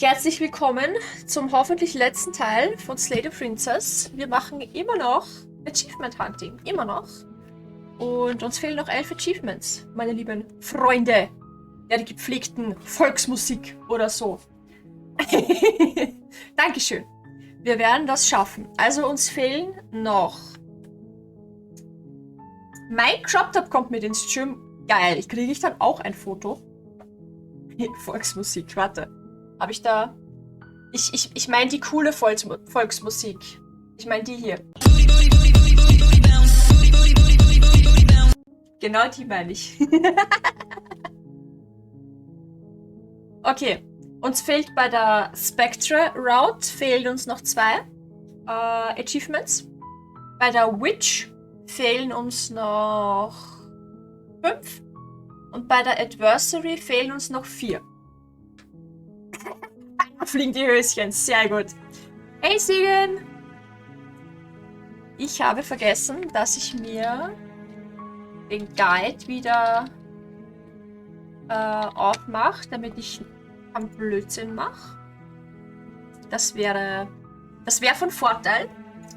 Herzlich willkommen zum hoffentlich letzten Teil von Slay the Princess. Wir machen immer noch Achievement Hunting, immer noch. Und uns fehlen noch 11 Achievements, meine lieben Freunde der gepflegten Volksmusik oder so. Dankeschön. Wir werden das schaffen. Also uns fehlen noch... Mein Crop-Top kommt mit ins Stream. Geil, kriege ich dann auch ein Foto? Volksmusik, warte. Habe ich da... Ich meine die coole Volksmusik. Ich meine die hier. Genau die meine ich. Okay. Uns fehlt bei der Spectre Route fehlen uns noch 2 Achievements. Bei der Witch fehlen uns noch 5. Und bei der Adversary fehlen uns noch 4. Da fliegen die Höschen. Sehr gut. Hey Siegen! Ich habe vergessen, dass ich mir den Guide wieder aufmache, damit ich keinen Blödsinn mache. Das wäre von Vorteil,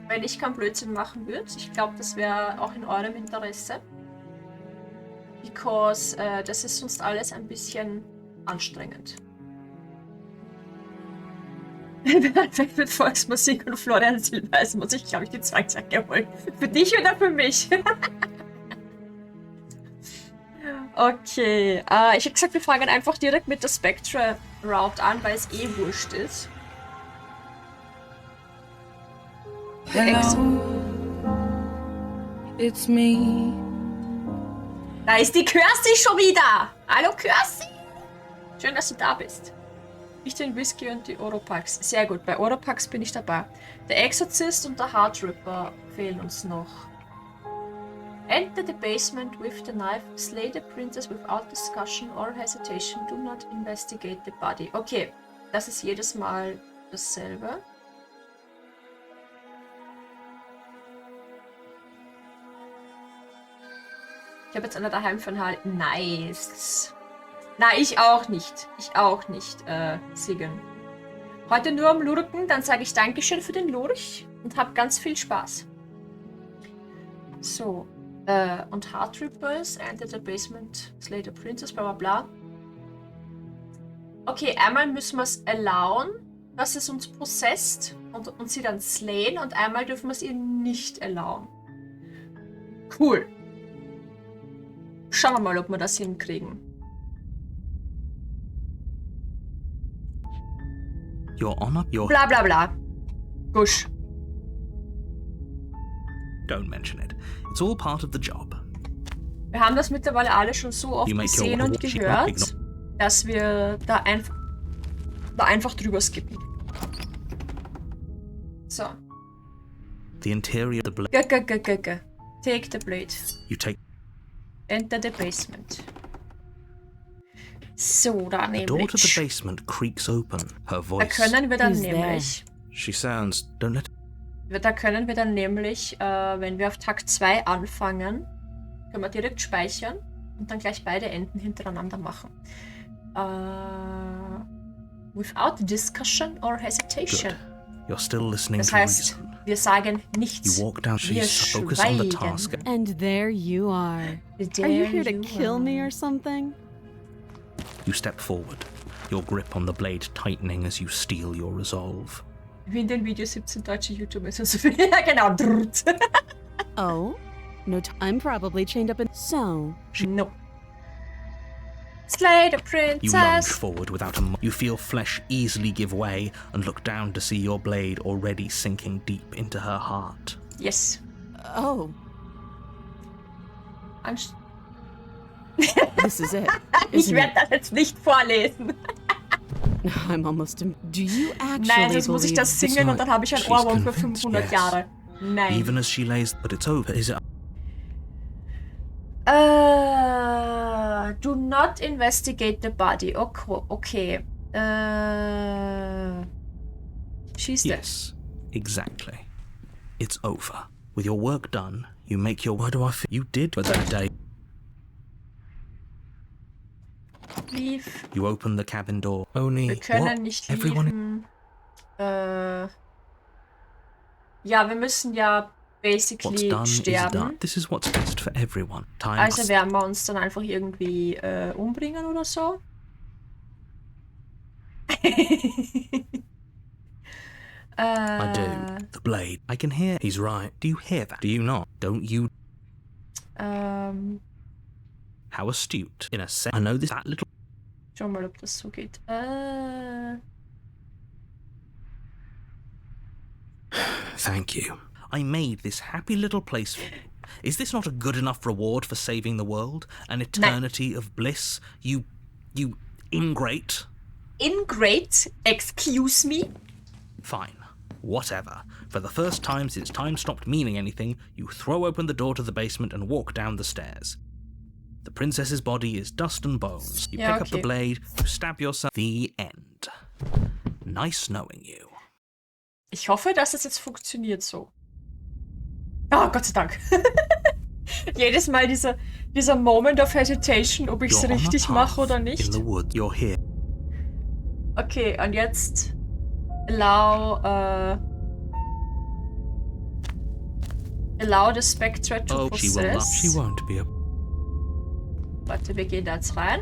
wenn ich keinen Blödsinn machen würde. Ich glaube, das wäre auch in eurem Interesse. Because das ist sonst alles ein bisschen anstrengend. Perfekt mit Volksmusik und Florian Silbereisen muss ich, glaube ich, die Zwangsjacke holen. Für dich oder für mich? Okay. Ich habe gesagt, wir fangen einfach direkt mit der Spectre Route an, weil es eh wurscht ist. Hello, it's me. Da ist die Kirsty schon wieder! Hallo Kirsty! Schön, dass du da bist. Ich den Whisky und die Oropax. Sehr gut, bei Oropax bin ich dabei. Der Exorcist und der Heartripper fehlen uns noch. Enter the basement with the knife. Slay the princess without discussion or hesitation. Do not investigate the body. Okay, das ist jedes Mal dasselbe. Ich habe jetzt eine daheim für ein Halt. Nice. Na, ich auch nicht. Ich auch nicht, Siegen. Heute nur am Lurken, dann sage ich Dankeschön für den Lurch und hab ganz viel Spaß. So, und Heartrippers, Enter the Basement, Slay the Princess, bla bla bla. Okay, einmal müssen wir es allowen, dass es uns possesst und sie dann slayen und einmal dürfen wir es ihr nicht allowen. Cool. Schauen wir mal, ob wir das hinkriegen. Your Honor, Bla bla bla. Gusch. Don't mention it. It's all part of the job. Wir haben das mittlerweile alle schon so oft gesehen und gehört, dass wir da einfach drüber skippen. So. The interior of the blade. Take the blade. You take. Enter the basement. So, da The door to the nämlich. basement creaks open. Her Da voice. können wir dann Who's nämlich. She sounds. Don't let. Da können wir dann nämlich, wenn wir auf Tag 2 anfangen, können wir direkt speichern und dann gleich beide Enden hintereinander machen. Without discussion or hesitation. Good. You're still listening Das to heißt, reason. wir sagen You nichts. walk down. Wir She's focused on the schweigen. task. And there you are. There Are you here to you kill are. me or something? You step forward. Your grip on the blade tightening as you steel your resolve. Wie in den Videos 17 deutsche YouTuber ist so viel. Ja, genau. Drrrt. Oh? No, I'm probably chained up in... So, No. Slay the You lunge princess. forward without a. You feel flesh easily give way and look down to see your blade already sinking deep into her heart. Yes. oh, Anst this is it. Ich isn't werde das jetzt nicht vorlesen. it? I'm almost... Do you actually Nein, sonst muss ich believe das singen und dann habe ich ein She's Ohrwurm für convinced, 500 yes. Jahre. Nein. Even as she lays, but it's over. Is it? Do not investigate the body. Okay. She's dead. Yes, exactly. It's over. With your work done, you make your. Why do I feel you did for that day? Leave. You open the cabin door. Only Wir können what? nicht Everyone. leaven. Ja, wir müssen ja What's basically done is done. sterben. This is what's best for everyone. Time. Also werden wir uns dann einfach irgendwie umbringen oder so. I do. The blade. I can hear. He's right. Do you hear that? Do you not? Don't you? How astute. In a sense. I know this. That little. Schau mal, ob das so geht. Thank you. I made this happy little place for you. Is this not a good enough reward for saving the world? An eternity of bliss? You ingrate? Ingrate? Excuse me? Fine. Whatever. For the first time since time stopped meaning anything, you throw open the door to the basement and walk down the stairs. The princess's body is dust and bones. You pick up the blade, you stab yourself. The end. Nice knowing you. Ich hoffe, dass es jetzt funktioniert so. Oh, Gott sei Dank. Jedes Mal dieser Moment of hesitation, ob ich es richtig mache oder nicht. In the wood, you're here. Okay, und jetzt allow the spectre to possess. She won't be a... Warte, wir gehen da jetzt rein.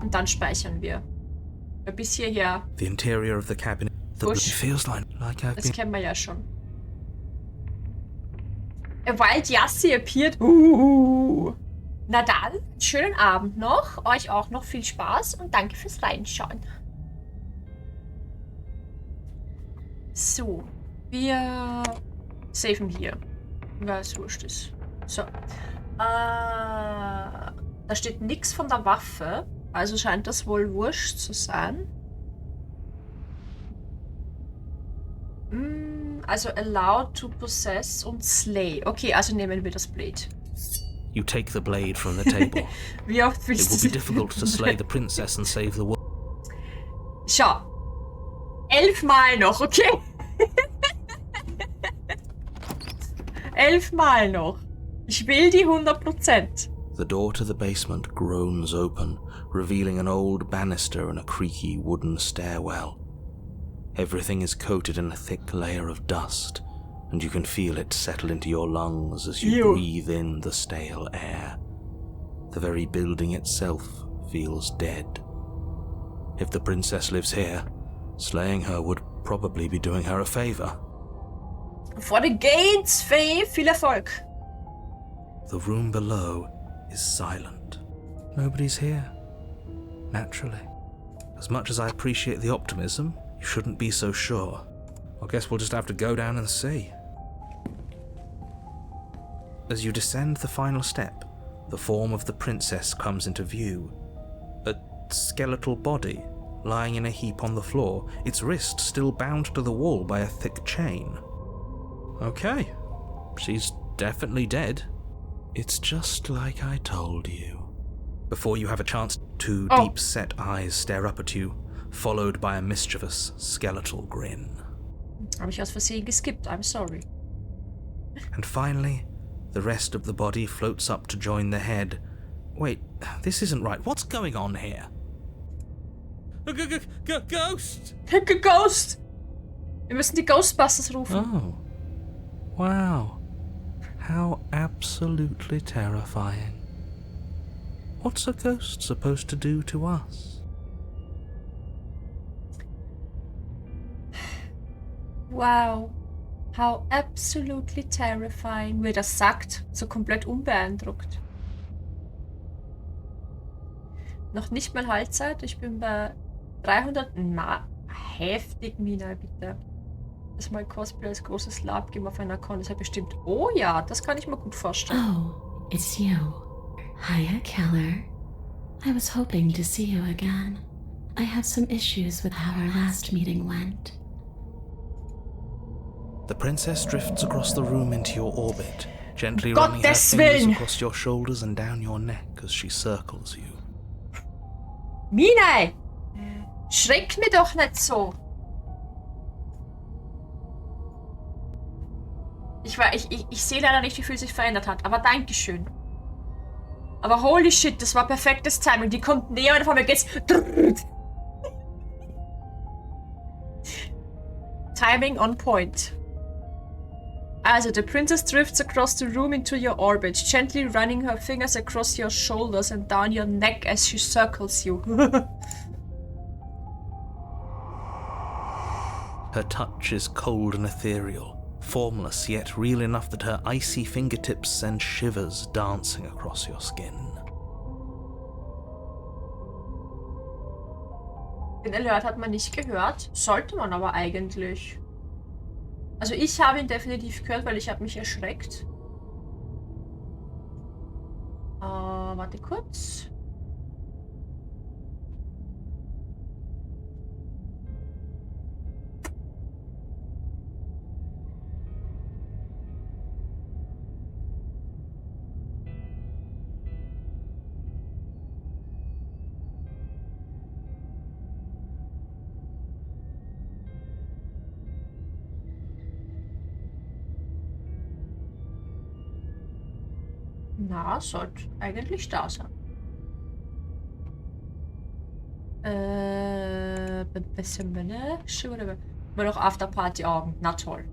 Und dann speichern wir. Bis hierher. The interior of the cabin. It feels like I've Das been... kennen wir ja schon. A Wild Yassi appeared. Na dann, schönen Abend noch. Euch auch noch viel Spaß und danke fürs Reinschauen. So, wir saven hier. Weil es wurscht ist. So. Da steht nichts von der Waffe. Also scheint das wohl wurscht zu sein. Also allowed to possess und slay. Okay, also nehmen wir das Blade. You take the blade from the table. Wie oft willst du It will be difficult to slay the princess and save the world. Schau. 11 Mal noch, okay? 11 Mal noch. Ich will die 100%. The door to the basement groans open, revealing an old banister and a creaky wooden stairwell. Everything is coated in a thick layer of dust, and you can feel it settle into your lungs as you breathe in the stale air. The very building itself feels dead. If the princess lives here, slaying her would probably be doing her a favor. For the gates, Faye, viel Erfolg. The room below is silent. Nobody's here. Naturally. As much as I appreciate the optimism, you shouldn't be so sure. I guess we'll just have to go down and see. As you descend the final step, the form of the princess comes into view. A skeletal body, lying in a heap on the floor, its wrist still bound to the wall by a thick chain. Okay, she's definitely dead. It's just like I told you. Before you have a chance, two deep-set eyes stare up at you, followed by a mischievous, skeletal grin. Habe ich aus Versehen geskippt, I'm sorry. And finally, the rest of the body floats up to join the head. Wait, this isn't right. What's going on here? Ghost! Ghost! Wir müssen die Ghostbusters rufen. Oh. Wow. How absolutely terrifying. What's a ghost supposed to do to us? Wow. How absolutely terrifying. Wie er das sagt, so komplett unbeeindruckt. Noch nicht mal Halbzeit. Ich bin bei 300. Na, heftig, Mina, bitte. Das mal Cosplay als großes Lab geben auf einer Con. Das ist ja bestimmt. Oh ja, das kann ich mir gut vorstellen. Oh, it's you. Hiya, Keller. I was hoping to see you again. I have some issues with how our last meeting went. The princess drifts across the room into your orbit, gently running her fingers across your shoulders and down your neck as she circles you. Mina! Schreck mich doch nicht so! Ich sehe leider nicht, wie viel sich verändert hat, aber Dankeschön. Aber holy shit, das war perfektes Timing. Die kommt näher und vor mir geht's... Timing on point. Also, the princess drifts across the room into your orbit, gently running her fingers across your shoulders and down your neck as she circles you. Her touch is cold and ethereal, formless yet real enough that her icy fingertips send shivers dancing across your skin. Den Alert hat man nicht gehört, sollte man aber eigentlich. Also ich habe ihn definitiv gehört, weil ich habe mich erschreckt. Warte kurz. Na, sollte eigentlich da sein. Immer noch Afterparty-Augen. Na toll.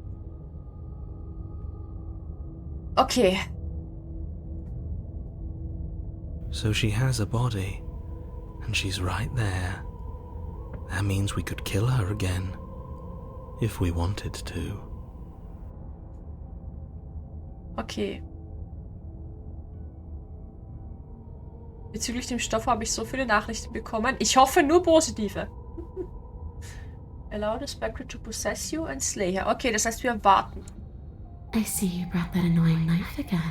Okay. So she has a body, and she's right there. That means we could kill her again, if we wanted to. Okay. Bezüglich dem Stoff habe ich so viele Nachrichten bekommen. Ich hoffe nur positive. Allow the spectre to possess you and slay her. Okay, das heißt, wir warten. I see you brought that annoying knife again.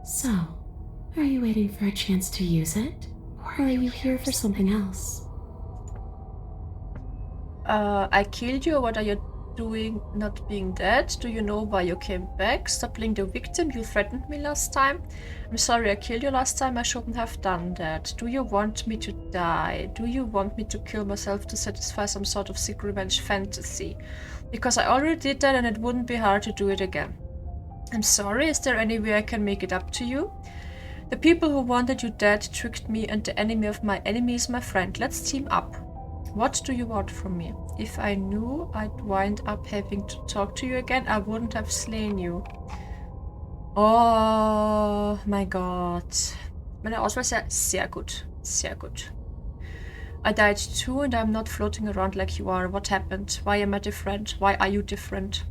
So, are you waiting for a chance to use it? Or are you here for something else? I killed you. What are you doing not being dead? Do you know why you came back? Stop playing the victim. You threatened me last time. I'm sorry I killed you last time. I shouldn't have done that. Do you want me to die? Do you want me to kill myself to satisfy some sort of sick revenge fantasy? Because I already did that and it wouldn't be hard to do it again. I'm sorry. Is there any way I can make it up to you? The people who wanted you dead tricked me, and the enemy of my enemy is my friend. Let's team up. What do you want from me? If I knew I'd wind up having to talk to you again, I wouldn't have slain you. Oh mein Gott. Meine Auswahl ist ja sehr gut. Sehr gut. I died too and I'm not floating around like you are. What happened? Why am I different? Why are you different?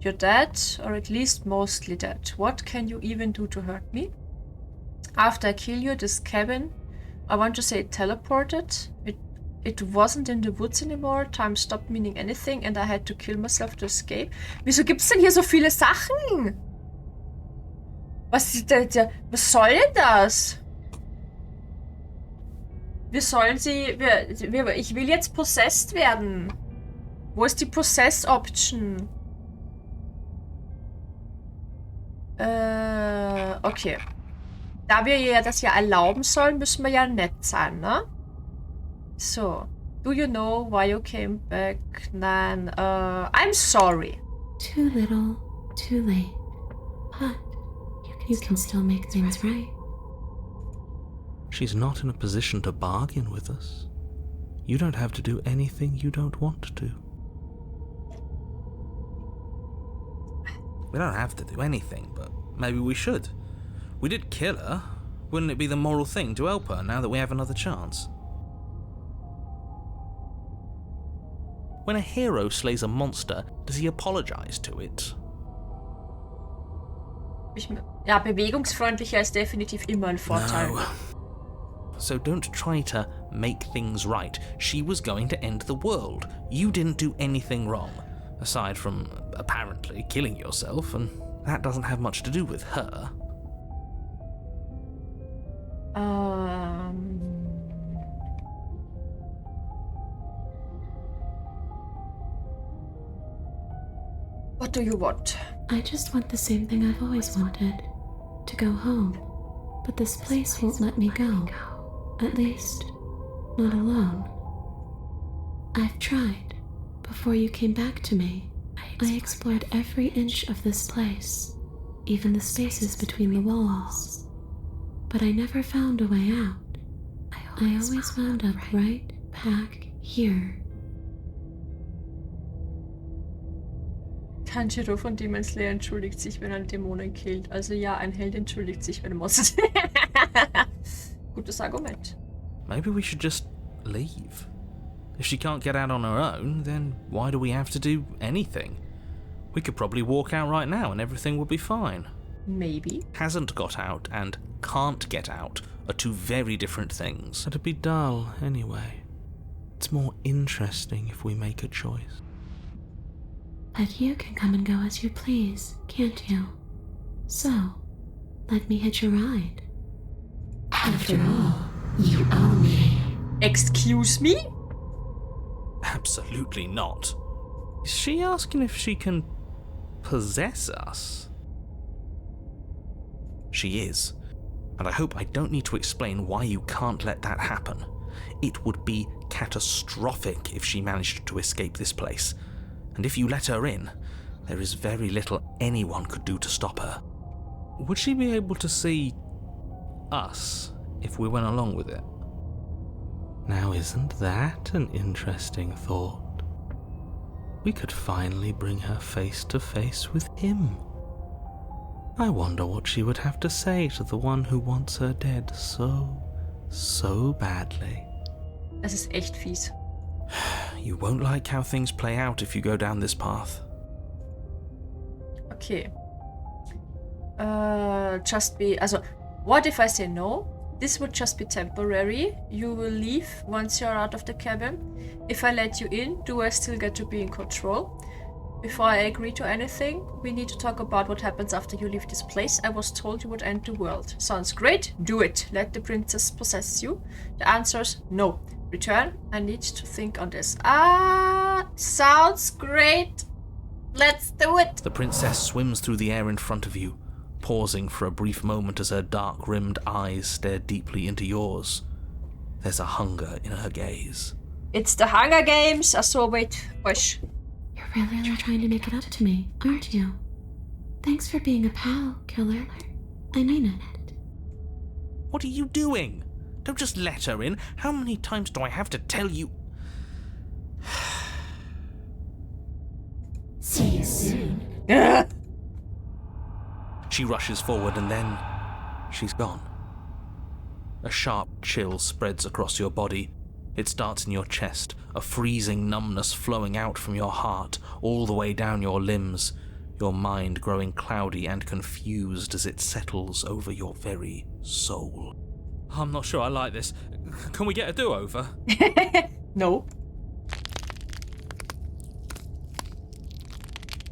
You're dead, or at least mostly dead. What can you even do to hurt me? After I kill you, this cabin, I want to say it teleported. It wasn't in the woods anymore. Time stopped meaning anything and I had to kill myself to escape. Wieso gibt's denn hier so viele Sachen? Was soll denn das? Wir sollen sie... ich will jetzt possessed werden. Wo ist die Possess-Option? Okay. Da wir ja das ja erlauben sollen, müssen wir ja nett sein, ne? So. Do you know why you came back? Nein, I'm sorry. Too little, too late. But you can still make things right. She's not in a position to bargain with us. You don't have to do anything you don't want to. We don't have to do anything, but maybe we should. We did kill her. Wouldn't it be the moral thing to help her now that we have another chance? When a hero slays a monster, does he apologize to it? Ja, bewegungsfreundlicher ist definitiv immer ein Vorteil. No. So don't try to make things right. She was going to end the world. You didn't do anything wrong, aside from apparently killing yourself, and that doesn't have much to do with her. What do you want? I just want the same thing I've always wanted. To go home. But this place won't let me go. At least, not alone. I've tried. Before you came back to me, I explored every inch of this place. even the spaces between the walls. But I never found a way out. I always wound up right back here. Tanjiro von Demon Slayer entschuldigt sich, wenn er Dämonen killt. Also ja, ein Held entschuldigt sich, wenn er Monster... Gutes Argument. Maybe we should just leave. If she can't get out on her own, then why do we have to do anything? We could probably walk out right now and everything would be fine. Maybe. Hasn't got out and can't get out are two very different things. It'd be dull anyway. It's more interesting if we make a choice. But you can come and go as you please, can't you? So, let me hitch a ride. After all, you own me. Excuse me? Absolutely not. Is she asking if she can possess us? She is. And I hope I don't need to explain why you can't let that happen. It would be catastrophic if she managed to escape this place. And if you let her in, there is very little anyone could do to stop her. Would she be able to see us if we went along with it? Now isn't that an interesting thought? We could finally bring her face to face with him. I wonder what she would have to say to the one who wants her dead so badly. Das ist echt fies. You won't like how things play out if you go down this path. Okay. Just be... Also, what if I say no? This would just be temporary. You will leave once you're out of the cabin. If I let you in, do I still get to be in control? Before I agree to anything, we need to talk about what happens after you leave this place. I was told you would end the world. Sounds great. Do it. Let the princess possess you. The answer's no. Return. I need to think on this. Sounds great. Let's do it. The princess swims through the air in front of you, pausing for a brief moment as her dark-rimmed eyes stare deeply into yours. There's a hunger in her gaze. It's the Hunger Games. So wait, push. You're really trying to make it up to me, aren't you? Thanks for being a pal, killer. I mean it. What are you doing? Don't just let her in. How many times do I have to tell you? See you soon. She rushes forward and then she's gone. A sharp chill spreads across your body. It starts in your chest, a freezing numbness flowing out from your heart, all the way down your limbs, your mind growing cloudy and confused as it settles over your very soul. I'm not sure I like this. Can we get a do-over? No.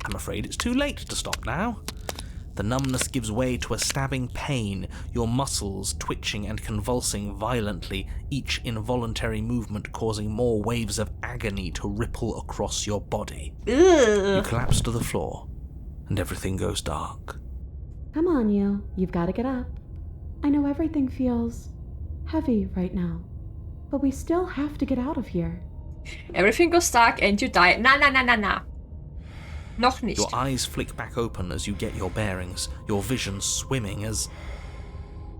I'm afraid it's too late to stop now. The numbness gives way to a stabbing pain, your muscles twitching and convulsing violently, each involuntary movement causing more waves of agony to ripple across your body. Ugh. You collapse to the floor, and everything goes dark. Come on, you. You've got to get up. I know everything feels heavy right now, but we still have to get out of here. Everything goes dark and you die. Na. Noch nicht. Your eyes flick back open as you get your bearings, your vision swimming as...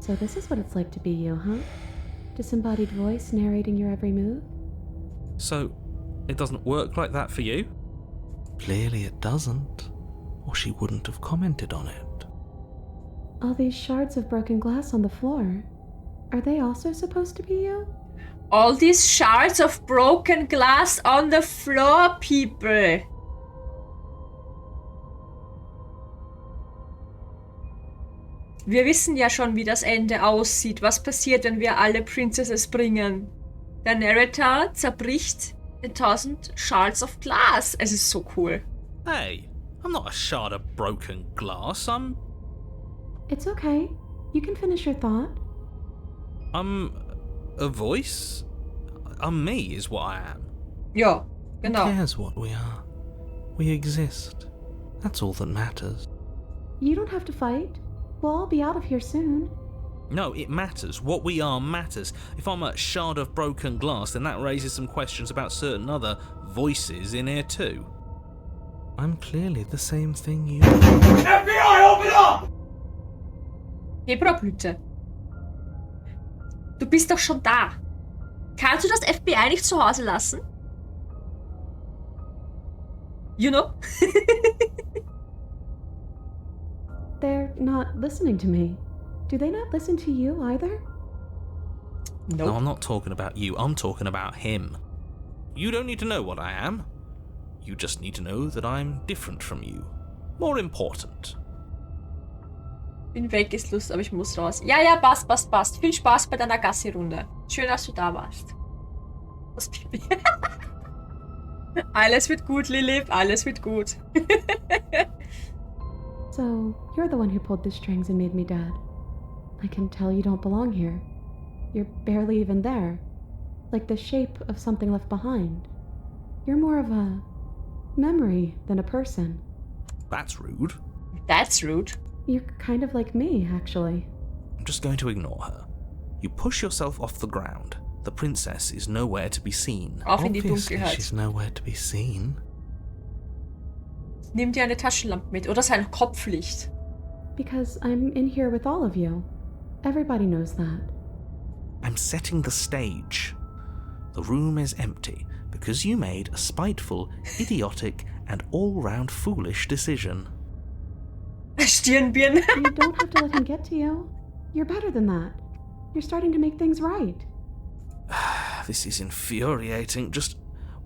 So this is what it's like to be you, huh? Disembodied voice narrating your every move? So, it doesn't work like that for you? Clearly it doesn't, or she wouldn't have commented on it. All these shards of broken glass on the floor, are they also supposed to be you? All these shards of broken glass on the floor, people. Wir wissen ja schon, wie das Ende aussieht. Was passiert, wenn wir alle Princesses bringen? Der Narrator zerbricht in 1000 Shards of Glass. Es ist so cool. Hey, I'm not a shard of broken glass. It's okay. You can finish your thought. I'm a voice. I'm me is what I am. Ja, genau. Who cares what we are? We exist. That's all that matters. You don't have to fight. We'll all be out of here soon. No, it matters. What we are matters. If I'm a shard of broken glass, then that raises some questions about certain other voices in here too. I'm clearly the same thing you... FBI, open up! Februarblüte. Du bist doch schon da. Kannst du das FBI nicht zu Hause lassen? You know? They're not listening to me. Do they not listen to you either? No, Nope. I'm not talking about you, I'm talking about him. You don't need to know what I am. You just need to know that I'm different from you. More important. Bin weg, ist Lust, aber ich muss raus. Ja, ja, passt. Viel Spaß bei deiner Gassi-Runde. Schön, dass du da warst. Das Pipi. Alles wird gut, Lilith, alles wird gut. So, you're the one who pulled the strings and made me dead. I can tell you don't belong here. You're barely even there. Like the shape of something left behind. You're more of a memory than a person. That's rude. That's rude. You're kind of like me, actually. I'm just going to ignore her. You push yourself off the ground. The princess is nowhere to be seen. Auf in die Obviously, Dunkelheit. she's nowhere to be seen. Nimm dir eine Taschenlampe mit oder sein Kopflicht. Because I'm in here with all of you. Everybody knows that. I'm setting the stage. The room is empty because you made a spiteful, idiotic, and all-round foolish decision. Stirnbirne. You don't have to let him get to you. You're better than that. You're starting to make things right. This is infuriating. Just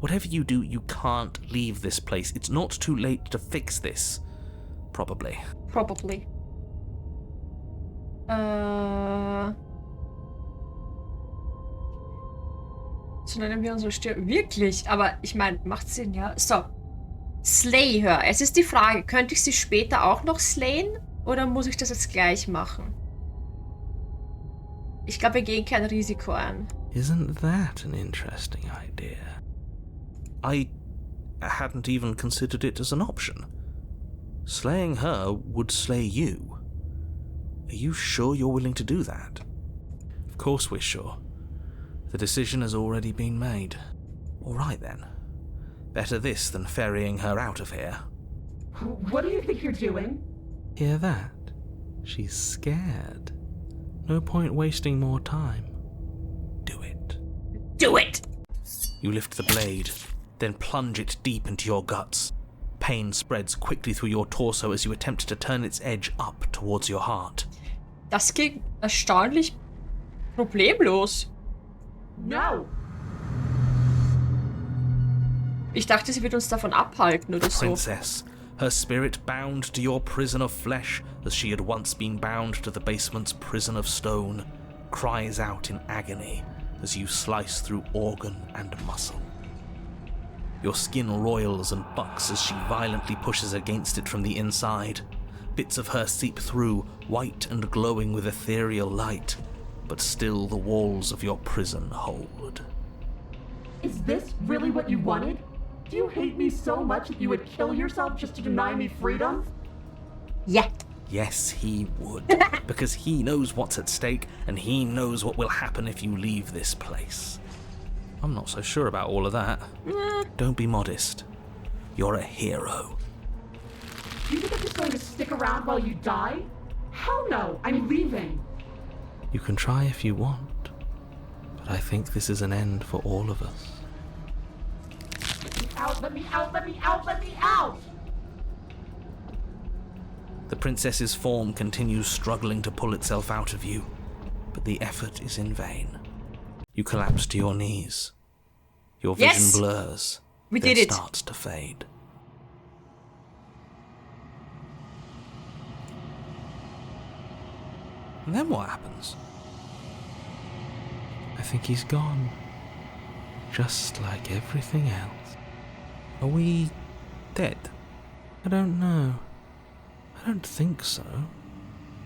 whatever you do, you can't leave this place. It's not too late to fix this. Probably. Probably. So nennen wir unsere Stirn. Wirklich, aber ich meine, macht Sinn, ja? So. Slay her. Es ist die Frage, könnte ich sie später auch noch slayen? Oder muss ich das jetzt gleich machen? Ich glaube, wir gehen kein Risiko ein. Isn't that an interesting idea? I hadn't even considered it as an option. Slaying her would slay you. Are you sure you're willing to do that? Of course we're sure. The decision has already been made. All right then. Better this than ferrying her out of here. What do you think you're doing? Hear that? She's scared. No point wasting more time. Do it. Do it! You lift the blade, then plunge it deep into your guts. Pain spreads quickly through your torso as you attempt to turn its edge up towards your heart. Das ging erstaunlich problemlos. No! Ich dachte, sie wird uns davon abhalten oder so. Princess, her spirit bound to your prison of flesh as she had once been bound to the basement's prison of stone, cries out in agony as you slice through organ and muscle. Your skin roils and bucks as she violently pushes against it from the inside. Bits of her seep through, white and glowing with ethereal light, but still the walls of your prison hold. Is this really what you wanted? Do you hate me so much that you would kill yourself just to deny me freedom? Ja. Yes, he would, because he knows what's at stake, and he knows what will happen if you leave this place. I'm not so sure about all of that. Don't be modest. You're a hero. Do you think I'm just going to stick around while you die? Hell no, I'm leaving. You can try if you want, but I think this is an end for all of us. Let me out, let me out, let me out, let me out! The princess's form continues struggling to pull itself out of you, but the effort is in vain. You collapse to your knees. Your vision Yes! blurs, We then did it. starts to fade. And then what happens? I think he's gone. Just like everything else. Are we dead? I don't know. I don't think so.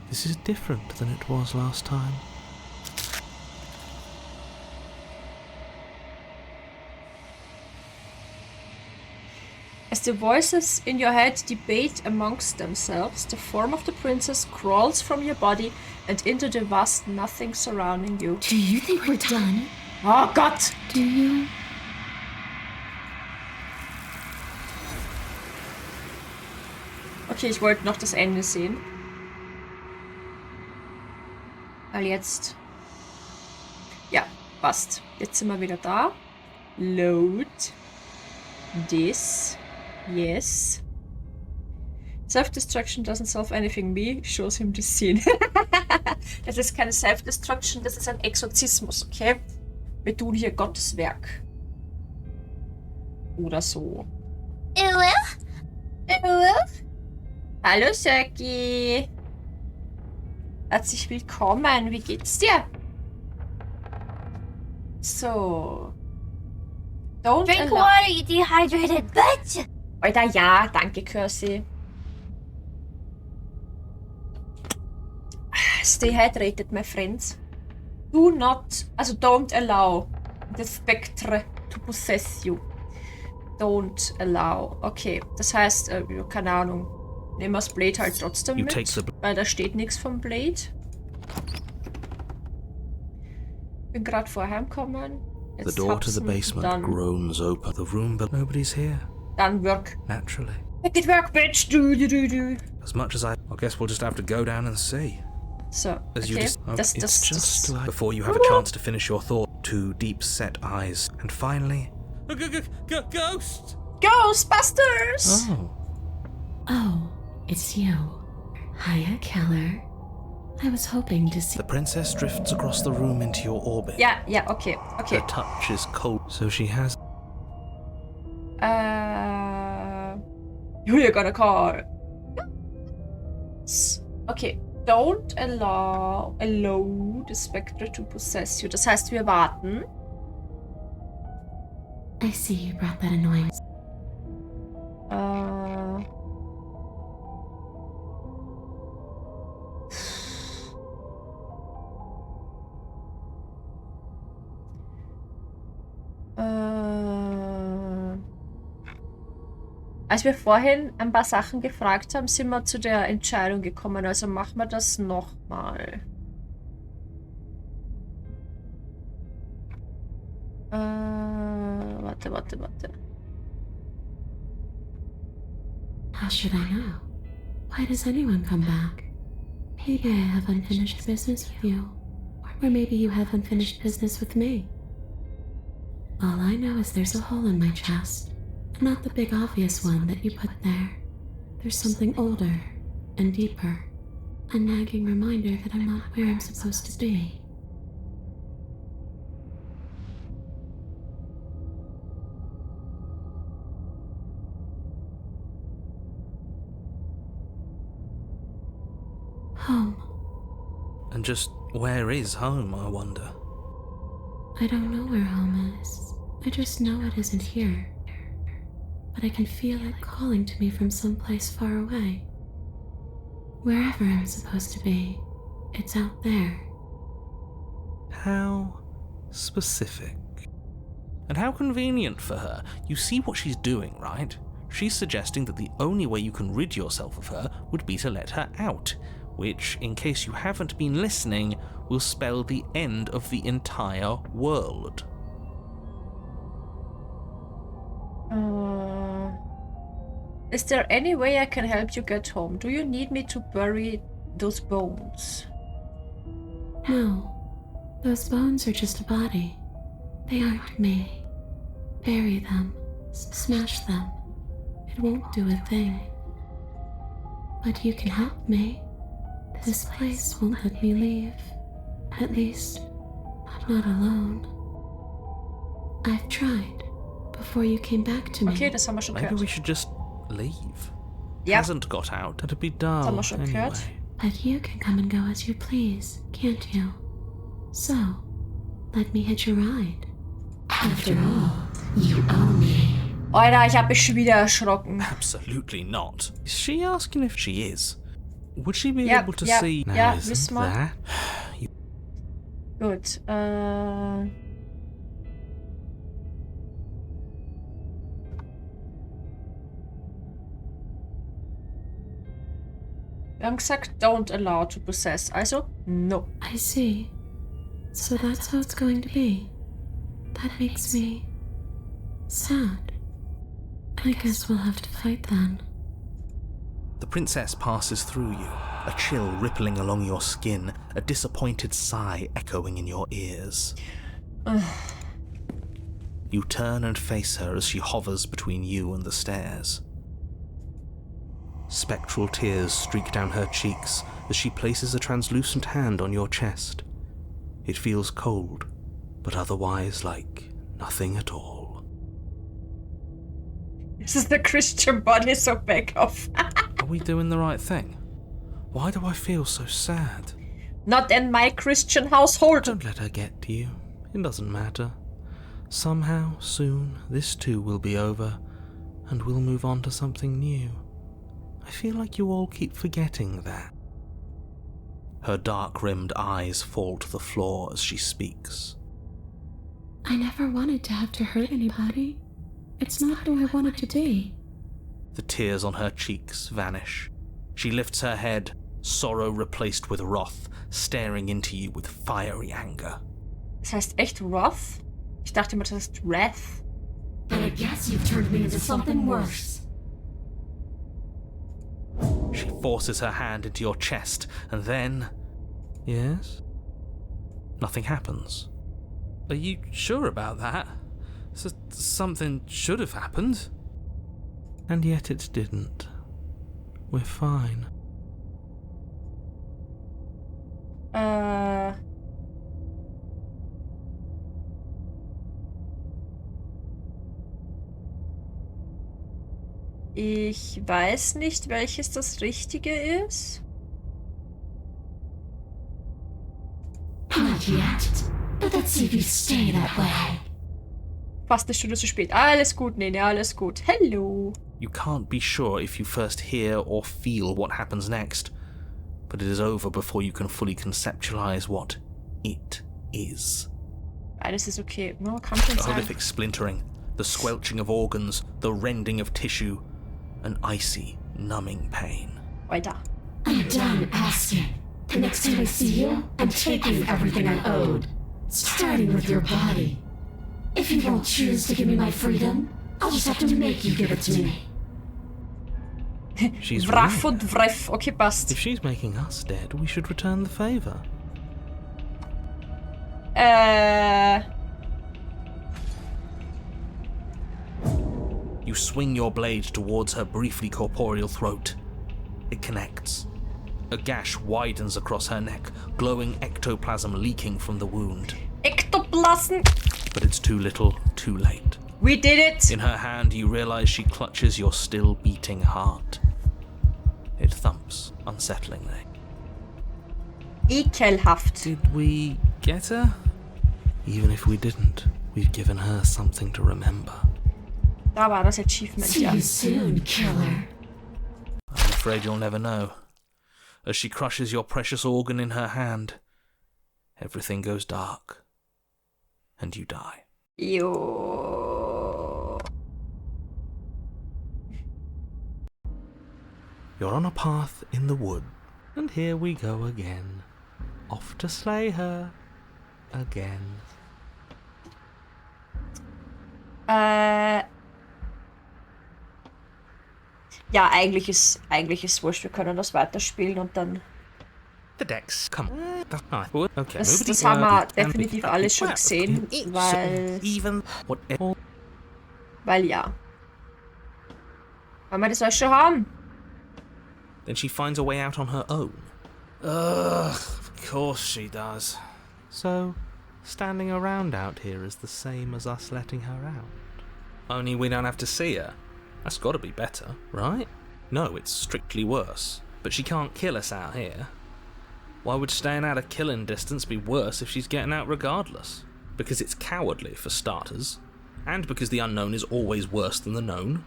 This is different than it was last time. As the voices in your head debate amongst themselves, the form of the princess crawls from your body and into the vast nothing surrounding you. Do you think we're done? Oh Gott! Do you? Okay, ich wollte noch das Ende sehen. Weil jetzt... Ja, passt. Jetzt sind wir wieder da. Load. This. Yes. Self-destruction doesn't solve anything. Me shows him the scene. Das ist keine Self-destruction, das ist ein Exorzismus, okay? Wir tun hier Gottes Werk. Oder so. Hallo Söcki. Herzlich willkommen. Wie geht's dir? So. Don't Drink allow... water, you dehydrated bitch! Alter, ja, danke, Kirsi. Stay hydrated, my friends. Do not, also don't allow the spectre to possess you. Don't allow. Okay, das heißt, keine Ahnung. Nehmen wir das Blade halt trotzdem mit, weil da steht nichts vom Blade. Bin gerade vorher gekommen. The door to the basement groans open. The room, but nobody's here. Dann work. Naturally. Make it work, bitch! Do. As much as I guess we'll just have to go down and see. So, As you okay. it's just like before you have a chance to finish your thought. Two deep-set eyes, and finally, ghost! Ghostbusters! Oh, it's you. Hiya, killer. I was hoping to see... The princess drifts across the room into your orbit. Yeah, okay. Her touch is cold, so she has... Who you gonna call? Okay. Don't allow the spectre to possess you. Das heißt, wir warten. I see you brought that annoying... Als wir vorhin ein paar Sachen gefragt haben, sind wir zu der Entscheidung gekommen. Also machen wir das nochmal. Warte. How should I know? Why does anyone come back? Maybe I have unfinished business with you. Or maybe you have unfinished business with me. All I know is there's a hole in my chest. Not the big obvious one that you put there. There's something older and deeper. A nagging reminder that I'm not where I'm supposed to be. Home. And just where is home, I wonder? I don't know where home is. I just know it isn't here. But I can feel it calling to me from someplace far away. Wherever I'm supposed to be, it's out there. How specific. And how convenient for her. You see what she's doing, right? She's suggesting that the only way you can rid yourself of her would be to let her out, which, in case you haven't been listening, will spell the end of the entire world. Is there any way I can help you get home? Do you need me to bury those bones? No. Those bones are just a body. They aren't me. Bury them. Smash them. It won't do a thing. But you can help me. This place won't let me leave. At least, not alone. I've tried. Before you came back to me. Okay, das haben wir schon Maybe gehört. we should just leave. Ja. Hasn't got out. That'd be dull Das haben wir schon anyway. gehört. But you can come and go as you please, can't you? So, let me hitch a ride. After all, you owe me. Alter, ich hab mich schon wieder erschrocken. Absolutely not. Is she asking if she is? Would she be Ja, able to ja, see? Now, ja, isn't wissen wir. that? Gut, wir haben gesagt, don't allow to possess. Also, no. I see. So that's how it's going to be. That makes me sad. I guess we'll have to fight then. The princess passes through you, a chill rippling along your skin, a disappointed sigh echoing in your ears. You turn and face her as she hovers between you and the stairs. Spectral tears streak down her cheeks as she places a translucent hand on your chest. It feels cold, but otherwise like nothing at all. This is the Christian body, so back off. Are we doing the right thing? Why do I feel so sad? Not in my Christian household. Don't let her get to you. It doesn't matter. Somehow, soon, this too will be over, and we'll move on to something new. I feel like you all keep forgetting that. Her dark-rimmed eyes fall to the floor as she speaks. I never wanted to have to hurt anybody. It's not who I wanted to be. The tears on her cheeks vanish. She lifts her head, sorrow replaced with wrath, staring into you with fiery anger. Das heißt echt Wrath? Ich dachte immer, das heißt Wrath. But I guess you've turned me into something worse. She forces her hand into your chest, and then... Yes? Nothing happens. Are you sure about that? Something should have happened. And yet it didn't. We're fine. Ich weiß nicht, welches das Richtige ist. Not yet, but let's see if you stay that way. Fast eine Stunde zu spät. Alles gut, Nene, alles gut. Hello. You can't be sure if you first hear or feel what happens next, but it is over before you can fully conceptualize what it is. Alles ist okay. No, kann schon The sein. horrific splintering, the squelching of organs, the rending of tissue, an icy, numbing pain. Weiter. I'm done asking. The next time I see you, I'm taking everything I owed. Starting with your body. If you won't choose to give me my freedom, I'll just have to make you give it to me. She's Wrath right. und Wrath. Okay, passt. If she's making us dead, we should return the favor. You swing your blade towards her briefly corporeal throat. It connects. A gash widens across her neck, glowing ectoplasm leaking from the wound. Ektoplasm. But it's too little, too late. We did it. In her hand, you realize she clutches your still beating heart. It thumps unsettlingly. Ekelhaft. Did we get her? Even if we didn't, we've given her something to remember. Da war das Achievement, See ja. you soon, killer. I'm afraid you'll never know. As she crushes your precious organ in her hand, everything goes dark, and you die. Jo. You're on a path in the wood, and here we go again. Off to slay her. Again. Ja, eigentlich ist wurscht. Wir können das weiterspielen und dann... The decks, come on. That's nice. Okay, Das haben wir definitiv alles schon gesehen, weil ja. Weil wir das alles schon haben. Then she finds a way out on her own. Ugh, of course she does. So, standing around out here is the same as us letting her out. Only we don't have to see her. That's gotta be better, right? No, it's strictly worse. But she can't kill us out here. Why would staying out of killing distance be worse if she's getting out regardless? Because it's cowardly, for starters. And because the unknown is always worse than the known.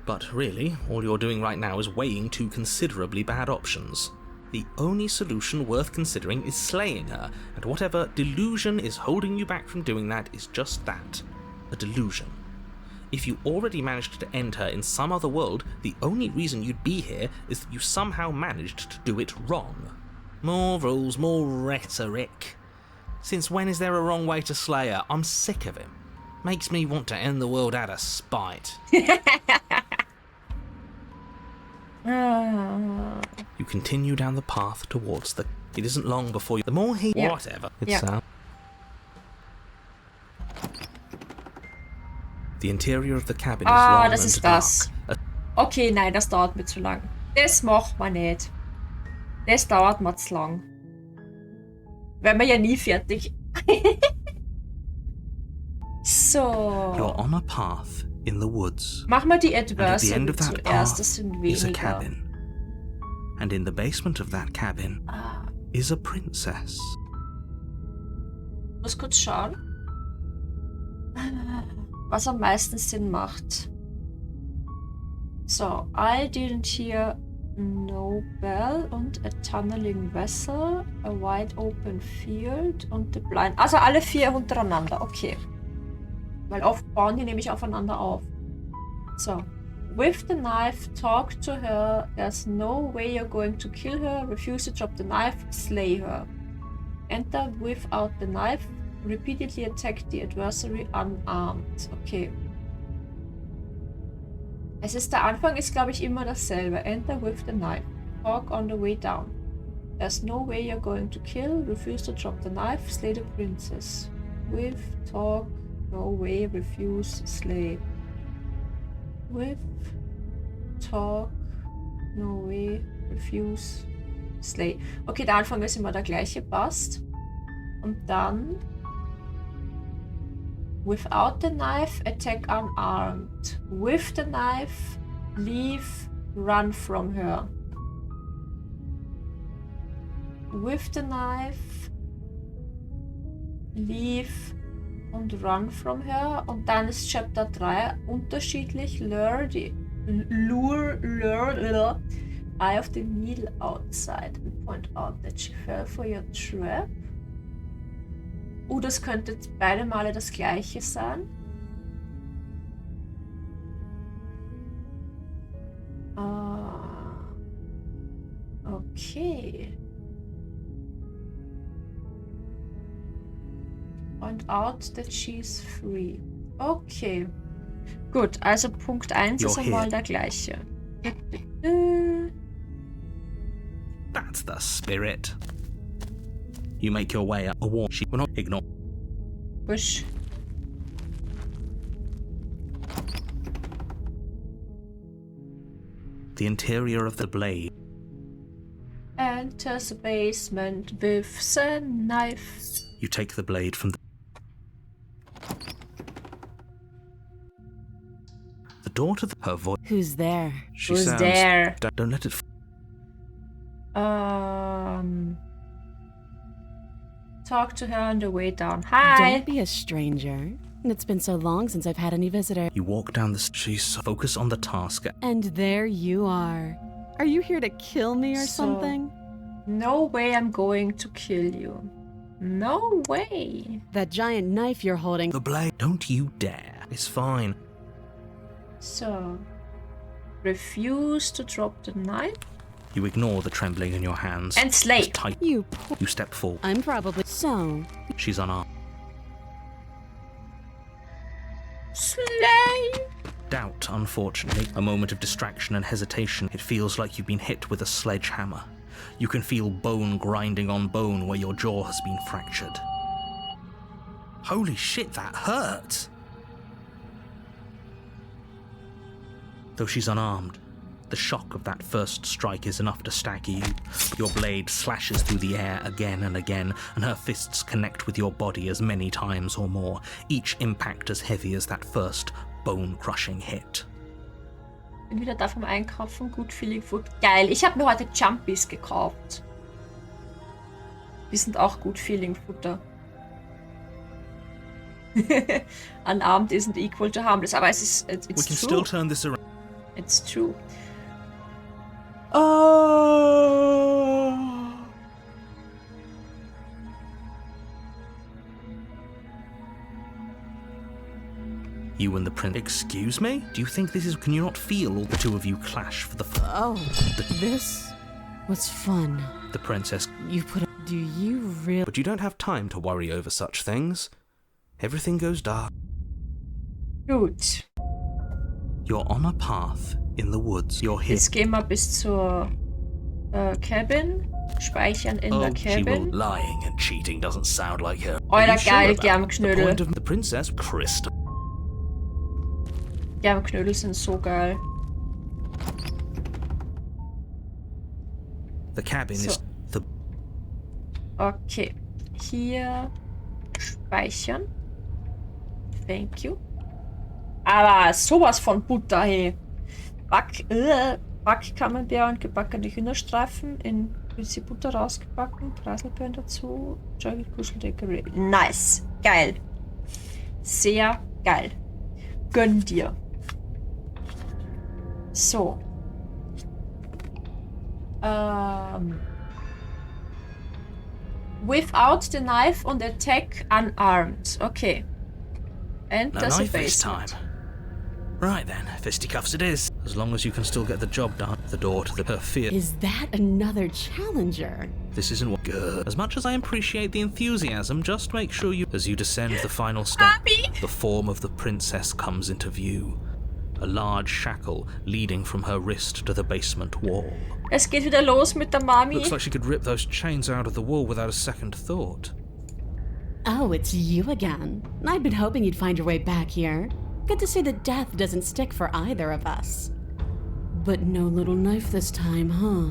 But really, all you're doing right now is weighing two considerably bad options. The only solution worth considering is slaying her, and whatever delusion is holding you back from doing that is just that. A delusion. If you already managed to end her in some other world, the only reason you'd be here is that you somehow managed to do it wrong. More rules, more rhetoric. Since when is there a wrong way to slay her? I'm sick of him. Makes me want to end the world out of spite. You continue down the path towards the... It isn't long before you... The more he... Ja. Whatever. It's Ja. The interior of the cabin is long das and ist dark. das. Okay, nein, das dauert mir zu lang. Das macht man nicht. Das dauert mir zu lang. Werden wir ja nie fertig. So. You're on a path in the woods. Machen wir die And at the end Adversary of that zuerst. path Das sind is a weniger. cabin. And in the basement of that cabin is a princess. Muss kurz schauen, was am meisten Sinn macht. So, I didn't hear no bell und a tunneling vessel, a wide open field und the blind. Also alle 4 untereinander, okay. Weil oft bauen die nämlich aufeinander auf. So. With the knife, talk to her. There's no way you're going to kill her. Refuse to drop the knife, slay her. Enter without the knife. Repeatedly attack the adversary unarmed. Okay. Der Anfang ist, glaube ich, immer dasselbe. Enter with the knife. Talk on the way down. There's no way you're going to kill. Refuse to drop the knife. Slay the princess. With, talk, no way, refuse, slay. With, talk, no way, refuse, slay. Okay, der Anfang ist immer der gleiche, passt. Und dann without the knife, attack unarmed. With the knife, leave, run from her. With the knife, leave und run from her. Und dann ist Chapter 3 unterschiedlich. Lure, eye of the needle outside and point out that she fell for your trap. Das könnte beide Male das gleiche sein. Okay. Point out that she's free. Okay. Gut, also Punkt 1 ist einmal der gleiche. That's the spirit. You make your way up a wall. She will not ignore. Bush. The interior of the blade. Enters the basement with a knife. You take the blade from the door to her voice. Who's there? She Who's sounds. there? Don't let it. Talk to her on the way down. Hi. Don't be a stranger. It's been so long since I've had any visitor. You walk down the. She's focus on the task. And there you are. Are you here to kill me or something? No way I'm going to kill you. No way. That giant knife you're holding. The blade. Don't you dare. It's fine. So, refuse to drop the knife. You ignore the trembling in your hands. And slay. It's tight. You step forward. I'm probably... So, She's unarmed. Slay. Doubt, unfortunately. A moment of distraction and hesitation. It feels like you've been hit with a sledgehammer. You can feel bone grinding on bone where your jaw has been fractured. Holy shit, that hurt! Though she's unarmed, the shock of that first strike is enough to stagger you. Your blade slashes through the air again and again, and her fists connect with your body as many times or more, each impact as heavy as that first bone-crushing hit. Bin wieder da vom Einkaufen. Good Feeling Food. Geil. Ich habe mir heute Jumpies gekauft. Die sind auch Good Feeling Futter. Unarmed isn't equal to harmless. Aber es ist... It's We can true. still turn this around. It's true. You and the prince. Excuse me? Do you think this is... Can you not feel all the two of you clash for the... oh, this was fun. The princess... You put... Do you really... But you don't have time to worry over such things. Everything goes dark. Gut. You're on a path in the woods. You're here. Jetzt gehen wir bis zur Cabin. Speichern in der Cabin. Lying and cheating doesn't sound like her. Alter, geil, The Germknödel. point of the princess, Crystal. Germknödel sind so geil. The cabin is the. Okay. Hier speichern. Thank you. Aber sowas von Butter, hey. Backkamembert und gebackene Hühnerstreifen in bisschen Butter rausgebacken, Preiselbeeren dazu, Joggy Kuscheldecke. Nice. Geil. Sehr geil. Gönn dir. So. Without the knife and attack unarmed. Okay. And No that's a knife this time. basement. Right then, fisticuffs it is. As long as you can still get the job done. The door to her fear. Is that another challenger? This isn't what good. As much as I appreciate the enthusiasm, just make sure you, as you descend the final step, the form of the princess comes into view. A large shackle leading from her wrist to the basement wall. Es geht wieder los mit der Mami. Looks like she could rip those chains out of the wall without a second thought. Oh, it's you again. I'd been hoping you'd find your way back here. Good to see that death doesn't stick for either of us. But no little knife this time, huh?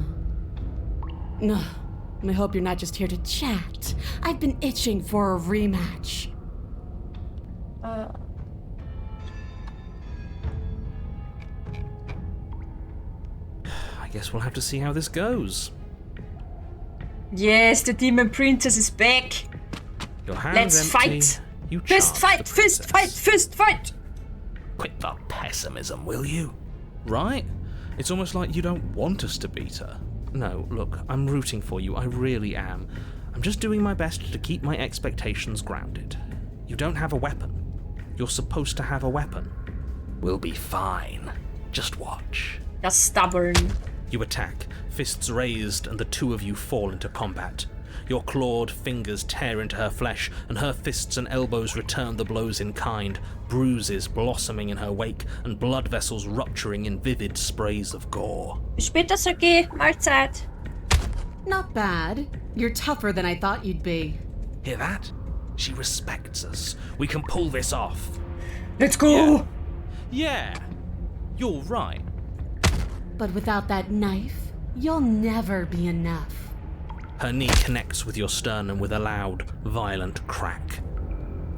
No, I hope you're not just here to chat. I've been itching for a rematch. I guess we'll have to see how this goes. Yes, the demon princess is back. Your hands Let's empty. fight. You Fist charge fight, the fist fight, princess. fist fight. Quit the pessimism, will you? Right? It's almost like you don't want us to beat her. No, look, I'm rooting for you, I really am. I'm just doing my best to keep my expectations grounded. You don't have a weapon. You're supposed to have a weapon. We'll be fine. Just watch. You're stubborn. You attack, fists raised, and the two of you fall into combat. Your clawed fingers tear into her flesh, and her fists and elbows return the blows in kind, bruises blossoming in her wake, and blood vessels rupturing in vivid sprays of gore. Bis später, Söcki. Mahlzeit. Not bad. You're tougher than I thought you'd be. Hear that? She respects us. We can pull this off. Let's go. Yeah, you're right. But without that knife, you'll never be enough. Her knee connects with your sternum with a loud, violent crack.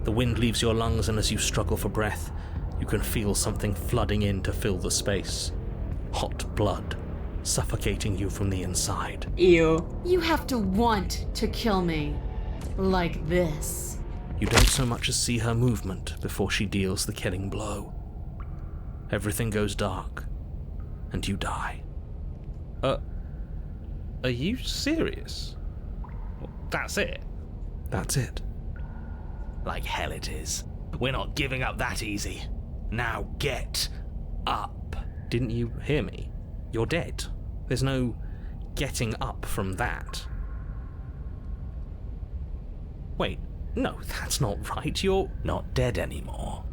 The wind leaves your lungs, and as you struggle for breath, you can feel something flooding in to fill the space. Hot blood, suffocating you from the inside. Ew. You have to want to kill me. Like this. You don't so much as see her movement before she deals the killing blow. Everything goes dark, and you die. Are you serious? That's it? That's it. Like hell it is. We're not giving up that easy. Now get up. Didn't you hear me? You're dead. There's no getting up from that. Wait, no, that's not right. You're not dead anymore.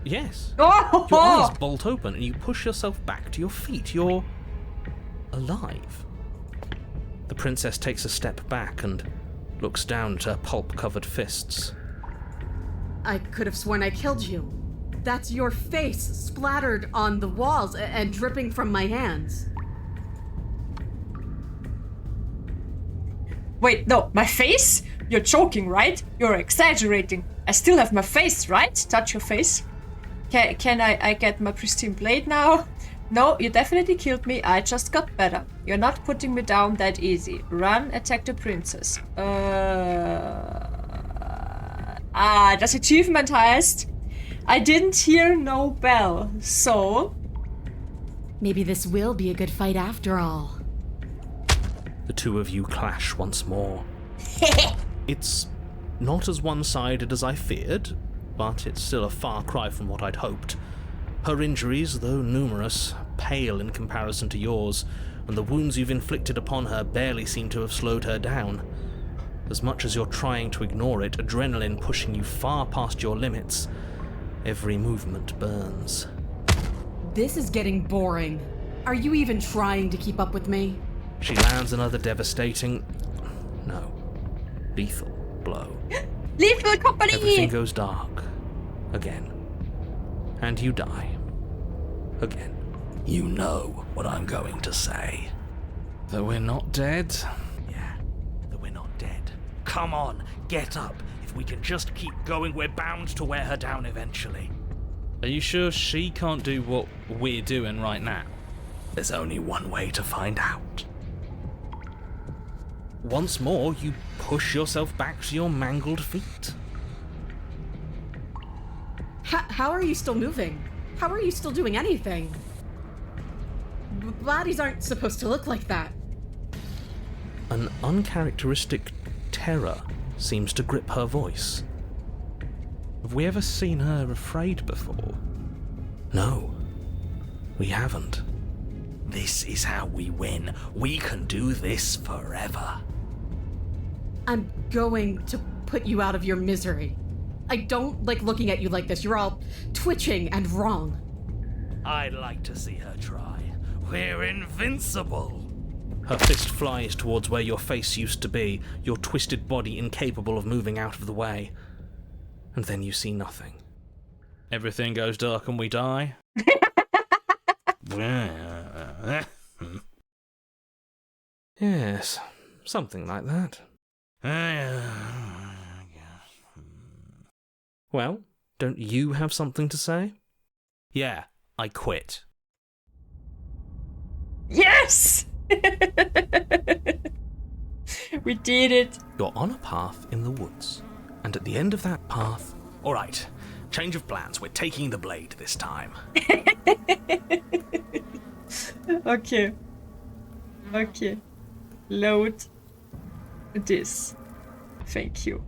Yes. Oh! Your eyes bolt open and you push yourself back to your feet. You're alive. The princess takes a step back and looks down at her pulp-covered fists. I could have sworn I killed you. That's your face splattered on the walls and dripping from my hands. Wait, no, my face? You're joking, right? You're exaggerating. I still have my face, right? Touch your face. Can I get my pristine blade now? No, you definitely killed me. I just got better. You're not putting me down that easy. Run, attack the princess. Das Achievement heißt, I didn't hear no bell, so... Maybe this will be a good fight after all. The two of you clash once more. It's not as one-sided as I feared, but it's still a far cry from what I'd hoped. Her injuries, though numerous, pale in comparison to yours, and the wounds you've inflicted upon her barely seem to have slowed her down. As much as you're trying to ignore it, adrenaline pushing you far past your limits, every movement burns. This is getting boring. Are you even trying to keep up with me? She lands another devastating... no. Lethal blow. Lethal company! Everything goes dark. Again. And you die. Again. You know what I'm going to say. That we're not dead? Yeah, that we're not dead. Come on, get up. If we can just keep going, we're bound to wear her down eventually. Are you sure she can't do what we're doing right now? There's only one way to find out. Once more, you push yourself back to your mangled feet. How are you still moving? How are you still doing anything? Bodies aren't supposed to look like that. An uncharacteristic terror seems to grip her voice. Have we ever seen her afraid before? No, we haven't. This is how we win. We can do this forever. I'm going to put you out of your misery. I don't like looking at you like this. You're all twitching and wrong. I'd like to see her try. We're invincible. Her fist flies towards where your face used to be, your twisted body incapable of moving out of the way. And then you see nothing. Everything goes dark and we die. Yes, something like that. Well, don't you have something to say? Yeah, I quit. Yes! We did it. You're on a path in the woods, and at the end of that path... All right, change of plans. We're taking the blade this time. Okay. Okay. Load this. Thank you.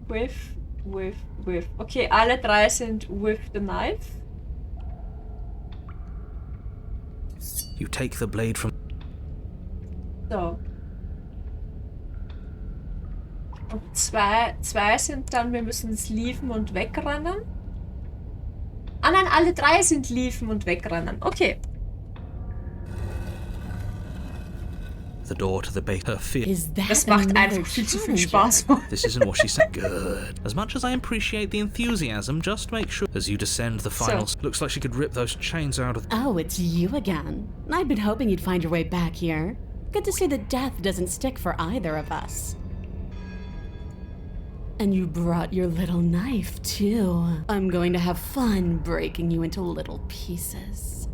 With. Okay, alle drei sind with the knife. You take the blade from... So. Und zwei sind dann, wir müssen es liefen und wegrennen. Ah nein, alle drei sind liefen und wegrennen. Okay. The door to the base. Her fear. Is that Das macht another einfach viel zu viel challenger? Spaß. This isn't what she said. Good. As much as I appreciate the enthusiasm, just make sure as you descend the final... Looks like she could rip those chains out of... Oh, it's you again. I'd been hoping you'd find your way back here. Good to see that death doesn't stick for either of us. And you brought your little knife, too. I'm going to have fun breaking you into little pieces.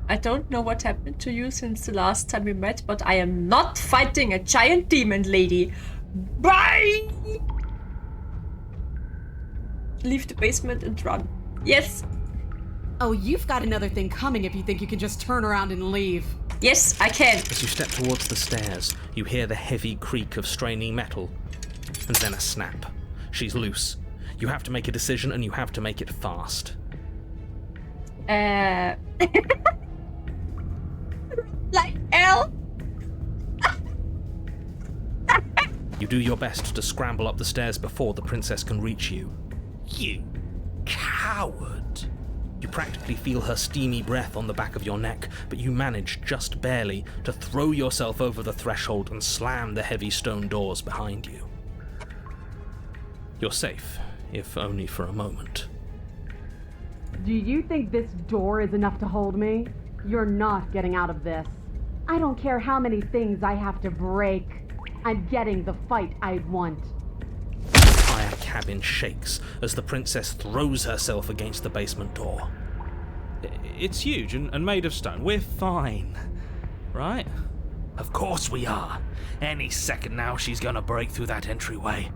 I don't know what happened to you since the last time we met, but I am not fighting a giant demon lady. Bye! Leave the basement and run. Yes! Oh, you've got another thing coming if you think you can just turn around and leave. Yes, I can. As you step towards the stairs, you hear the heavy creak of straining metal, and then a snap. She's loose. You have to make a decision, and you have to make it fast. Like L. You do your best to scramble up the stairs before the princess can reach you. You coward. You practically feel her steamy breath on the back of your neck, but you manage, just barely, to throw yourself over the threshold and slam the heavy stone doors behind you. You're safe, if only for a moment. Do you think this door is enough to hold me? You're not getting out of this. I don't care how many things I have to break. I'm getting the fight I want. The entire cabin shakes as the princess throws herself against the basement door. It's huge and made of stone. We're fine, right? Of course we are. Any second now she's gonna break through that entryway.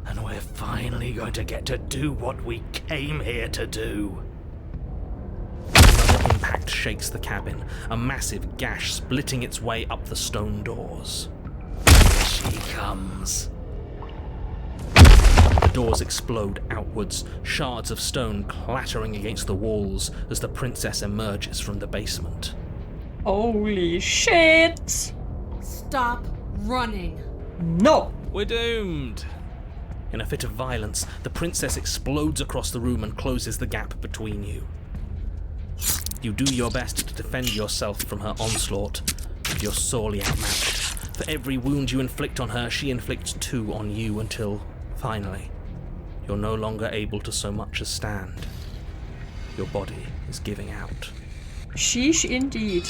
And we're finally going to get to do what we came here to do. Another impact shakes the cabin, a massive gash splitting its way up the stone doors. Here she comes. The doors explode outwards, shards of stone clattering against the walls as the princess emerges from the basement. Holy shit! Stop running. No! We're doomed. In a fit of violence, the princess explodes across the room and closes the gap between you. You do your best to defend yourself from her onslaught, but you're sorely outmatched. For every wound you inflict on her, she inflicts 2 on you until, finally, you're no longer able to so much as stand. Your body is giving out. Sheesh, indeed.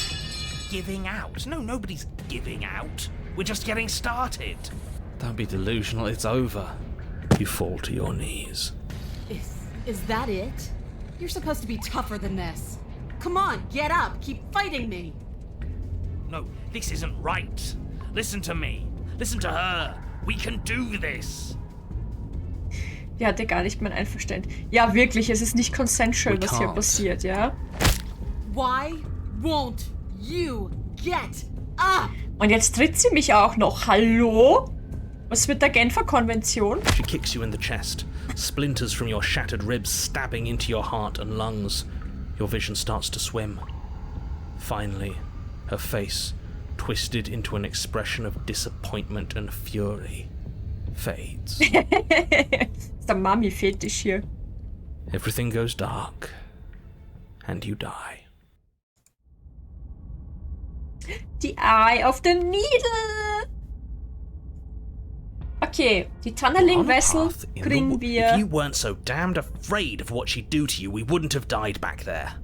Giving out? No, nobody's giving out. We're just getting started. Don't be delusional, it's over. You fall to your knees. Is that it? You're supposed to be tougher than this. Come on, get up. Keep fighting me. No, this isn't right. Listen to me. Listen to her. We can do this. Die hatte gar nicht mein Einverständnis. Ja, wirklich, es ist nicht consensual, was hier passiert, ja? Why won't you get up? Und jetzt tritt sie mich auch noch. Hallo? Was mit der Genfer Konvention? She kicks you in the chest, splinters from your shattered ribs stabbing into your heart and lungs. Your vision starts to swim. Finally, her face, twisted into an expression of disappointment and fury, fades. Ist der Mami-Fetisch hier. Everything goes dark, and you die. Die Eye of the Needle. Okay, die Tunneling Vessel kriegen wir. If you weren't so damned afraid of what she'd do to you, we wouldn't have died back there.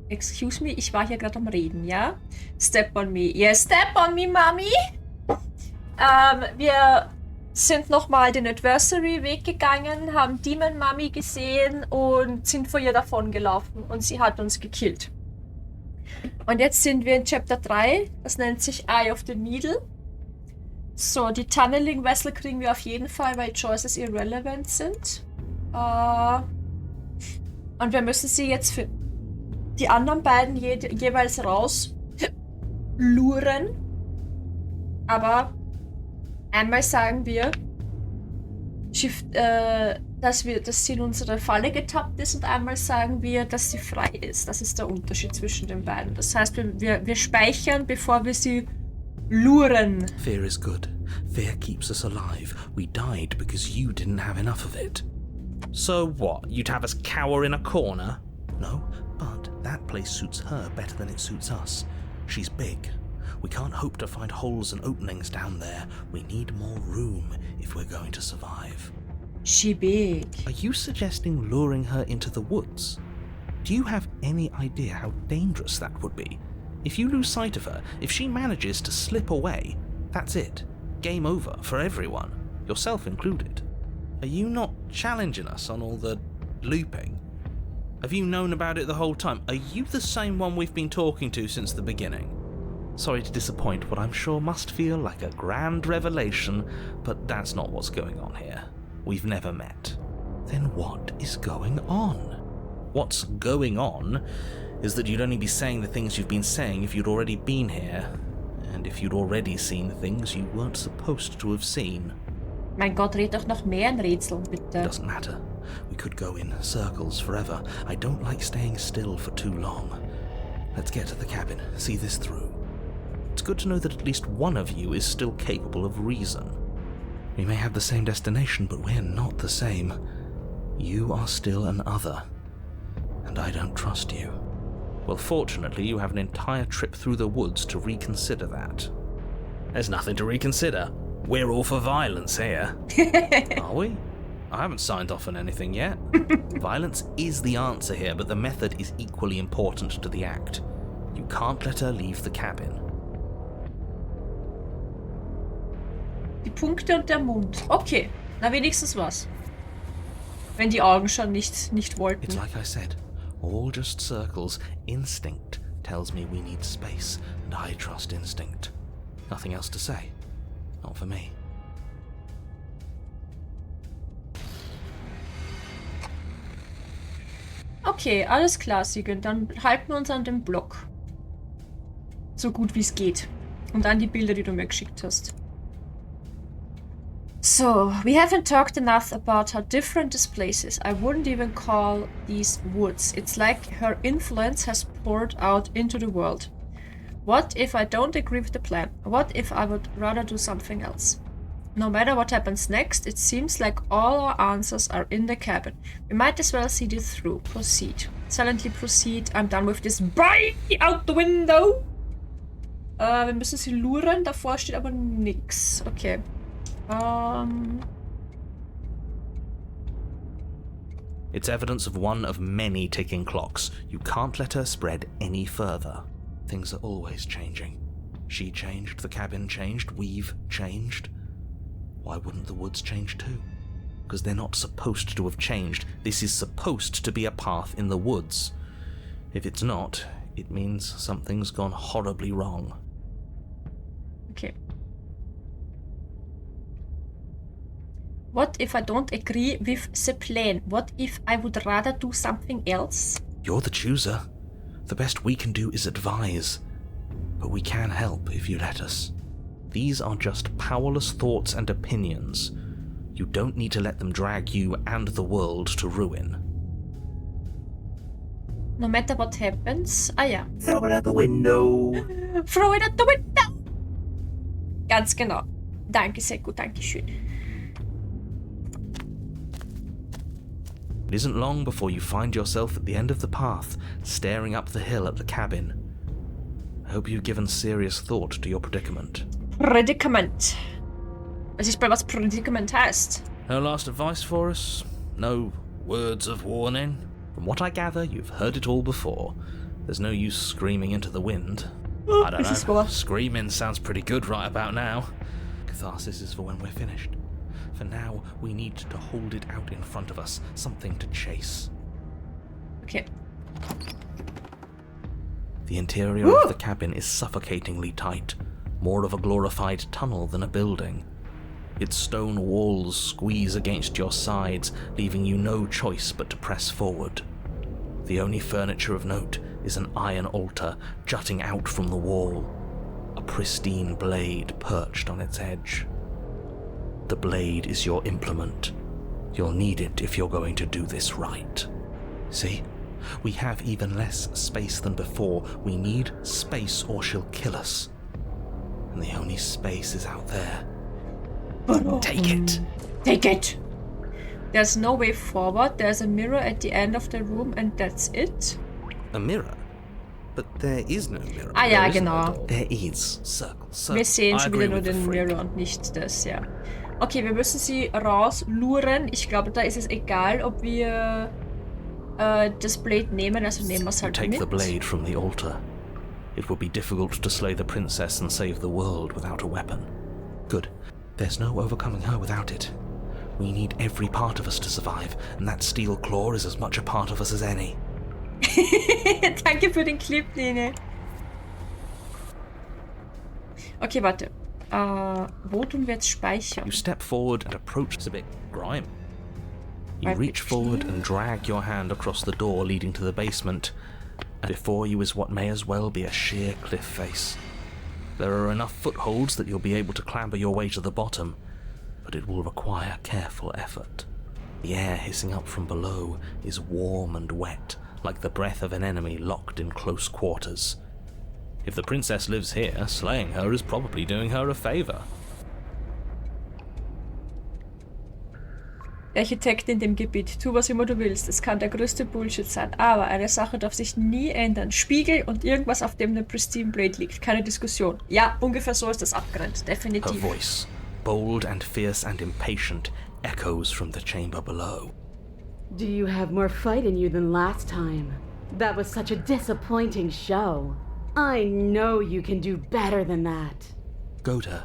Excuse me, ich war hier gerade am Reden, ja? Step on me. Yes, step on me, Mami. Wir sind nochmal den Adversary-Weg gegangen, haben Demon Mami gesehen und sind vor ihr davon gelaufen und sie hat uns gekillt. Und jetzt sind wir in Chapter 3, das nennt sich Eye of the Needle. So, die Tunneling Vessel kriegen wir auf jeden Fall, weil Choices irrelevant sind. Und wir müssen sie jetzt für die anderen beiden jeweils raus luren. Aber einmal sagen wir, dass sie in unsere Falle getappt ist und einmal sagen wir, dass sie frei ist. Das ist der Unterschied zwischen den beiden. Das heißt, wir speichern, bevor wir sie luren. Fear is good. Fear keeps us alive. We died because you didn't have enough of it. So what? You'd have us cower in a corner? No, but that place suits her better than it suits us. She's big. We can't hope to find holes and openings down there. We need more room if we're going to survive. She big. Are you suggesting luring her into the woods? Do you have any idea how dangerous that would be? If you lose sight of her, if she manages to slip away, that's it. Game over for everyone, yourself included. Are you not challenging us on all the looping? Have you known about it the whole time? Are you the same one we've been talking to since the beginning? Sorry to disappoint what I'm sure must feel like a grand revelation, but that's not what's going on here. We've never met. Then what is going on? What's going on is that you'd only be saying the things you've been saying if you'd already been here, and if you'd already seen things you weren't supposed to have seen. Mein Gott, red doch noch mehr in Rätseln, bitte. Doesn't matter. We could go in circles forever. I don't like staying still for too long. Let's get to the cabin, see this through. It's good to know that at least one of you is still capable of reason. We may have the same destination, but we're not the same. You are still an other, and I don't trust you. Well, fortunately, you have an entire trip through the woods to reconsider that. There's nothing to reconsider. We're all for violence here. Are we? I haven't signed off on anything yet. Violence is the answer here, but the method is equally important to the act. You can't let her leave the cabin. Die Punkte und der Mund. Okay, na wenigstens was. Wenn die Augen schon nicht wollten. It's like I said, all just circles. Instinct tells me we need space, and I trust instinct. Nothing else to say. Not for me. Okay, alles klar, Siegen. Dann halten wir uns an den Block. So gut wie es geht. Und an die Bilder, die du mir geschickt hast. So, we haven't talked enough about how different this place is. I wouldn't even call these woods. It's like her influence has poured out into the world. What if I don't agree with the plan? What if I would rather do something else? No matter what happens next, it seems like all our answers are in the cabin. We might as well see it through. Proceed. Silently proceed. I'm done with this. Bye! Out the window! Wir müssen sie luren. Davor steht aber nix. Okay. It's evidence of one of many ticking clocks. You can't let her spread any further. Things are always changing. She changed, the cabin changed, we've changed. Why wouldn't the woods change too? Because they're not supposed to have changed. This is supposed to be a path in the woods. If it's not, it means something's gone horribly wrong. Okay. What if I don't agree with the plan? What if I would rather do something else? You're the chooser. The best we can do is advise. But we can help if you let us. These are just powerless thoughts and opinions. You don't need to let them drag you and the world to ruin. No matter what happens... Ah ja. Throw it out the window. Throw it out the window! Ganz genau. Danke, Seko, dankeschön. It isn't long before you find yourself at the end of the path, staring up the hill at the cabin. I hope you've given serious thought to your predicament. Predicament. Weiß ich mal, was Predicament heißt? No last advice for us? No words of warning? From what I gather, you've heard it all before. There's no use screaming into the wind. I don't know. Screaming sounds pretty good right about now. Catharsis is for when we're finished. For now, we need to hold it out in front of us, something to chase. Okay. The interior of the cabin is suffocatingly tight, more of a glorified tunnel than a building. Its stone walls squeeze against your sides, leaving you no choice but to press forward. The only furniture of note is an iron altar jutting out from the wall, a pristine blade perched on its edge. The blade is your implement. You'll need it if you're going to do this right. See? We have even less space than before. We need space or she'll kill us. And the only space is out there. Take it! Take it! There's no way forward. There's a mirror at the end of the room and that's it. A mirror? But there is no mirror. Ah ja, genau. There is. Circle, circle. Wir sehen schon wieder nur den Mirror und nicht das, ja. Okay, wir müssen sie rausluren. Ich glaube, da ist es egal, ob wir das Blade nehmen, also nehmen wir es halt Take mit. the blade from the altar. It would be difficult to slay the princess and save the world without a weapon. Good. There's no overcoming her without it. We need every part of us to survive, and that steel claw is as much a part of us as any. Danke für den Clip, Nene. Okay, warte. Wo tun wir jetzt speichern? You step forward and approach the big grime. You reach forward and drag your hand across the door leading to the basement, and before you is what may as well be a sheer cliff face. There are enough footholds that you'll be able to clamber your way to the bottom, but it will require careful effort. The air hissing up from below is warm and wet, like the breath of an enemy locked in close quarters. If the princess lives here, slaying her is probably doing her a favor. Architekt in dem Gebiet, tu was immer du willst, es kann der größte Bullshit sein, aber eine Sache darf sich nie ändern. Spiegel und irgendwas, auf dem eine Pristine Blade liegt, keine Diskussion. Ja, ungefähr so ist das abgrenzt, definitiv. Her voice, bold and fierce and impatient, echoes from the chamber below. Do you have more fight in you than last time? That was such a disappointing show. I know you can do better than that. Goad her,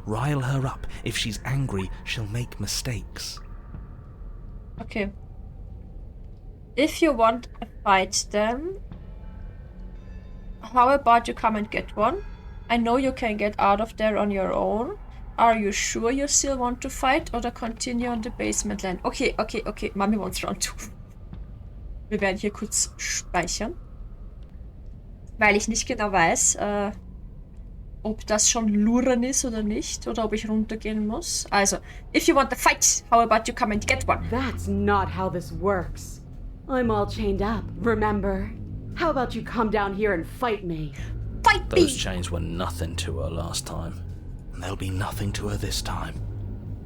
rile her up. If she's angry, she'll make mistakes. Okay. If you want a fight then, how about you come and get one? I know you can get out of there on your own. Are you sure you still want to fight or continue on the basement line? Okay. Mami wants round 2. Wir werden hier kurz speichern. Weil ich nicht genau weiß, ob das schon Luren ist oder nicht, oder ob ich runtergehen muss. Also, if you want the fight, how about you come and get one? That's not how this works. I'm all chained up, remember? How about you come down here and fight me? Fight me! Those chains were nothing to her last time, and they'll be nothing to her this time.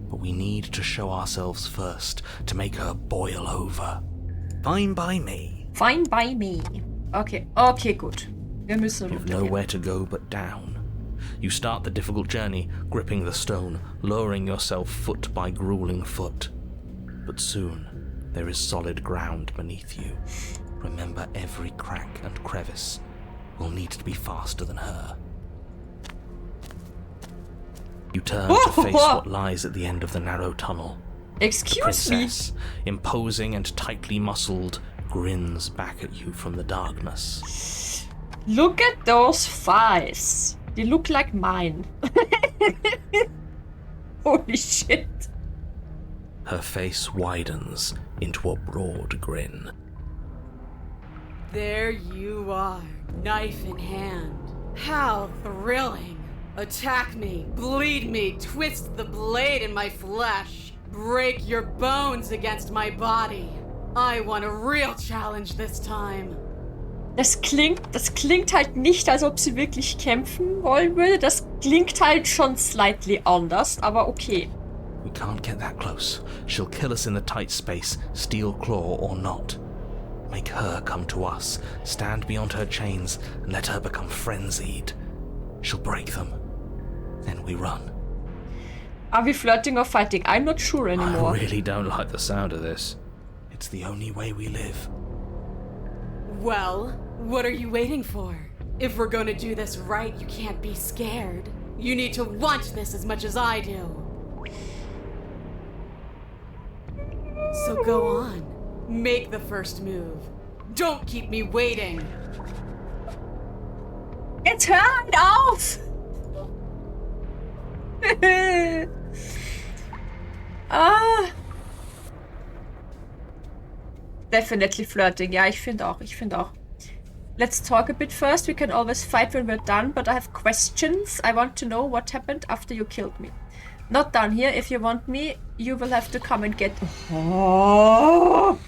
but we need to show ourselves first to make her boil over. Fine by me. Fine by me. Okay, gut. Wir müssen You've runtergehen. nowhere to go but down. You start the difficult journey, gripping the stone, lowering yourself foot by grueling foot. But soon, there is solid ground beneath you. Remember, every crack and crevice will need to be faster than her. You turn to face what lies at the end of the narrow tunnel. Excuse me. Princess, imposing and tightly muscled, grins back at you from the darkness. Look at those thighs. They look like mine. Holy shit. Her face widens into a broad grin. There you are, knife in hand. How thrilling. Attack me, bleed me, twist the blade in my flesh. Break your bones against my body. I want a real challenge this time. Das klingt halt nicht, als ob sie wirklich kämpfen wollen würde. Das klingt halt schon slightly anders, aber okay. We can't get that close. She'll kill us in the tight space, steel claw or not. Make her come to us, stand beyond her chains, and let her become frenzied. She'll break them. Then we run. Are we flirting or fighting? I'm not sure anymore. I really don't like the sound of this. It's the only way we live. Well, what are you waiting for? If we're gonna do this right, you can't be scared. You need to want this as much as I do. So go on. Make the first move. Don't keep me waiting. Jetzt hör halt auf! Definitely flirting. Ja, ich finde auch. Let's talk a bit first. We can always fight when we're done, but I have questions. I want to know what happened after you killed me. Not done here. If you want me, you will have to come and get... Oh.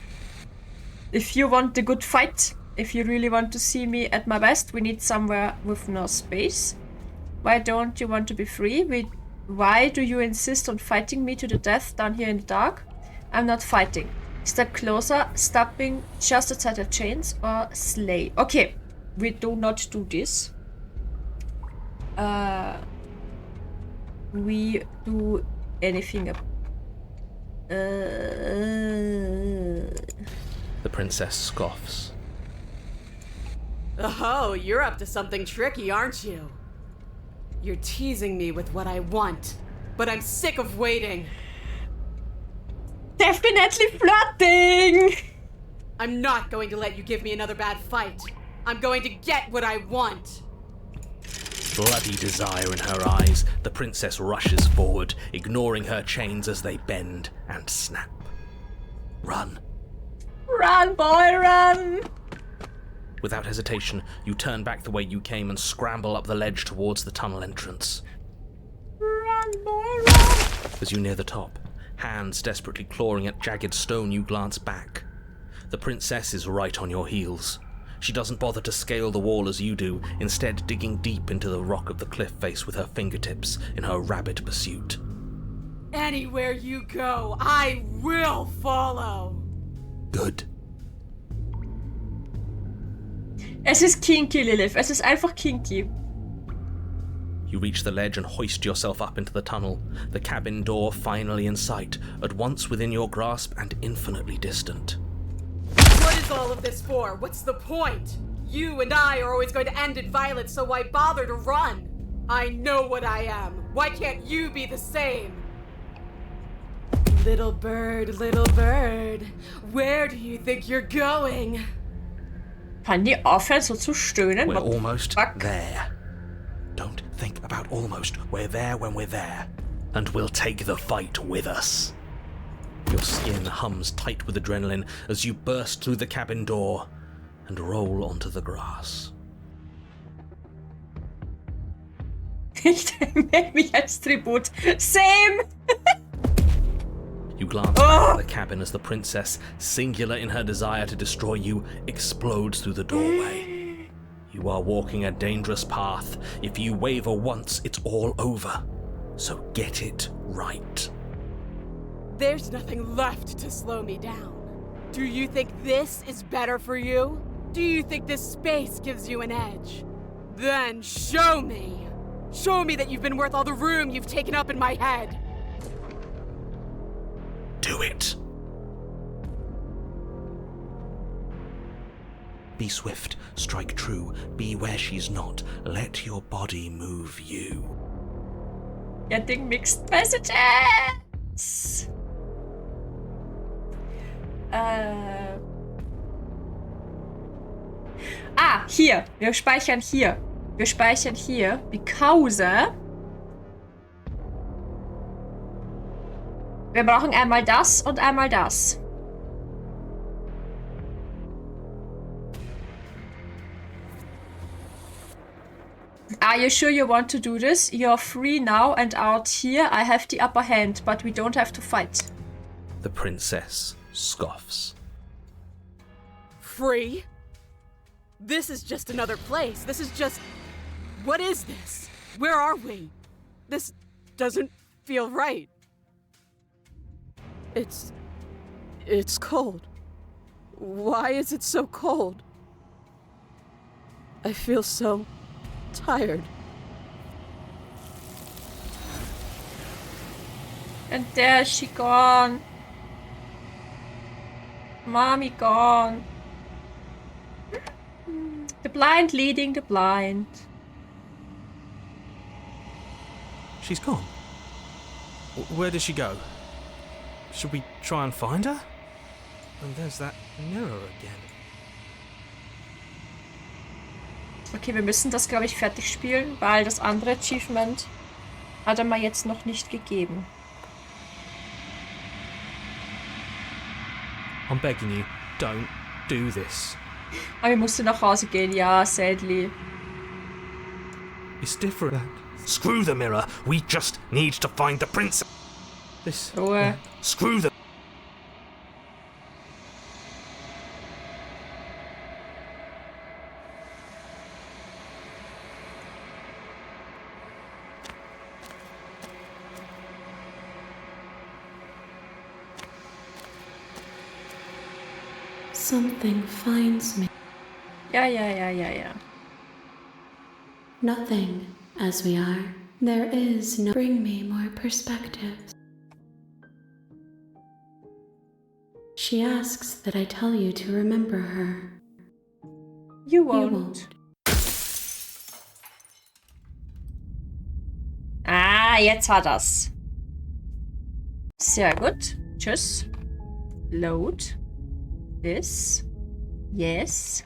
If you want a good fight, if you really want to see me at my best, we need somewhere with no space. Why don't you want to be free? Why do you insist on fighting me to the death down here in the dark? I'm not fighting. Step closer, stopping just outside the chains, or slay. Okay, we do not do this. We do anything. The princess scoffs. Oh, you're up to something tricky, aren't you? You're teasing me with what I want, but I'm sick of waiting. Definitely flirting! I'm not going to let you give me another bad fight. I'm going to get what I want. Bloody desire in her eyes, the princess rushes forward, ignoring her chains as they bend and snap. Run. Run, boy, run! Without hesitation, you turn back the way you came and scramble up the ledge towards the tunnel entrance. Run, boy, run! As you near the top, hands desperately clawing at jagged stone, you glance back. The princess is right on your heels. She doesn't bother to scale the wall as you do, instead digging deep into the rock of the cliff face with her fingertips in her rabid pursuit. Anywhere you go, I will follow. Good. Es ist kinky, Lilith. Es ist einfach kinky. You reach the ledge and hoist yourself up into the tunnel, the cabin door finally in sight, at once within your grasp and infinitely distant. What is all of this for? What's the point? You and I are always going to end in violence, so why bother to run? I know what I am. Why can't you be the same? Little bird, where do you think you're going? Kann die aufhören so zu stöhnen? We're What the almost fuck? there. Don't think about almost. We're there when we're there. And we'll take the fight with us. Your skin hums tight with adrenaline as you burst through the cabin door and roll onto the grass. Ich melde mich als Tribut. Same! You glance back at the cabin as the princess, singular in her desire to destroy you, explodes through the doorway. You are walking a dangerous path. If you waver once, it's all over. So get it right. There's nothing left to slow me down. Do you think this is better for you? Do you think this space gives you an edge? Then show me! Show me that you've been worth all the room you've taken up in my head! Do it! Be swift, strike true, be where she's not. Let your body move you. Getting mixed messages! Hier. Wir speichern hier. Because. Wir brauchen einmal das und einmal das. Are you sure you want to do this? You're free now and out here. I have the upper hand, but we don't have to fight. The princess scoffs. Free? This is just another place. This is just... What is this? Where are we? This doesn't feel right. It's cold. Why is it so cold? I feel so tired. And there she gone. Mommy gone. The blind leading the blind. She's gone. Where did she go? Should we try and find her? And there's that mirror again. Okay, wir müssen das, glaube ich, fertig spielen, weil das andere Achievement hat er mir jetzt noch nicht gegeben. I'm begging you, don't do this. Aber ich musste nach Hause gehen, ja, sadly. It's different. Screw the mirror, we just need to find the princess. This... Ruhe. Screw the... Something finds me. Ja. Nothing, as we are. There is no... Bring me more perspectives. She asks that I tell you to remember her. You You won't. won't. Jetzt hat er's. Sehr gut. Tschüss. Load. This. Yes.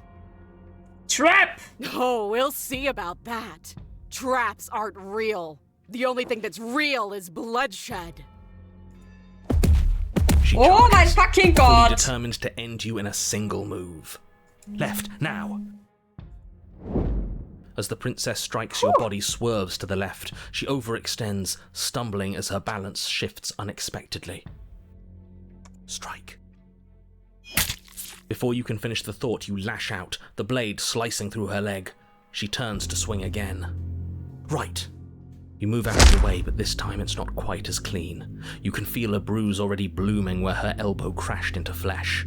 Trap! Oh, we'll see about that. Traps aren't real. The only thing that's real is bloodshed. She Oh my charges, fucking fully god! determined to end you in a single move. Left, now! As the princess strikes, your body swerves to the left. She overextends, stumbling as her balance shifts unexpectedly. Strike. Before you can finish the thought, you lash out, the blade slicing through her leg. She turns to swing again. Right. You move out of the way, but this time it's not quite as clean. You can feel a bruise already blooming where her elbow crashed into flesh.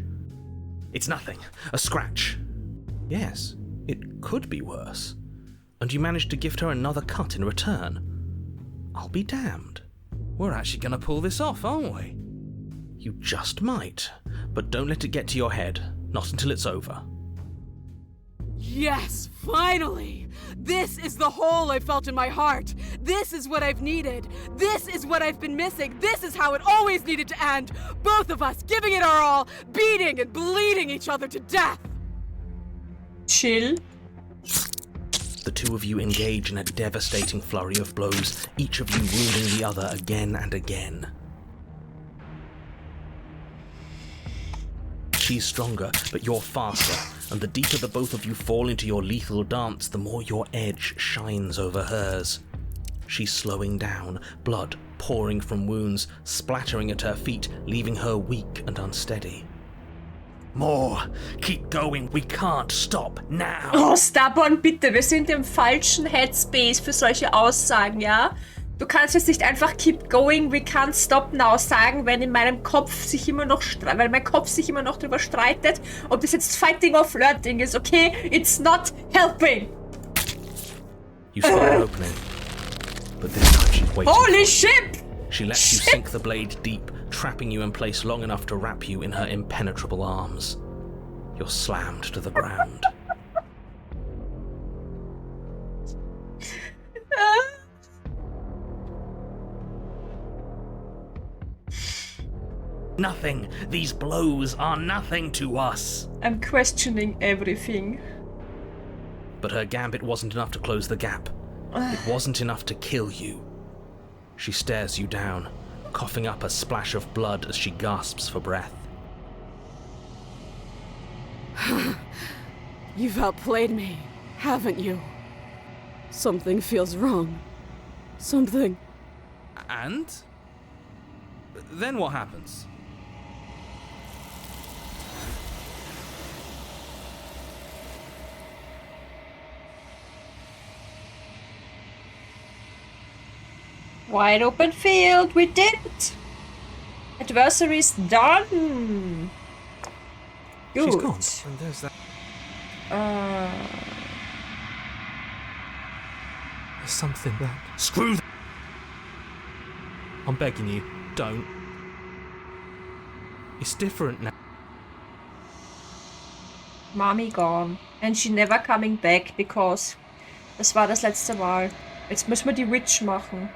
It's nothing. A scratch. Yes, it could be worse. And you manage to gift her another cut in return. I'll be damned. We're actually going to pull this off, aren't we? You just might, but don't let it get to your head. Not until it's over. Yes, finally! This is the hole I felt in my heart. This is what I've needed. This is what I've been missing. This is how it always needed to end. Both of us giving it our all, beating and bleeding each other to death. Chill. The two of you engage in a devastating flurry of blows, each of you wounding the other again and again. She's stronger, but you're faster, and the deeper the both of you fall into your lethal dance, the more your edge shines over hers. She's slowing down, blood pouring from wounds, splattering at her feet, leaving her weak and unsteady. More! Keep going, we can't stop now! Oh, Starborn, bitte, wir sind im falschen Headspace für solche Aussagen, ja? Du kannst jetzt nicht einfach keep going, we can't stop now sagen, wenn in meinem Kopf sich immer noch weil mein Kopf sich immer noch darüber streitet, ob das jetzt fighting or flirting ist, okay? It's not helping! You spot an opening, but this time she's waiting. Holy shit! She lets you sink the blade deep, trapping you in place long enough to wrap you in her impenetrable arms. You're slammed to the ground. Nothing. These blows are nothing to us. I'm questioning everything. But her gambit wasn't enough to close the gap. It wasn't enough to kill you. She stares you down, coughing up a splash of blood as she gasps for breath. You've outplayed me, haven't you? Something feels wrong. Something. And? Then what happens? Wide open field, we did it! Adversary's done! Good. She's gone. And there's that. There's something that. Screw th- I'm begging you, don't. It's different now. Mommy gone. And she never coming back, because das war das letzte Mal. Jetzt müssen wir die Witch machen.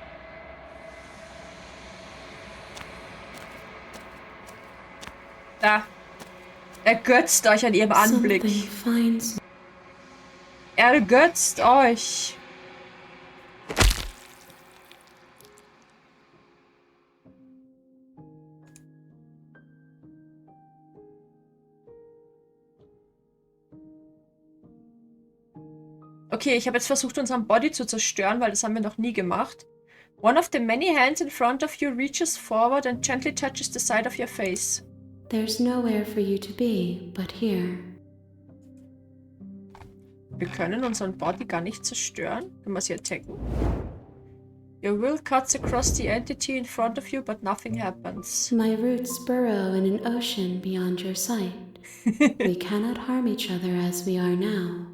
Da. Ergötzt euch an ihrem Anblick. Ergötzt euch. Okay, ich habe jetzt versucht, unseren Body zu zerstören, weil das haben wir noch nie gemacht. One of the many hands in front of you reaches forward and gently touches the side of your face. There's nowhere for you to be but here. Wir können unseren Body gar nicht zerstören, wenn wir sie attacken. Your will cuts across the entity in front of you, but nothing happens. My roots burrow in an ocean beyond your sight. We cannot harm each other as we are now.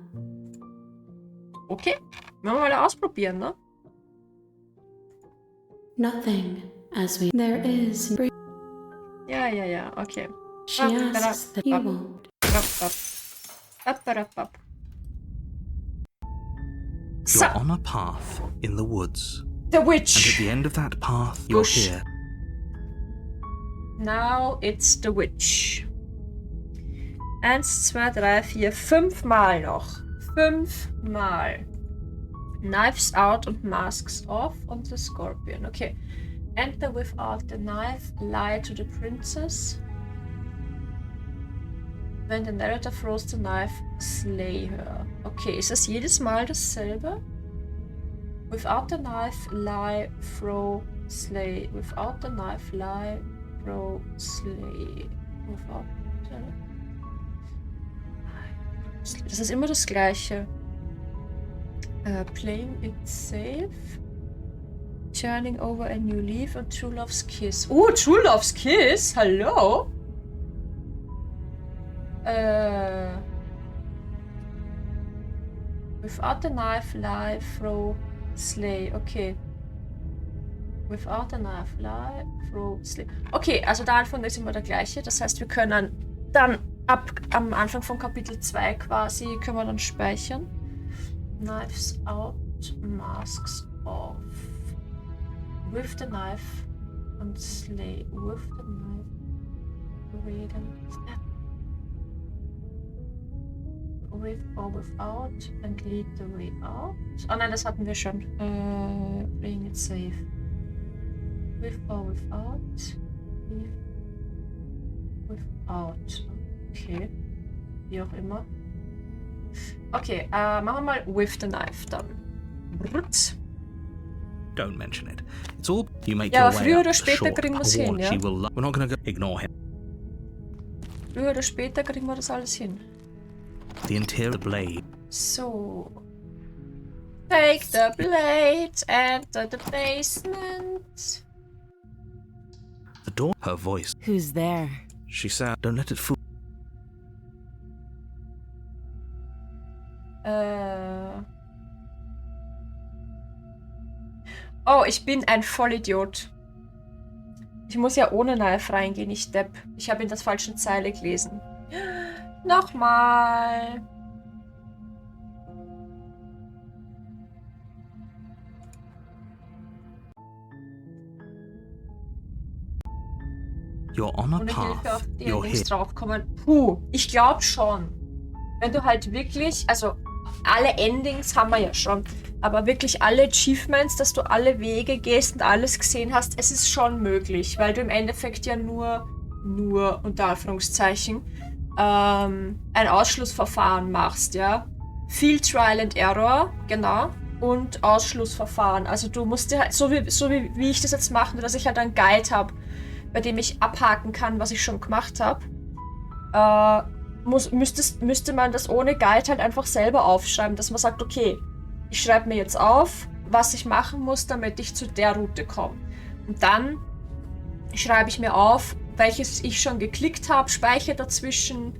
Okay, wollen wir mal ausprobieren, ne? Nothing as we... There is... Ja, okay. She asks that you won't. So, You're on a path in the woods. the And witch. at the end of that path, you're Bush. here. Now it's the witch. 1, 2, 3, 4, 5 Mal noch. 5 Mal. Knives out und masks off on the scorpion. Okay. Enter without the knife. Lie to the princess. When the narrator throws the knife, slay her. Okay, ist das jedes Mal dasselbe? Without the knife, lie, throw, slay. Without the knife, lie, throw, slay. Without the... Das ist immer das Gleiche. Playing it safe. Turning over a new leaf and True Love's Kiss. Oh, True Love's Kiss? Hallo? Without the knife, lie, throw, slay. Okay. Without the knife, lie, throw, slay. Okay, also der Anfang ist immer der gleiche. Das heißt, wir können dann am Anfang von Kapitel 2 quasi, können wir dann speichern. Knives out, masks off. With the knife and slay. With the knife. Read and step. With or without and lead the way out. Oh nein, das hatten wir schon. Playing it safe. With or without. Without. Okay. Wie auch immer. Okay, machen wir mal with the knife dann. Brrrt. Don't mention it. It's all you make Ja, your aber way früher up oder the später shore. kriegen wir es I hin, warn, ja? she will We're not gonna go ignore him. Früher oder später kriegen wir das alles hin. The interior of the blade. So. Take the blade, enter the basement. The door. Her voice. Who's there? She said, "Don't let it fool." Oh, ich bin ein Vollidiot. Ich muss ja ohne Knife reingehen, ich Depp. Ich habe in der falschen Zeile gelesen. Nochmal. You're on a Ohne Hilfe auf path. die You're Endings here. draufkommen. Puh, ich glaube schon. Wenn du halt wirklich, also alle Endings haben wir ja schon, aber wirklich alle Achievements, dass du alle Wege gehst und alles gesehen hast, es ist schon möglich, weil du im Endeffekt ja nur unter Anführungszeichen, ein Ausschlussverfahren machst, ja. Viel Trial and Error, genau, und Ausschlussverfahren. Also du musst dir halt, so wie ich das jetzt mache, dass ich halt einen Guide habe, bei dem ich abhaken kann, was ich schon gemacht habe, müsste man das ohne Guide halt einfach selber aufschreiben, dass man sagt, okay, ich schreibe mir jetzt auf, was ich machen muss, damit ich zu der Route komme. Und dann schreibe ich mir auf, welches ich schon geklickt habe, speichere dazwischen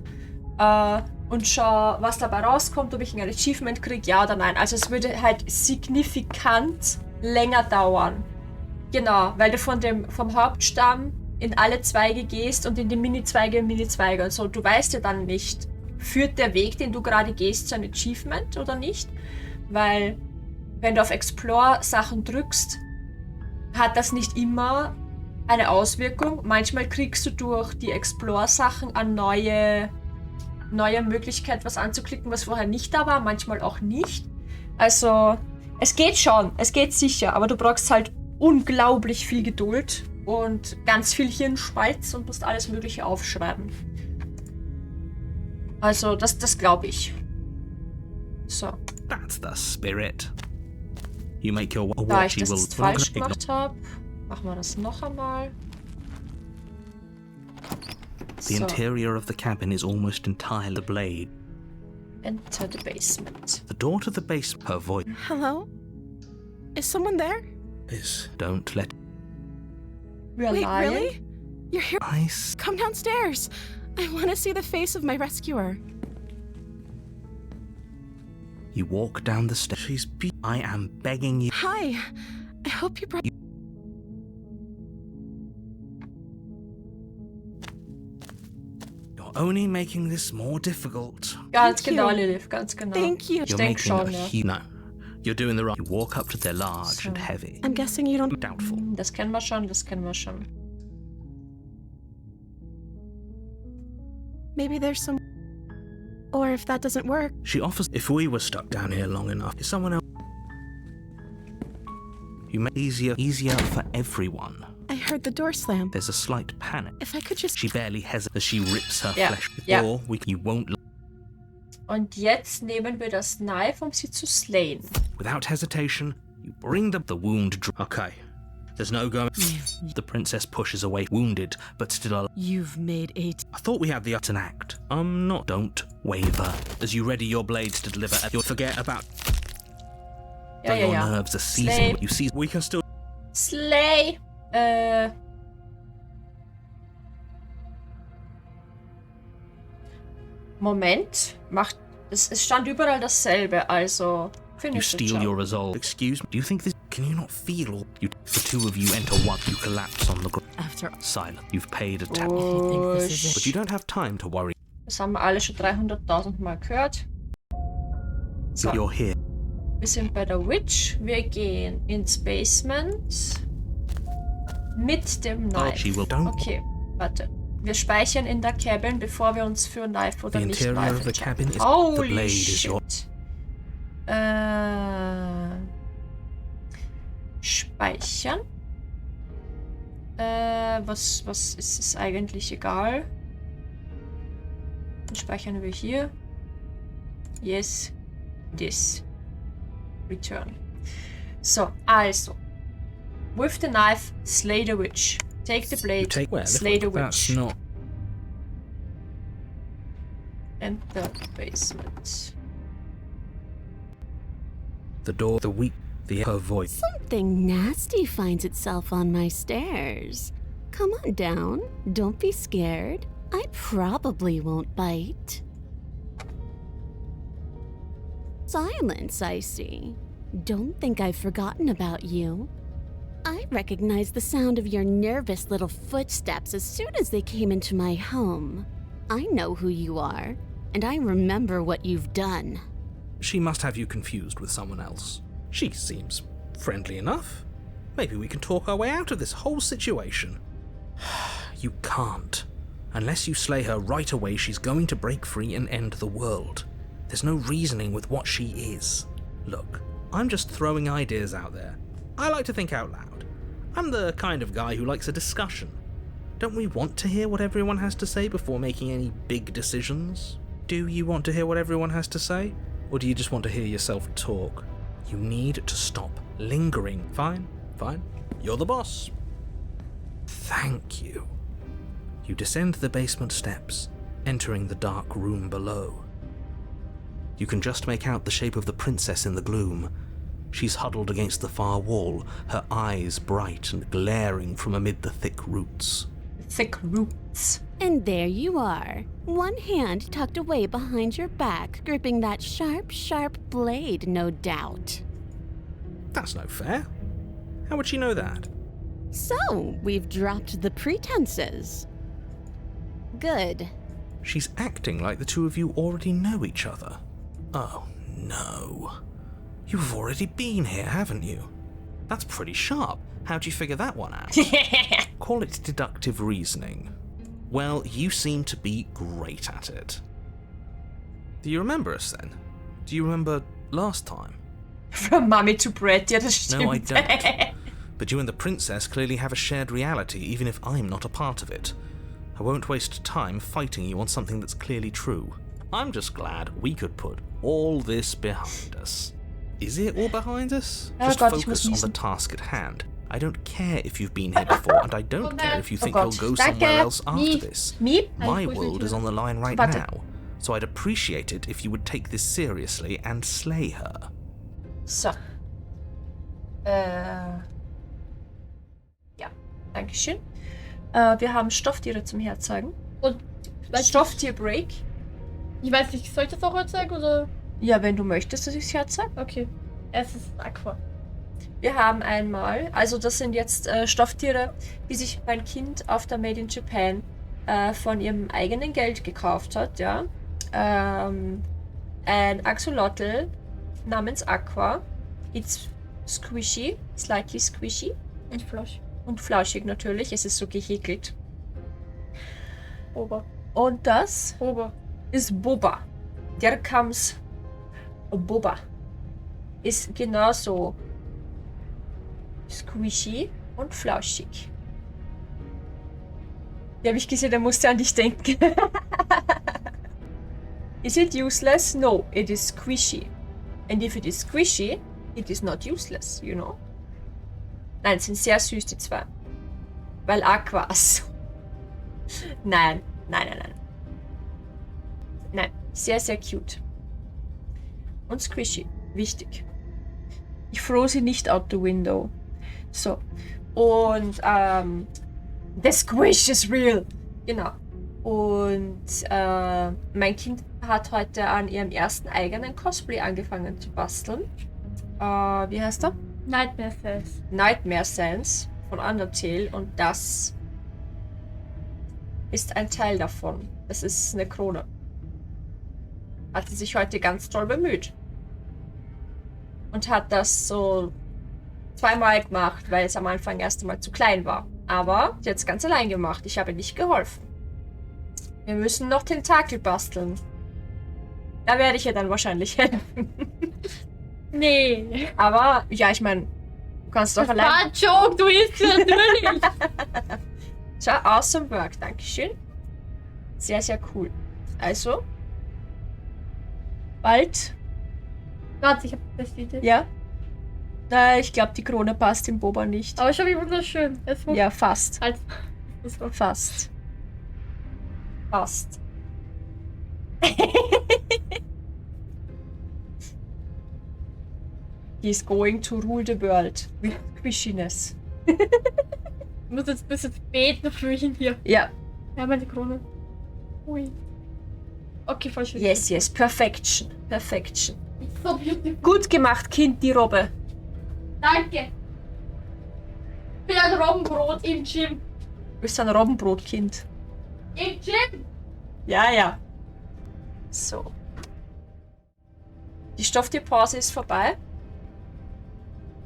und schaue, was dabei rauskommt, ob ich ein Achievement kriege, ja oder nein. Also es würde halt signifikant länger dauern. Genau, weil du vom Hauptstamm in alle Zweige gehst und in die Mini-Zweige und so. Du weißt ja dann nicht, führt der Weg, den du gerade gehst, zu einem Achievement oder nicht? Weil, wenn du auf Explore Sachen drückst, hat das nicht immer eine Auswirkung. Manchmal kriegst du durch die Explore-Sachen eine neue Möglichkeit, was anzuklicken, was vorher nicht da war, manchmal auch nicht. Also, es geht schon, es geht sicher, aber du brauchst halt unglaublich viel Geduld und ganz viel Hirnschmalz und musst alles Mögliche aufschreiben. Also, das glaube ich. So. That's the spirit. You make your Da ich watch. You das will. jetzt We're not falsch gonna gemacht habe, machen wir das noch einmal. The interior of the cabin is almost entirely the blade. Enter the basement. The door to the basement. Her voice Hello? Is someone there? is. Don't let We're Wait, lying. really? You're here? ice. Come downstairs. I want to see the face of my rescuer. You walk down the stairs. She's I am begging you. Hi. I hope you brought... You're only making this more difficult. Ganz Thank genau, you. Lilith, ganz genau. Thank you. Ich You're denke making schon, a ja. no. You're doing the right. You walk up to their large and heavy. I'm guessing you don't... Doubtful. Das kennen wir schon, das kennen wir schon. Maybe there's some... Or if that doesn't work... She offers. If we were stuck down here long enough, is someone else? You make it easier for everyone. I heard the door slam. There's a slight panic. If I could just... She barely hesitates as she rips her Ja, flesh. ja. Or you won't. Und jetzt nehmen wir das Knife, um sie zu slayen. Without hesitation, you bring the wound. Okay. There's no going. The princess pushes away, wounded, but still alive. You've made a... I thought we had the an act. Not. Don't waver. As you ready your blades to deliver, you'll forget about. Ja, your ja, ja. nerves are seizing. Slay. You see, we can still. Slay! Moment. Es stand überall dasselbe, also. You Finish the steal job. your resolve. Excuse me. Do you think this? Can you not feel? Or the two of you enter one. You collapse on the ground. After... Silent. You've paid a tab. Wurscht. But you don't have time to worry. Das haben wir alle schon 300.000 Mal gehört. So, You're here. wir sind bei der Witch. Wir gehen ins Basement. Mit dem Oh, she Knife. will. Don't. Okay, warte. Wir speichern in der Cabin, bevor wir uns für Knife oder The nicht interior Knife of the entscheiden. cabin is. Holy The blade is your. shit. Speichern. Was ist es eigentlich egal? Dann speichern wir hier. Yes. This. Return. So, also. With the knife, slay the witch. Take the You blade, take where? slay the That's witch. not. Enter the basement. The door, the weak, her voice. Something nasty finds itself on my stairs. Come on down. Don't be scared. I probably won't bite. Silence, I see. Don't think I've forgotten about you. I recognized the sound of your nervous little footsteps as soon as they came into my home. I know who you are, and I remember what you've done. She must have you confused with someone else. She seems friendly enough. Maybe we can talk our way out of this whole situation. You can't. Unless you slay her right away, she's going to break free and end the world. There's no reasoning with what she is. Look, I'm just throwing ideas out there. I like to think out loud. I'm the kind of guy who likes a discussion. Don't we want to hear what everyone has to say before making any big decisions? Do you want to hear what everyone has to say? Or do you just want to hear yourself talk? You need to stop lingering. Fine. You're the boss. Thank you. You descend the basement steps, entering the dark room below. You can just make out the shape of the princess in the gloom. She's huddled against the far wall, her eyes bright and glaring from amid the thick roots. Thick roots. And there you are, one hand tucked away behind your back, gripping that sharp, sharp blade, no doubt. That's no fair. How would she know that? So, we've dropped the pretenses. Good. She's acting like the two of you already know each other. Oh, no. You've already been here, haven't you? That's pretty sharp. How'd you figure that one out? Call it deductive reasoning. Well, you seem to be great at it. Do you remember us then? Do you remember last time? From Mummy to Brett, ja, das stimmt. No, I don't. But you and the princess clearly have a shared reality, even if I'm not a part of it. I won't waste time fighting you on something that's clearly true. I'm just glad we could put all this behind us. Is it all behind us? Just focus on the task at hand. I don't care if you've been here before, and I don't care if you think you'll go somewhere else after this. My world is on the line right now, so I'd appreciate it if you would take this seriously and slay her. So. Ja, dankeschön. Wir haben Stofftiere zum Herzeigen. Und Stofftier-Break. ich weiß nicht, soll ich das auch heute zeigen oder? Ja, wenn du möchtest, dass ich es herzeige. Okay. Erstes Aqua. Wir haben einmal, also das sind jetzt Stofftiere, die sich mein Kind auf der Made in Japan von ihrem eigenen Geld gekauft hat, ja. Ein Axolotl namens Aqua. It's squishy, slightly squishy. Und Flasch. Und flauschig natürlich, es ist so gehäkelt. Ober. Und das Ober. ist Boba. Der comes Boba. Ist genauso squishy und flauschig. Die habe ich gesehen, der musste an dich denken. Is it useless? No, it is squishy. And if it is squishy, it is not useless, you know? Nein, sind sehr süß, die zwei. Weil Aquas. Nein. Nein, sehr, sehr cute. Und squishy. Wichtig. Ich throw sie nicht out the window. So. Und, the squish is real. Genau. Und, mein Kind hat heute an ihrem ersten eigenen Cosplay angefangen zu basteln. Wie heißt er? Nightmare Cells. Nightmare Cells von Undertale. Und das ist ein Teil davon. Das ist eine Krone. Hat sie sich heute ganz toll bemüht. Und hat das so zweimal gemacht, weil es am Anfang erst einmal zu klein war. Aber sie hat es ganz allein gemacht. Ich habe nicht geholfen. Wir müssen noch Tentakel basteln. Da werde ich ihr dann wahrscheinlich helfen. Nee. Aber, ja, ich meine, du kannst doch allein... war ein Joke, du isst natürlich. So, awesome work. Dankeschön. Sehr, sehr cool. Also, bald... Warte, ich hab das Idee. Ja? Na, ich glaube, die Krone passt im Boba nicht. Aber schau, wie wunderschön. Es muss Ja, fast. halt. Das war Fast. Fast. He's going to rule the world with squishiness. Ich muss jetzt ein bisschen beten für mich hier. Ja. Ja, meine Krone. Ui. Okay, voll schön. Yes, yes. Perfection. Perfection. It's so beautiful. Gut gemacht, Kind, die Robbe. Danke. Ich bin ein Robbenbrot im Gym. Du bist ein Robbenbrotkind. Im Gym? Ja, ja. So. Die Stofftierpause ist vorbei.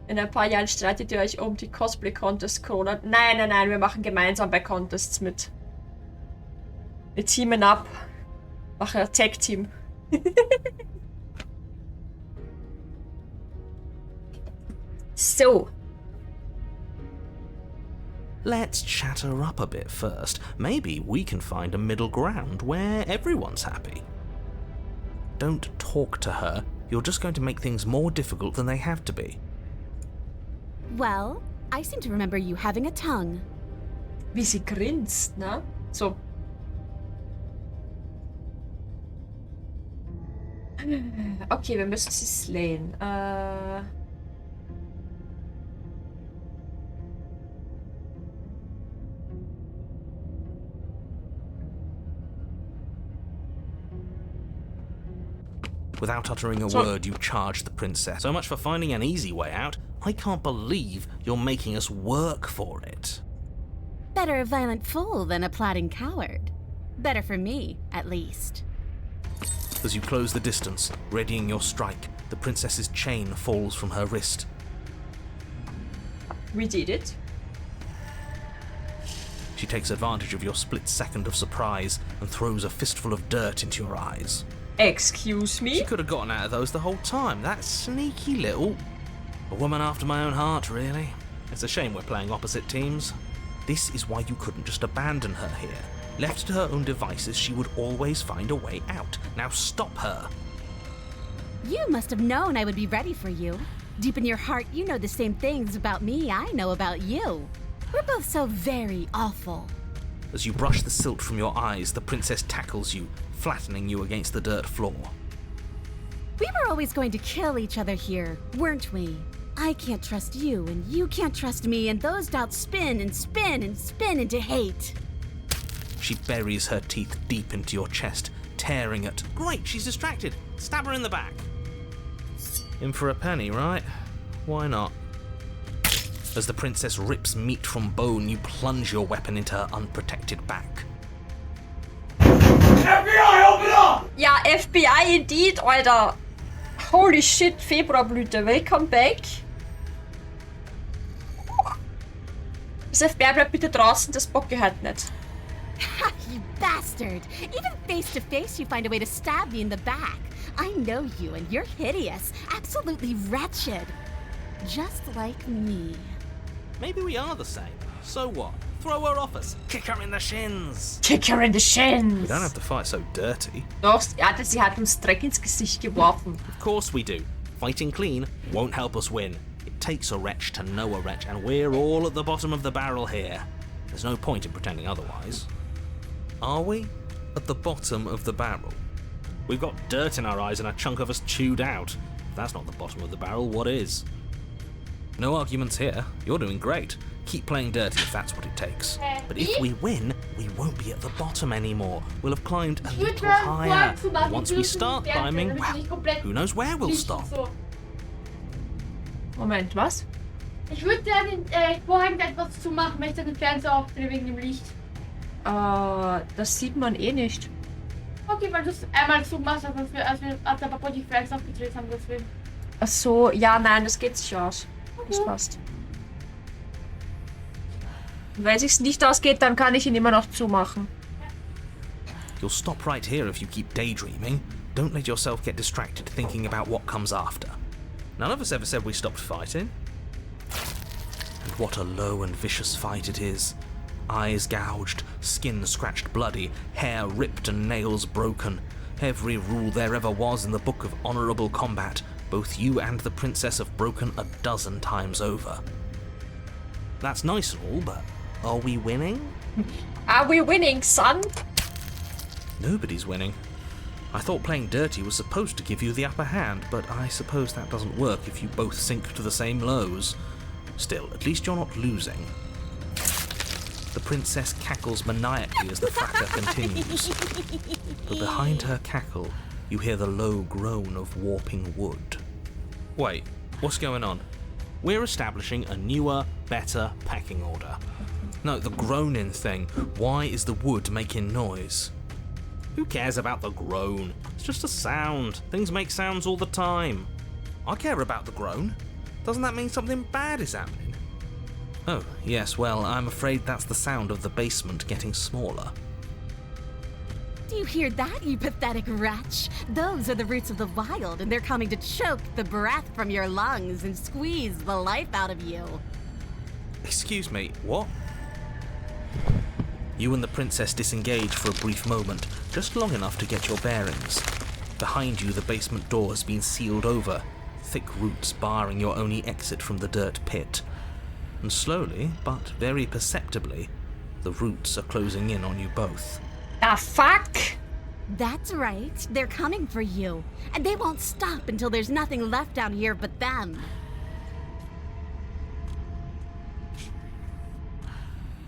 In ein paar Jahren streitet ihr euch um die Cosplay-Contest-Krone. Nein, nein, nein, wir machen gemeinsam bei Contests mit. Wir teamen ab. Machen ein Tag-Team. So. Let's chat her up a bit first. Maybe we can find a middle ground where everyone's happy. Don't talk to her. You're just going to make things more difficult than they have to be. Well, I seem to remember you having a tongue. Wie sie grinst, ne? So. Okay, wir müssen sie slayen. Without uttering a word, you charge the princess. So much for finding an easy way out. I can't believe you're making us work for it. Better a violent fool than a plotting coward. Better for me, at least. As you close the distance, readying your strike, the princess's chain falls from her wrist. We did it. She takes advantage of your split second of surprise and throws a fistful of dirt into your eyes. Excuse me? She could have gotten out of those the whole time. That sneaky little... A woman after my own heart, really. It's a shame we're playing opposite teams. This is why you couldn't just abandon her here. Left to her own devices, she would always find a way out. Now stop her. You must have known I would be ready for you. Deep in your heart, you know the same things about me I know about you. We're both so very awful. As you brush the silt from your eyes, the princess tackles you, flattening you against the dirt floor. We were always going to kill each other here, weren't we? I can't trust you, and you can't trust me, and those doubts spin and spin and spin into hate. She buries her teeth deep into your chest, tearing at... Great, she's distracted. Stab her in the back. In for a penny, right? Why not? As the princess rips meat from bone, you plunge your weapon into her unprotected back. FBI, open up! Ja, FBI indeed, Alter. Holy shit, Februarblüte. Welcome back. Das FBI bleibt bitte draußen, das Bock halt nicht. You bastard! Even face to face, you find a way to stab me in the back. I know you, and you're hideous, absolutely wretched. Just like me. Maybe we are the same. So what? Throw her off us. Kick her in the shins. Kick her in the shins. We don't have to fight so dirty. Doch, ja, sie hat uns Dreck ins Gesicht geworfen. Of course we do. Fighting clean won't help us win. It takes a wretch to know a wretch, and we're all at the bottom of the barrel here. There's no point in pretending otherwise. Are we? At the bottom of the barrel? We've got dirt in our eyes and a chunk of us chewed out. If that's not the bottom of the barrel, what is? No arguments here. You're doing great. Keep playing dirty if that's what it takes. But if we win, we won't be at the bottom anymore. We'll have climbed a little higher. And once we start climbing, well, who knows where we'll stop. Moment, was? Ich würde den Vorhang etwas zumachen, wenn ich den Fernseher aufdrehe wegen dem Licht. Das sieht man eh nicht. Okay, weil du es einmal zumachst, als der Papa die Fernseher aufgedreht haben, deswegen. Ach so, ja, nein, das geht sich aus. Das passt. Und wenn sich's nicht ausgeht, dann kann ich ihn immer noch zumachen. You'll stop right here if you keep daydreaming. Don't let yourself get distracted thinking about what comes after. None of us ever said we stopped fighting. And what a low and vicious fight it is. Eyes gouged, skin scratched bloody, hair ripped and nails broken. Every rule there ever was in the book of honourable combat, both you and the princess have broken 12 times over. That's nice and all, but are we winning? Are we winning, son? Nobody's winning. I thought playing dirty was supposed to give you the upper hand, but I suppose that doesn't work if you both sink to the same lows. Still, at least you're not losing. The princess cackles maniacally as the fracas continues. But behind her cackle, you hear the low groan of warping wood. Wait, what's going on? We're establishing a newer, better pecking order. No, the groaning thing. Why is the wood making noise? Who cares about the groan? It's just a sound. Things make sounds all the time. I care about the groan. Doesn't that mean something bad is happening? Oh, yes, well, I'm afraid that's the sound of the basement getting smaller. Do you hear that, you pathetic wretch? Those are the roots of the wild, and they're coming to choke the breath from your lungs and squeeze the life out of you. Excuse me, what? You and the princess disengage for a brief moment, just long enough to get your bearings. Behind you, the basement door has been sealed over, thick roots barring your only exit from the dirt pit. And slowly, but very perceptibly, the roots are closing in on you both. Ah, fuck! That's right, they're coming for you. And they won't stop until there's nothing left down here but them.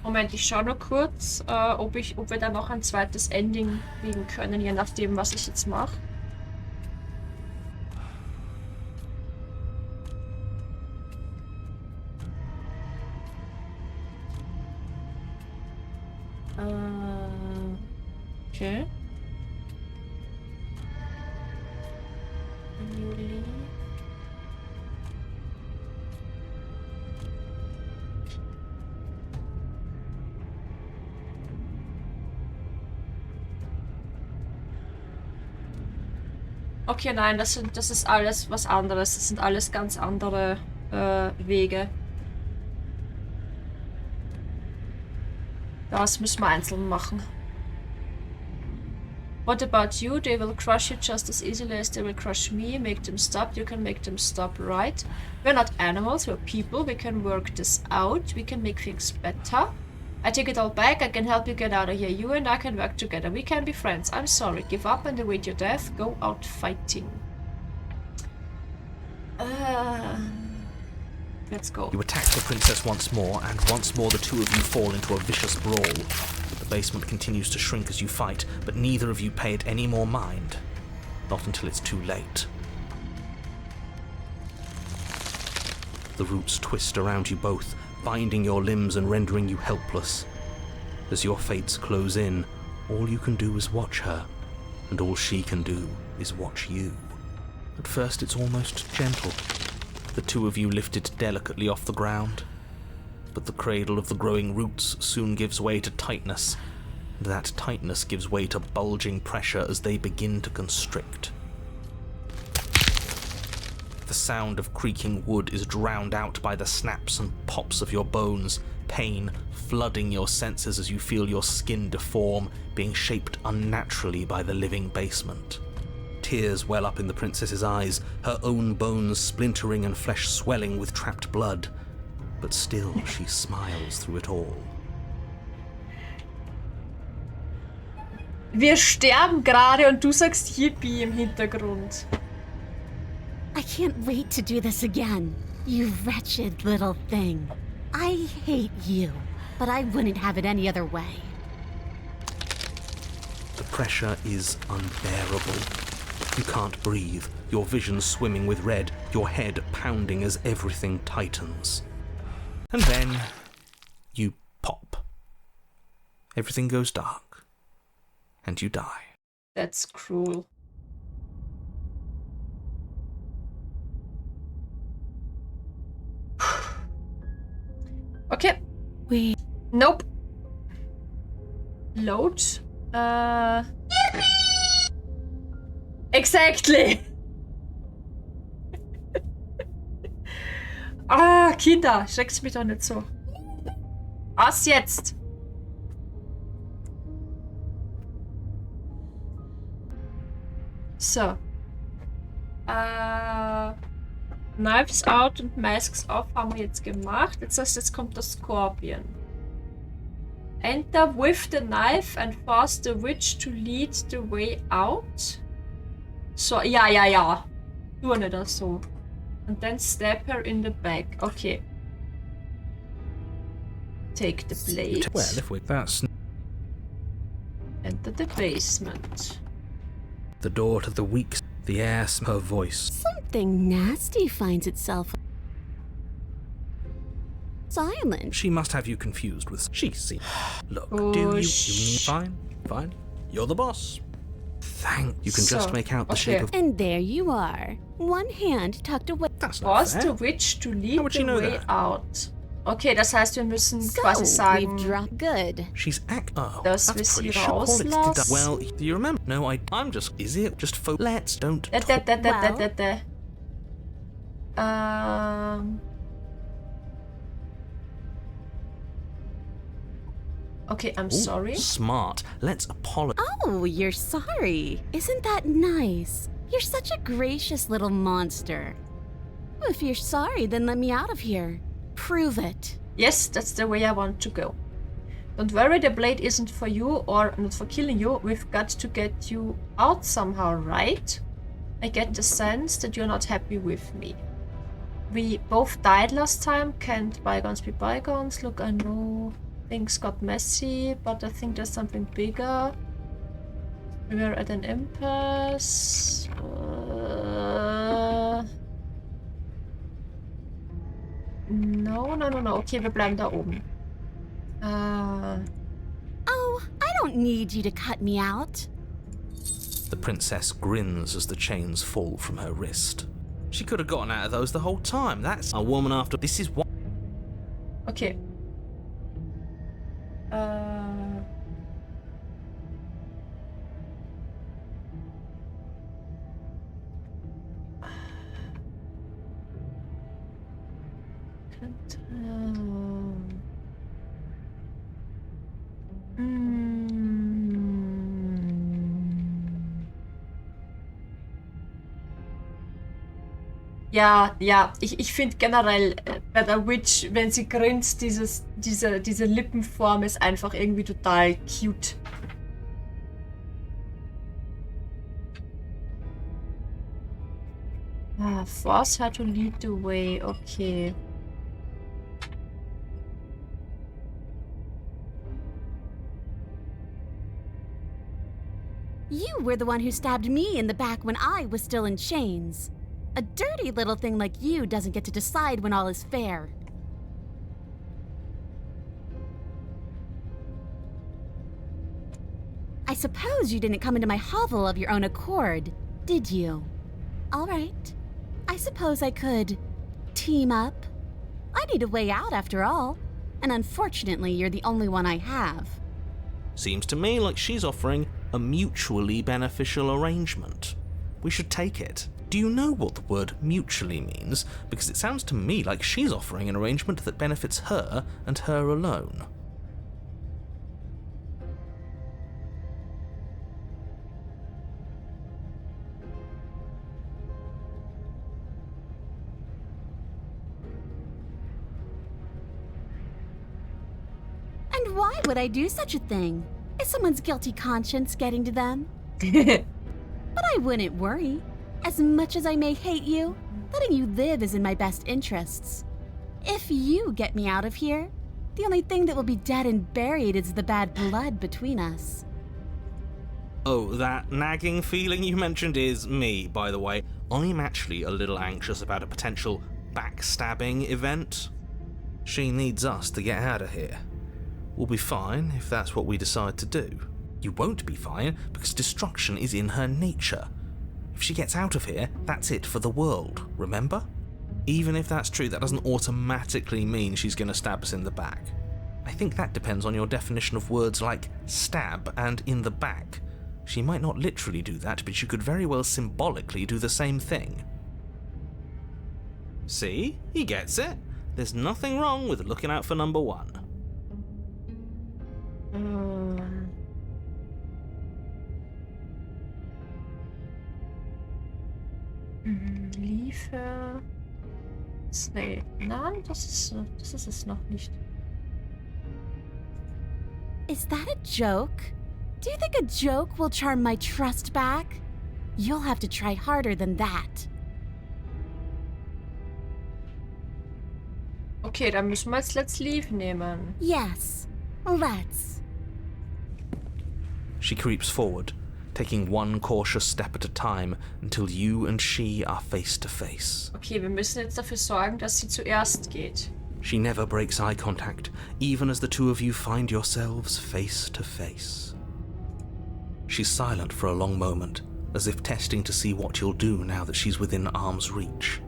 Moment, ich schaue nur kurz, ob wir da noch ein zweites Ending kriegen können, je nachdem, was ich jetzt mache. Okay. Juli. Okay, nein, das ist alles was anderes. Das sind alles ganz andere Wege. Das müssen wir einzeln machen. What about you? They will crush you just as easily as they will crush me. Make them stop. You can make them stop, right? We're not animals, we're people. We can work this out. We can make things better. I take it all back. I can help you get out of here. You and I can work together. We can be friends. I'm sorry. Give up and await your death. Go out fighting. Let's go. You attack the princess once more, and once more the two of you fall into a vicious brawl. The basement continues to shrink as you fight, but neither of you pay it any more mind. Not until it's too late. The roots twist around you both, binding your limbs and rendering you helpless. As your fates close in, all you can do is watch her, and all she can do is watch you. At first it's almost gentle. The two of you lifted delicately off the ground, but the cradle of the growing roots soon gives way to tightness, and that tightness gives way to bulging pressure as they begin to constrict. The sound of creaking wood is drowned out by the snaps and pops of your bones, pain flooding your senses as you feel your skin deform, being shaped unnaturally by the living basement. Tears well up in the princess's eyes, her own bones splintering and flesh swelling with trapped blood. But still she smiles through it all. Wir sterben gerade und du sagst Yippie im Hintergrund. I can't wait to do this again, you wretched little thing. I hate you, but I wouldn't have it any other way. The pressure is unbearable. You can't breathe, your vision swimming with red, your head pounding as everything tightens. And then you pop. Everything goes dark, and you die. That's cruel. Okay. Nope. Load. Exactly. Kinder, schreckt's mich doch nicht so. Was jetzt? So. Knives out und Masks off haben wir jetzt gemacht. Jetzt kommt das Scorpion. Enter with the knife and force the witch to lead the way out. So, ja. Nur nicht so. And then stab her in the back. Okay. Take the blade. Well, if we that's Enter the basement. the door to the weak, the air, her voice. Something nasty finds itself silent. She must have you confused with. She see. Look, do you need fine. You're the boss. Thank. You can just make out the shape of. And there you are. One hand tucked away. That's not Force fair. the witch to lead would the she know way that? out. Okay, das heißt, wir müssen So, quasi sagen, we've dropped good. She's Oh, Dass that's wir pretty sie sure. Call it rauslassen. Well, do you remember? No, I'm just. Is it just for? Let's don't. Okay, I'm Ooh, sorry. Smart. Let's apologize. Oh, you're sorry. Isn't that nice? You're such a gracious little monster. Well, if you're sorry, then let me out of here. Prove it. Yes, that's the way I want to go. Don't worry, the blade isn't for you or not for killing you. We've got to get you out somehow, right? I get the sense that you're not happy with me. We both died last time. Can't bygones be bygones? Look, I know things got messy, but I think there's something bigger. We were at an impasse. No. Okay, wir bleiben da oben. Oh, I don't need you to cut me out. The princess grins as the chains fall from her wrist. She could have gotten out of those the whole time. That's a woman after. This is what. Okay. Ja, ich finde generell bei der Witch, wenn sie grinst, diese Lippenform ist einfach irgendwie total cute. Force her to lead the way, okay. You were the one who stabbed me in the back when I was still in chains. A dirty little thing like you doesn't get to decide when all is fair. I suppose you didn't come into my hovel of your own accord, did you? All right. I suppose I could team up. I need a way out after all, and unfortunately you're the only one I have. Seems to me like she's offering a mutually beneficial arrangement. We should take it. Do you know what the word mutually means? Because it sounds to me like she's offering an arrangement that benefits her and her alone. And why would I do such a thing? Is someone's guilty conscience getting to them? But I wouldn't worry. As much as I may hate you, letting you live is in my best interests. If you get me out of here, the only thing that will be dead and buried is the bad blood between us. Oh, that nagging feeling you mentioned is me, by the way. I'm actually a little anxious about a potential backstabbing event. She needs us to get out of here. We'll be fine if that's what we decide to do. You won't be fine because destruction is in her nature. If she gets out of here, that's it for the world, remember? Even if that's true, that doesn't automatically mean she's going to stab us in the back. I think that depends on your definition of words like stab and in the back. She might not literally do that, but she could very well symbolically do the same thing. See? He gets it. There's nothing wrong with looking out for number one. Leave her. Nee, nein, das ist es noch nicht. Is that a joke? Do you think a joke will charm my trust back? You'll have to try harder than that. Okay, dann müssen wir jetzt Let's Leave nehmen. Yes, let's. She creeps forward, taking one cautious step at a time until you and she are face to face. Okay, wir müssen jetzt dafür sorgen, dass sie zuerst geht. She never breaks eye contact, even as the two of you find yourselves face to face. She's silent for a long moment, as if testing to see what you'll do now that she's within arm's reach.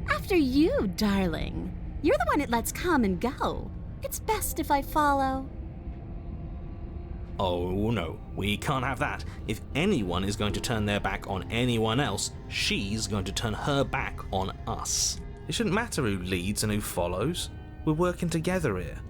After you, darling. You're the one it lets come and go. It's best if I follow. Oh no, we can't have that. If anyone is going to turn their back on anyone else, she's going to turn her back on us. It shouldn't matter who leads and who follows. We're working together here.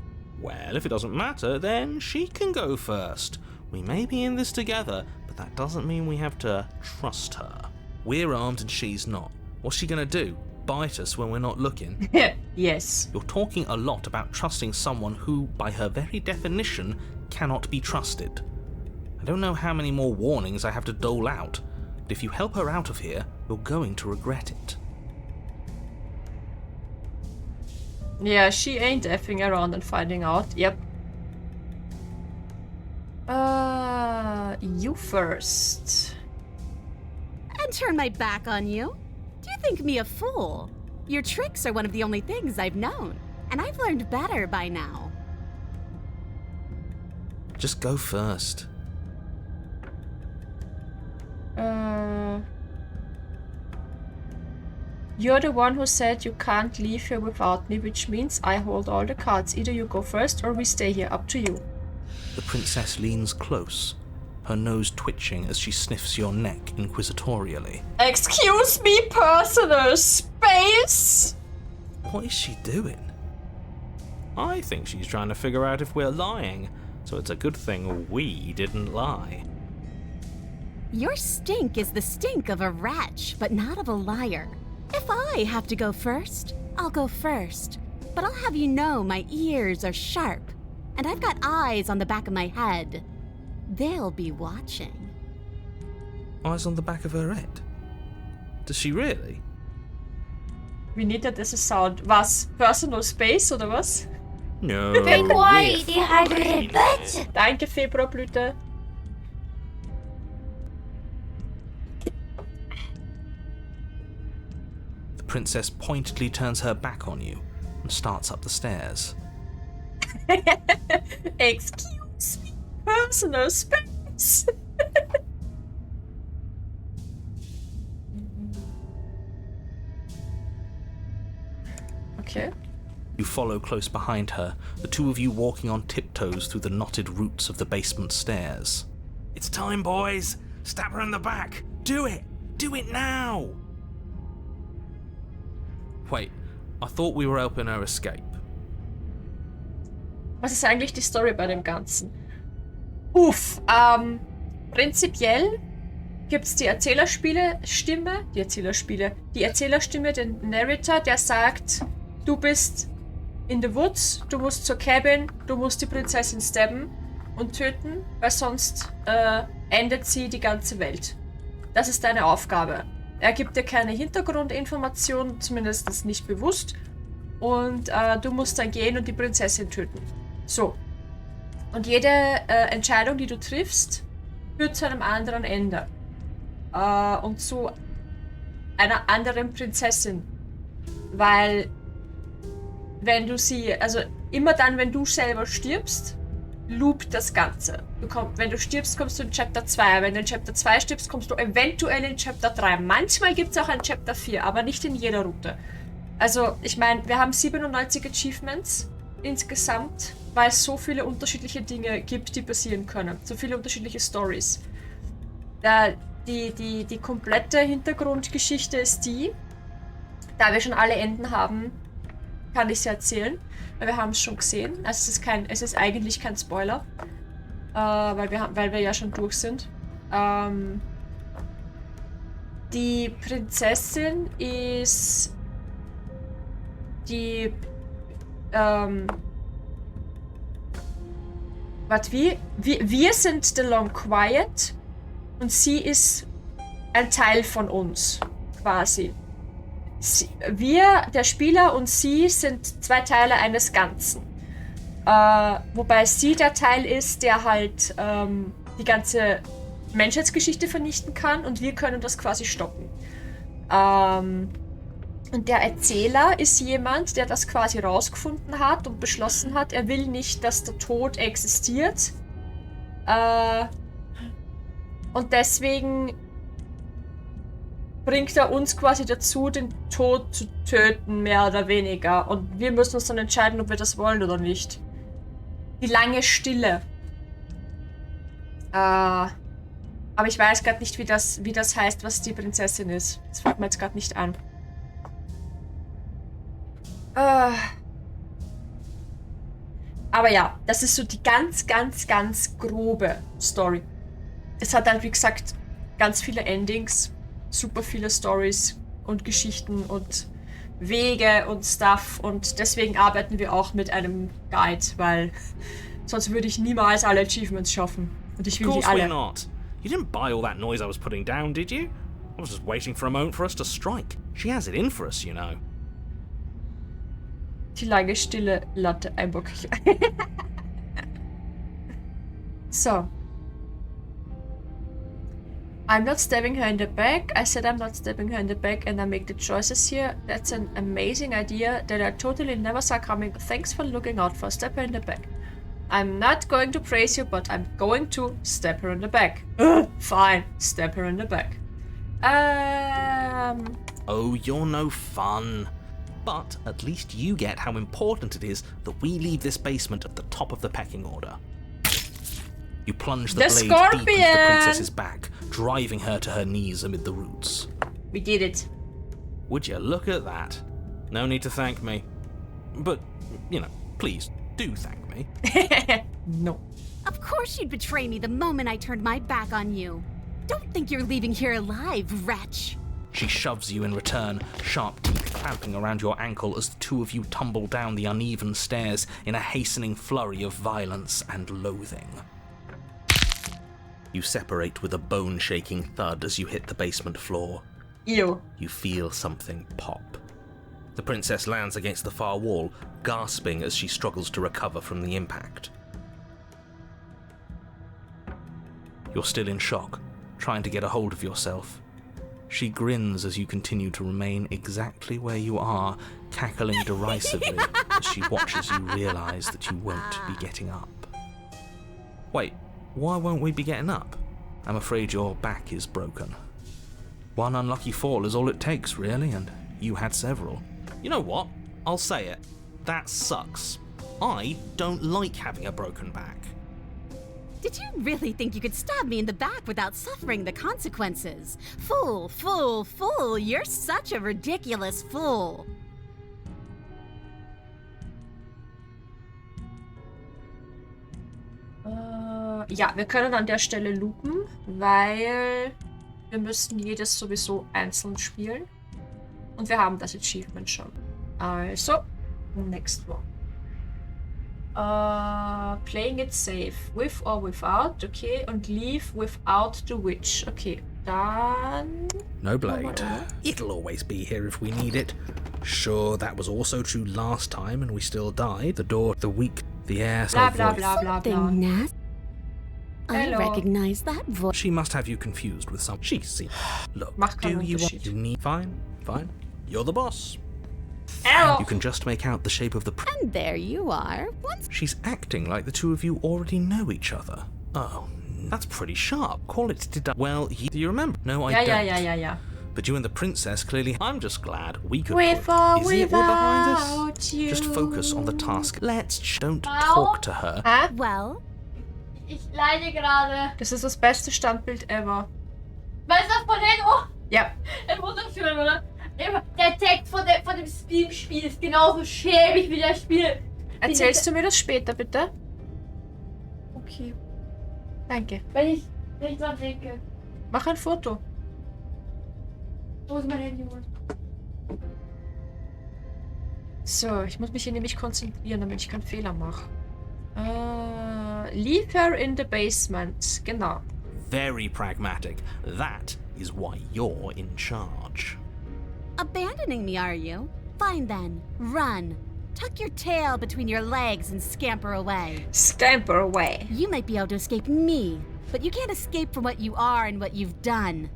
Well, if it doesn't matter, then she can go first. We may be in this together, but that doesn't mean we have to trust her. We're armed and she's not. What's she gonna do? Bite us when we're not looking? Yes. You're talking a lot about trusting someone who, by her very definition, cannot be trusted. I don't know how many more warnings I have to dole out, but if you help her out of here, you're going to regret it. Yeah, she ain't effing around and finding out. Yep. You first. And turn my back on you? Do you think me a fool? Your tricks are one of the only things I've known, and I've learned better by now. Just go first. You're the one who said you can't leave here without me, which means I hold all the cards. Either you go first or we stay here, up to you. The princess leans close, her nose twitching as she sniffs your neck inquisitorially. Excuse me, personal space? What is she doing? I think she's trying to figure out if we're lying, so it's a good thing we didn't lie. Your stink is the stink of a wretch, but not of a liar. If I have to go first, I'll go first. But I'll have you know my ears are sharp, and I've got eyes on the back of my head. They'll be watching. Eyes on the back of her head? Does she really? We need that as a sound. Was? Personal space oder was? No. Be quiet, dehydrated bitch! Danke, Februarblüte. The princess pointedly turns her back on you and starts up the stairs. Excuse me, personal space. Okay. You follow close behind her, the two of you walking on tiptoes through the knotted roots of the basement stairs. It's time, boys! Stab her in the back! Do it! Do it now! Wait, I thought we were helping her escape. Was ist eigentlich die Story bei dem Ganzen? Prinzipiell gibt's die Erzählerstimme, den Narrator, der sagt, du bist in the woods, du musst zur Cabin, du musst die Prinzessin stabben und töten, weil sonst endet sie die ganze Welt. Das ist deine Aufgabe. Er gibt dir keine Hintergrundinformationen, zumindest nicht bewusst, und du musst dann gehen und die Prinzessin töten. So. Und jede Entscheidung, die du triffst, führt zu einem anderen Ende. Und zu einer anderen Prinzessin. Weil, wenn du sie, also immer dann, wenn du selber stirbst, loopt das Ganze. Wenn du stirbst, kommst du in Chapter 2. Wenn du in Chapter 2 stirbst, kommst du eventuell in Chapter 3. Manchmal gibt es auch ein Chapter 4, aber nicht in jeder Route. Also, ich meine, wir haben 97 Achievements insgesamt, weil es so viele unterschiedliche Dinge gibt, die passieren können. So viele unterschiedliche Stories. Die komplette Hintergrundgeschichte ist die, da wir schon alle Enden haben, kann ich sie erzählen, weil wir haben es schon gesehen. Also es ist eigentlich kein Spoiler, weil wir ja schon durch sind. Die Prinzessin ist die wir sind The Long Quiet Und sie ist ein Teil von uns, quasi. Wir, der Spieler und sie, sind zwei Teile eines Ganzen. Wobei sie der Teil ist, der halt die ganze Menschheitsgeschichte vernichten kann und wir können das quasi stoppen. Und der Erzähler ist jemand, der das quasi rausgefunden hat und beschlossen hat, er will nicht, dass der Tod existiert. Und deswegen bringt er uns quasi dazu, den Tod zu töten, mehr oder weniger. Und wir müssen uns dann entscheiden, ob wir das wollen oder nicht. Die lange Stille. Aber ich weiß gerade nicht, wie das heißt, was die Prinzessin ist. Das fällt mir jetzt gerade nicht an. Aber ja, das ist so die ganz, ganz, ganz grobe Story. Es hat halt, wie gesagt, ganz viele Endings, super viele Stories und Geschichten und Wege und Stuff. Und deswegen arbeiten wir auch mit einem Guide, weil sonst würde ich niemals alle Achievements schaffen. Und ich will die alle. Of course we're not. You didn't buy all that noise I was putting down, did you? I was just waiting for a moment for us to strike. She has it in for us, you know. Die lange Stille Latte Einbockig. So. I'm not stabbing her in the back. I said I'm not stabbing her in the back and I make the choices here. That's an amazing idea that I totally never saw coming. Thanks for looking out for stab her in the back. I'm not going to praise you, but I'm going to stab her in the back. Fine, stab her in the back. Oh, you're no fun. But at least you get how important it is that we leave this basement at the top of the pecking order. You plunge the blade deep into the princess's back, driving her to her knees amid the roots. We did it. Would you look at that? No need to thank me. But, you know, please, do thank me. No. Of course you'd betray me the moment I turned my back on you. Don't think you're leaving here alive, wretch. She shoves you in return, sharp teeth clamping around your ankle as the two of you tumble down the uneven stairs in a hastening flurry of violence and loathing. You separate with a bone-shaking thud as you hit the basement floor. Ew. You feel something pop. The princess lands against the far wall, gasping as she struggles to recover from the impact. You're still in shock, trying to get a hold of yourself. She grins as you continue to remain exactly where you are, cackling derisively as she watches you realise that you won't be getting up. Wait, why won't we be getting up? I'm afraid your back is broken. One unlucky fall is all it takes, really, and you had several. You know what? I'll say it. That sucks. I don't like having a broken back. Did you really think you could stab me in the back without suffering the consequences? Fool, fool, fool, you're such a ridiculous fool. Ja, wir können an der Stelle loopen, weil wir müssen jedes sowieso einzeln spielen. Und wir haben das Achievement schon. Also, next one. Playing it safe. With or without, okay. Und leave without the witch. Okay, dann... No blade. It'll always be here if we need it. Sure, that was also true last time and we still died. The door, the weak, the air... Blah, blah, blah, blah, blah. Something nasty. I Hello. recognize that voice. She must have you confused with some... She see. Look, Macht keinen do you want... Unterschied. You need... Fine, fine. You're the boss. Hello. You can just make out the shape of the... And there you are. Once She's acting like the two of you already know each other. Oh, that's pretty sharp. Call it Well, do you remember? No, I don't. Ja. But you and the princess clearly... I'm just glad we could... With or Is it all behind us? without you. Just focus on the task. Don't Ow. talk to her. Hä? well, Ich leide gerade. Das ist das beste Standbild ever. Weißt du, von hinten? Oh, Ja. das ist wunderschön, oder? Der Text von dem Spiel ist genauso schäbig wie das Spiel. Erzählst du mir das später, bitte? Okay. Danke. Wenn ich dran denke. Mach ein Foto. Wo ist mein Handy? So, ich muss mich hier nämlich konzentrieren, damit ich keinen Fehler mache. Leave her in the basement. Genau. very pragmatic. That is why you're in charge. Abandoning me, are you? Fine then. Run. Tuck your tail between your legs and scamper away. Scamper away. You might be able to escape me, but you can't escape from what you are and what you've done.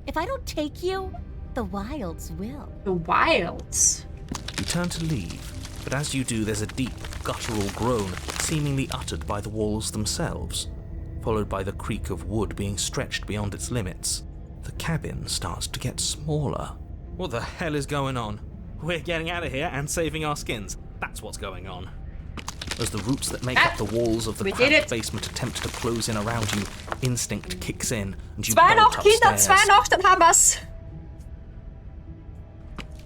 If I don't take you, the wilds will. The wilds? You turn to leave, but as you do, there's a deep, guttural groan seemingly uttered by the walls themselves, followed by the creak of wood being stretched beyond its limits. The cabin starts to get smaller. What the hell is going on? We're getting out of here and saving our skins. That's what's going on. As the roots that make up the walls of the cramped basement attempt to close in around you, instinct kicks in and you bolt upstairs. Zwei noch, dann haben wir's.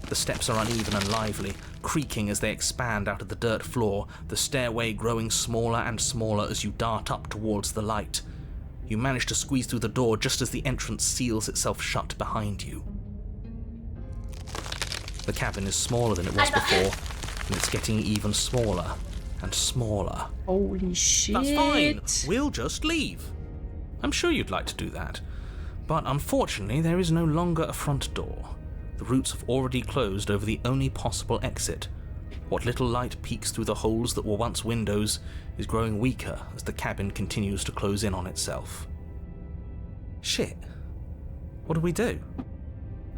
The steps are uneven and lively, creaking as they expand out of the dirt floor, the stairway growing smaller and smaller as you dart up towards the light. You manage to squeeze through the door just as the entrance seals itself shut behind you. The cabin is smaller than it was before, and it's getting even smaller and smaller. Holy shit. That's fine. We'll just leave. I'm sure you'd like to do that. But unfortunately, there is no longer a front door. The roots have already closed over the only possible exit. What little light peeks through the holes that were once windows is growing weaker as the cabin continues to close in on itself. Shit. What do we do?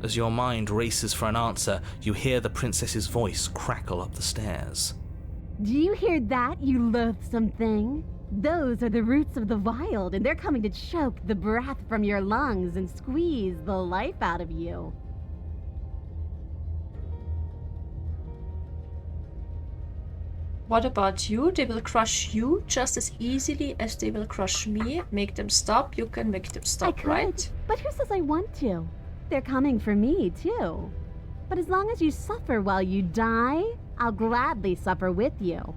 As your mind races for an answer, you hear the princess's voice crackle up the stairs. Do you hear that, you loathsome thing? Those are the roots of the wild, and they're coming to choke the breath from your lungs and squeeze the life out of you. What about you? They will crush you just as easily as they will crush me. Make them stop. You can make them stop, right? But who says I want to? They're coming for me, too. But as long as you suffer while you die, I'll gladly suffer with you.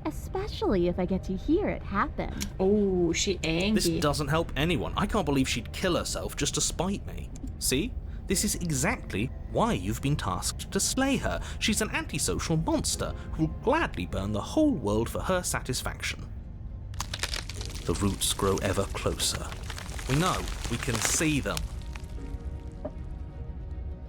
Especially if I get to hear it happen. Oh, she angry. This doesn't help anyone. I can't believe she'd kill herself just to spite me. See? This is exactly why you've been tasked to slay her. She's an antisocial monster who'll gladly burn the whole world for her satisfaction. The roots grow ever closer. We know. We can see them.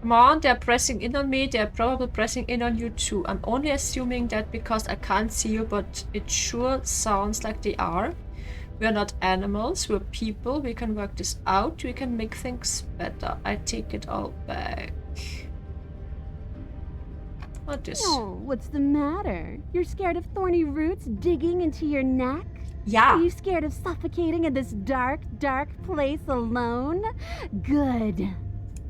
Come on, they're pressing in on me. They're probably pressing in on you too. I'm only assuming that because I can't see you, but it sure sounds like they are. We're not animals, we're people. We can work this out. We can make things better. I take it all back. What is? Oh, what's the matter? You're scared of thorny roots digging into your neck? Yeah. Are you scared of suffocating in this dark, dark place alone? Good.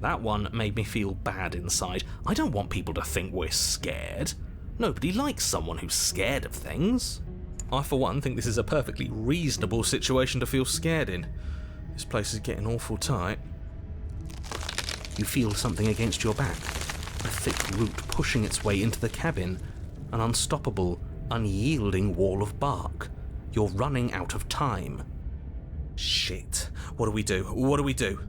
That one made me feel bad inside. I don't want people to think we're scared. Nobody likes someone who's scared of things. I, for one, think this is a perfectly reasonable situation to feel scared in. This place is getting awful tight. You feel something against your back. A thick root pushing its way into the cabin. An unstoppable, unyielding wall of bark. You're running out of time. Shit. What do we do? What do we do?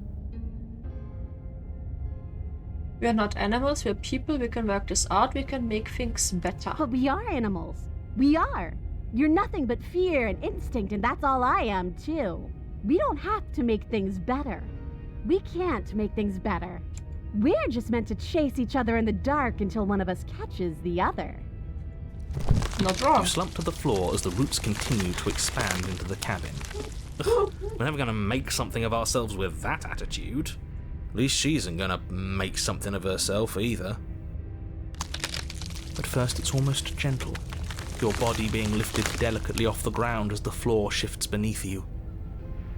We're not animals, we're people. We can work this out. We can make things better. But we are animals. We are. You're nothing but fear and instinct, and that's all I am, too. We don't have to make things better. We can't make things better. We're just meant to chase each other in the dark until one of us catches the other. Not wrong. You slump to the floor as the roots continue to expand into the cabin. Ugh, we're never going to make something of ourselves with that attitude. At least she isn't going to make something of herself either. At first it's almost gentle, your body being lifted delicately off the ground as the floor shifts beneath you.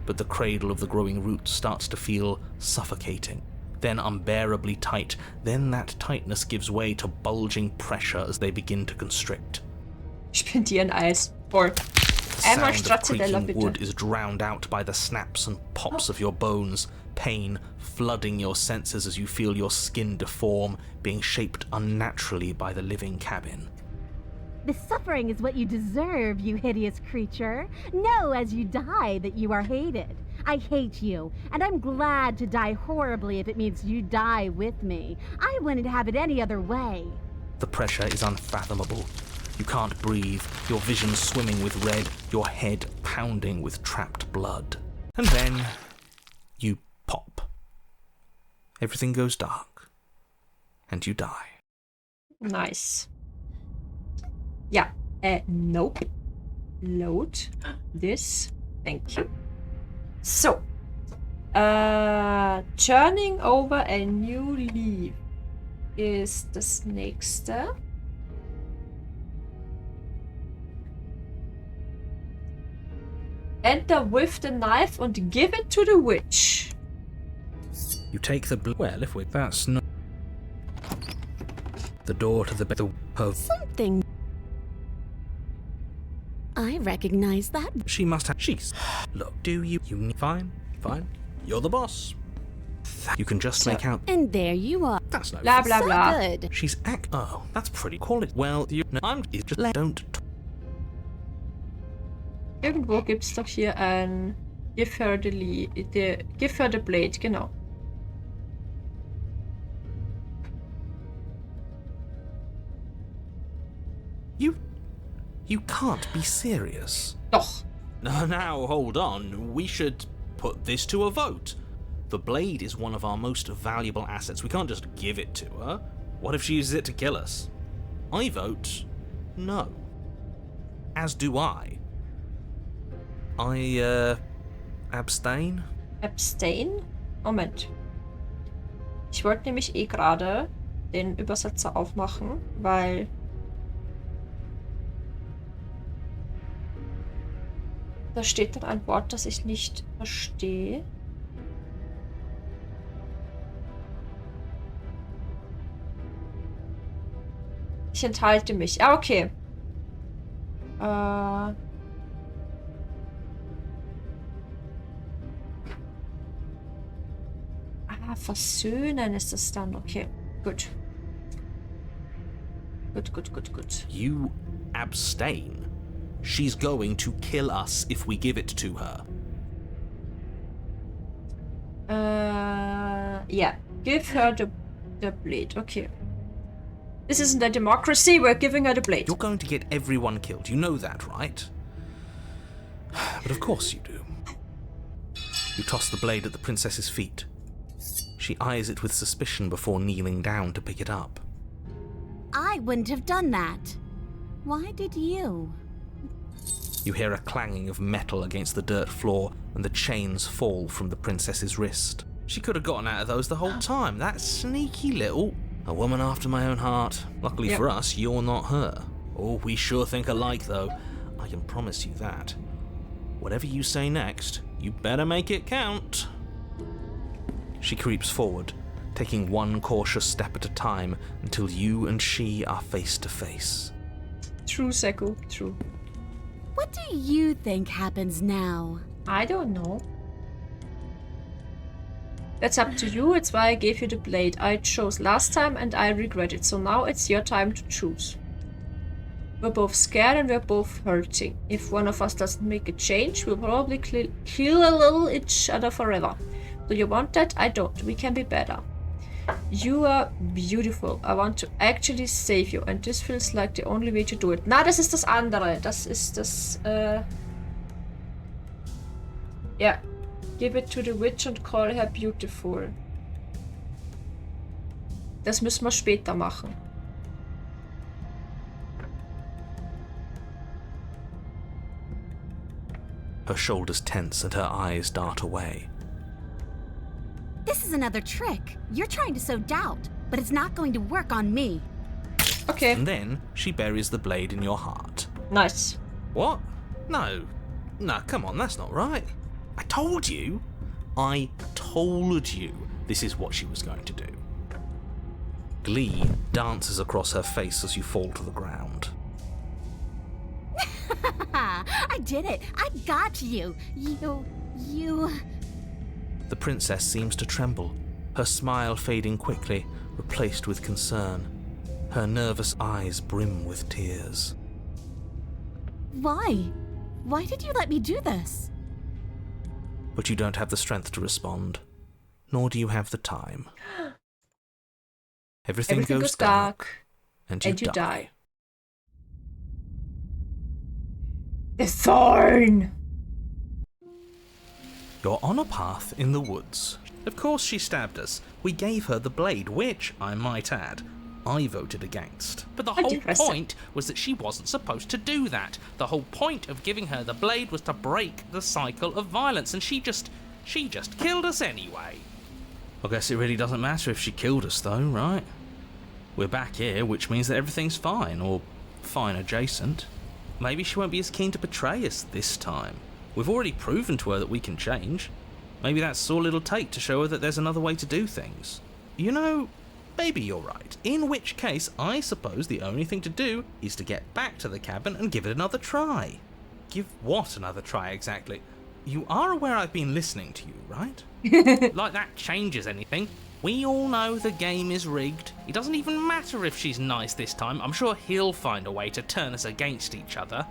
But the cradle of the growing roots starts to feel suffocating, then unbearably tight, then that tightness gives way to bulging pressure as they begin to constrict. Ich bin dir ein Eis. Voll. The Einmal sound of Stracciatella, creaking bitte. wood is drowned out by the snaps and pops of your bones, pain flooding your senses as you feel your skin deform, being shaped unnaturally by the living cabin. The suffering is what you deserve, you hideous creature. Know as you die that you are hated. I hate you, and I'm glad to die horribly if it means you die with me. I wouldn't have it any other way. The pressure is unfathomable. You can't breathe, your vision swimming with red, your head pounding with trapped blood. And then Everything goes dark. And you die. Nice. Yeah. Nope. Load this. Thank you. So. Turning over a new leaf ist das nächste. Enter with the knife and give it to the witch. You take the well, if we that's not the door to the Something. I recognize that. She must have. She's. Look, do you? You need. Fine. You're the boss. You can just make out. And there you are. That's no. Blah blah So blah. good. She's act. Oh, that's pretty. Call it. Well, you. No, I'm. Just don't. Irgendwo gibt's doch hier ein Give her the Give her the blade, genau. You can't be serious. Doch. Now, hold on. We should put this to a vote. The blade is one of our most valuable assets. We can't just give it to her. What if she uses it to kill us? I vote no. As do I. I abstain. Abstain? Moment. Ich wollte nämlich gerade den Übersetzer aufmachen, weil da steht dann ein Wort, das ich nicht verstehe. Ich enthalte mich. Ah, okay. Versöhnen ist es dann. Okay, gut. Gut. You abstain? She's going to kill us if we give it to her. Yeah. Give her the blade. Okay. This isn't a democracy. We're giving her the blade. You're going to get everyone killed. You know that, right? But of course you do. You toss the blade at the princess's feet. She eyes it with suspicion before kneeling down to pick it up. I wouldn't have done that. Why did you? You hear a clanging of metal against the dirt floor, and the chains fall from the princess's wrist. She could have gotten out of those the whole time. That sneaky little... A woman after my own heart. Luckily for us, you're not her. Oh, we sure think alike, though. I can promise you that. Whatever you say next, you better make it count. She creeps forward, taking one cautious step at a time until you and she are face to face. True, Seku. True. What do you think happens now? I don't know. That's up to you. It's why I gave you the blade. I chose last time and I regret it. So now it's your time to choose. We're both scared and we're both hurting. If one of us doesn't make a change, we'll probably kill a little each other forever. Do you want that? I don't. We can be better. You are beautiful. I want to actually save you. And this feels like the only way to do it. Na, das ist das andere. Das ist das, yeah. Give it to the witch and call her beautiful. Das müssen wir später machen. Her shoulders tense and her eyes dart away. This is another trick. You're trying to sow doubt, but it's not going to work on me. Okay. And then she buries the blade in your heart. Nice. What? No, come on, that's not right. I told you this is what she was going to do. Glee dances across her face as you fall to the ground. I did it. I got you. You... The princess seems to tremble, her smile fading quickly, replaced with concern. Her nervous eyes brim with tears. Why? Why did you let me do this? But you don't have the strength to respond, nor do you have the time. Everything goes dark, and you die. The thorn! You're on a path in the woods. Of course she stabbed us. We gave her the blade, which, I might add, I voted against. But the whole point was that she wasn't supposed to do that. The whole point of giving her the blade was to break the cycle of violence, and she just killed us anyway. I guess it really doesn't matter if she killed us though, right? We're back here, which means that everything's fine, or fine adjacent. Maybe she won't be as keen to betray us this time. We've already proven to her that we can change. Maybe that's all it'll take to show her that there's another way to do things. You know, maybe you're right. In which case, I suppose the only thing to do is to get back to the cabin and give it another try. Give what another try exactly? You are aware I've been listening to you, right? Like that changes anything. We all know the game is rigged. It doesn't even matter if she's nice this time. I'm sure he'll find a way to turn us against each other.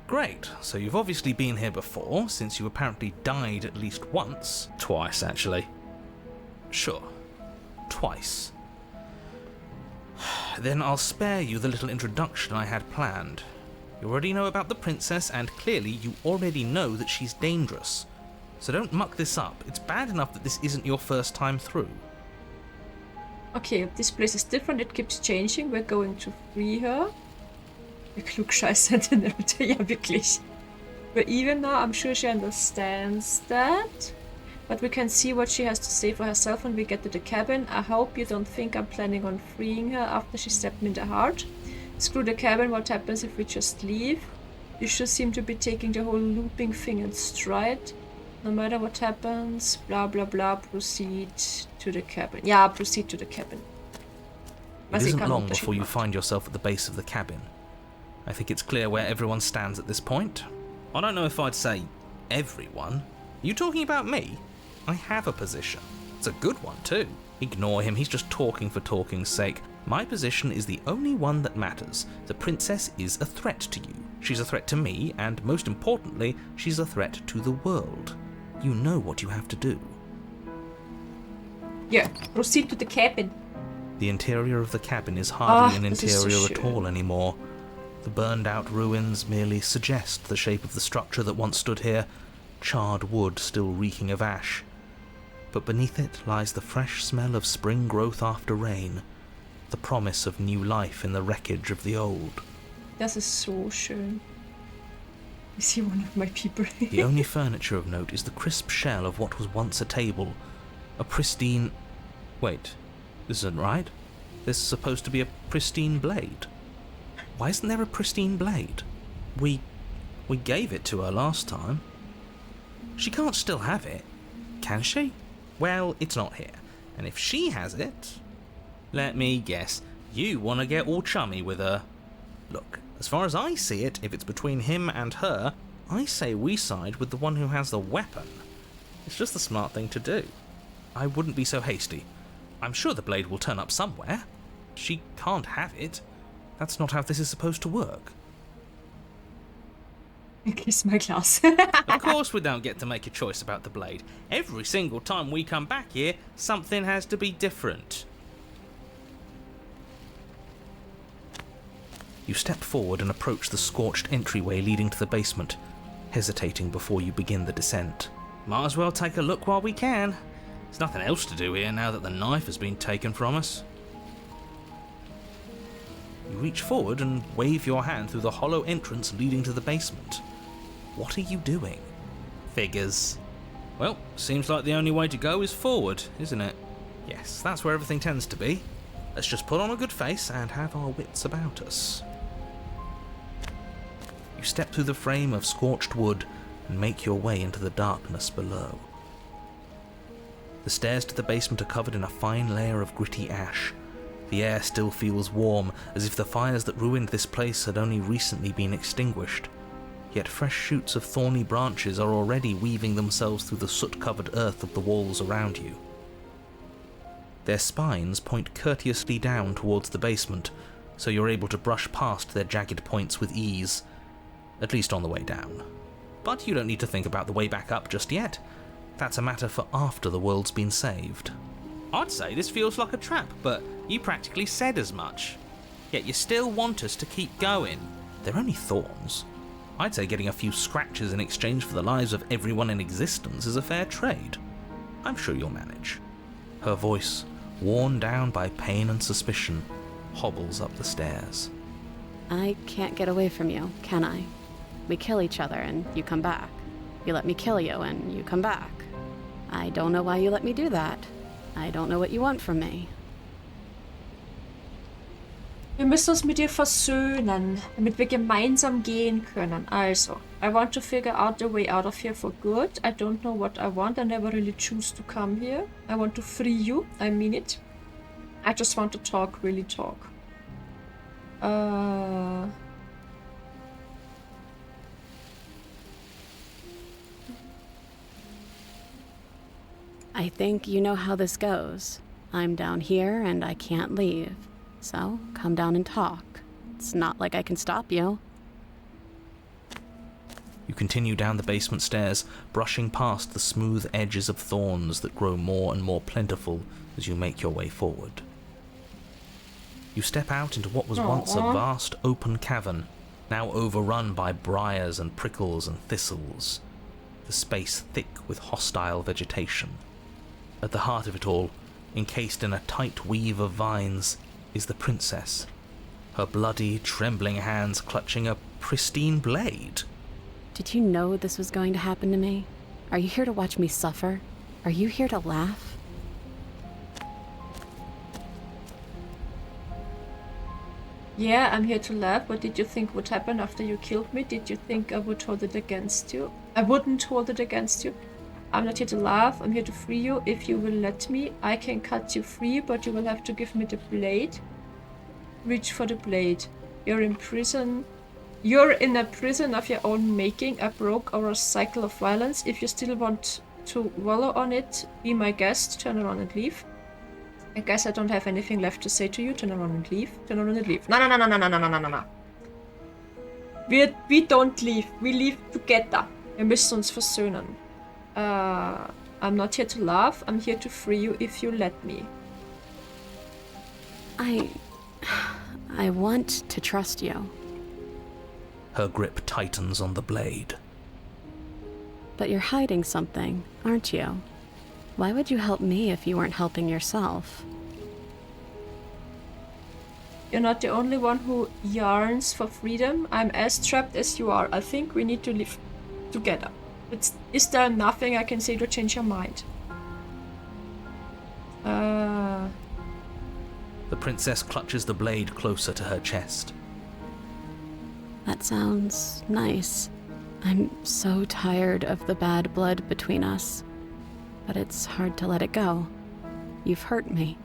Great, so you've obviously been here before, since you apparently died at least once. Twice, actually. Sure. Twice. Then I'll spare you the little introduction I had planned. You already know about the princess, and clearly you already know that she's dangerous. So don't muck this up. It's bad enough that this isn't your first time through. Okay, this place is different. It keeps changing. We're going to free her. Wir Klugscheißer in der Mitte, ja wirklich. We're even now. I'm sure she understands that. But we can see what she has to say for herself when we get to the cabin. I hope you don't think I'm planning on freeing her after she stabbed me in the heart. Screw the cabin, what happens if we just leave? You sure seem to be taking the whole looping thing in stride. No matter what happens, blah blah blah, proceed to the cabin. Yeah, proceed to the cabin. It isn't long before you find yourself at the base of the cabin. I think it's clear where everyone stands at this point. I don't know if I'd say everyone. You talking about me? I have a position. It's a good one too. Ignore him, he's just talking for talking's sake. My position is the only one that matters. The princess is a threat to you. She's a threat to me, and most importantly, she's a threat to the world. You know what you have to do. Yeah, proceed to the cabin. The interior of the cabin is hardly an interior at all anymore. The burned out ruins merely suggest the shape of the structure that once stood here, charred wood still reeking of ash. But beneath it lies the fresh smell of spring growth after rain, the promise of new life in the wreckage of the old. Das ist so schön. Is he one of my people? The only furniture of note is the crisp shell of what was once a table. A pristine... Wait, this isn't right. There's supposed to be a pristine blade. Why isn't there a pristine blade? We gave it to her last time. She can't still have it, can she? Well, it's not here. And if she has it... Let me guess. You want to get all chummy with her. Look, as far as I see it, if it's between him and her, I say we side with the one who has the weapon. It's just the smart thing to do. I wouldn't be so hasty. I'm sure the blade will turn up somewhere. She can't have it. That's not how this is supposed to work. Kiss my glass. Of course we don't get to make a choice about the blade. Every single time we come back here, something has to be different. You step forward and approach the scorched entryway leading to the basement, hesitating before you begin the descent. Might as well take a look while we can. There's nothing else to do here now that the knife has been taken from us. You reach forward and wave your hand through the hollow entrance leading to the basement. What are you doing? Figures. Well, seems like the only way to go is forward, isn't it? Yes, that's where everything tends to be. Let's just put on a good face and have our wits about us. You step through the frame of scorched wood and make your way into the darkness below. The stairs to the basement are covered in a fine layer of gritty ash. The air still feels warm, as if the fires that ruined this place had only recently been extinguished. Yet fresh shoots of thorny branches are already weaving themselves through the soot-covered earth of the walls around you. Their spines point courteously down towards the basement, so you're able to brush past their jagged points with ease, at least on the way down. But you don't need to think about the way back up just yet. That's a matter for after the world's been saved. I'd say this feels like a trap, but you practically said as much. Yet you still want us to keep going. They're only thorns. I'd say getting a few scratches in exchange for the lives of everyone in existence is a fair trade. I'm sure you'll manage. Her voice, worn down by pain and suspicion, hobbles up the stairs. I can't get away from you, can I? We kill each other and you come back. You let me kill you and you come back. I don't know why you let me do that. I don't know what you want from me. Wir müssen uns mit ihr versöhnen, damit wir gemeinsam gehen können. Also, I want to figure out the way out of here for good. I don't know what I want. I never really choose to come here. I want to free you. I mean it. I just want to talk, really talk. I think you know how this goes. I'm down here and I can't leave. So, come down and talk. It's not like I can stop you. You continue down the basement stairs, brushing past the smooth edges of thorns that grow more and more plentiful as you make your way forward. You step out into what was once a vast open cavern, now overrun by briars and prickles and thistles, the space thick with hostile vegetation. At the heart of it all, encased in a tight weave of vines, is the princess, her bloody, trembling hands clutching a pristine blade. Did you know this was going to happen to me? Are you here to watch me suffer? Are you here to laugh? Yeah, I'm here to laugh. What did you think would happen after you killed me? Did you think I would hold it against you? I wouldn't hold it against you. I'm not here to laugh. I'm here to free you. If you will let me, I can cut you free, but you will have to give me the blade. Reach for the blade. You're in prison. You're in a prison of your own making, a broke or a cycle of violence. If you still want to wallow on it, be my guest. Turn around and leave. I guess I don't have anything left to say to you. Turn around and leave. Turn around and leave. No. We don't leave. We leave together. Wir müssen uns versöhnen. I'm not here to laugh. I'm here to free you if you let me. I want to trust you. Her grip tightens on the blade. But you're hiding something, aren't you? Why would you help me if you weren't helping yourself? You're not the only one who yearns for freedom. I'm as trapped as you are. I think we need to live together. Is there nothing I can say to change your mind? The princess clutches the blade closer to her chest. That sounds nice. I'm so tired of the bad blood between us. But it's hard to let it go. You've hurt me.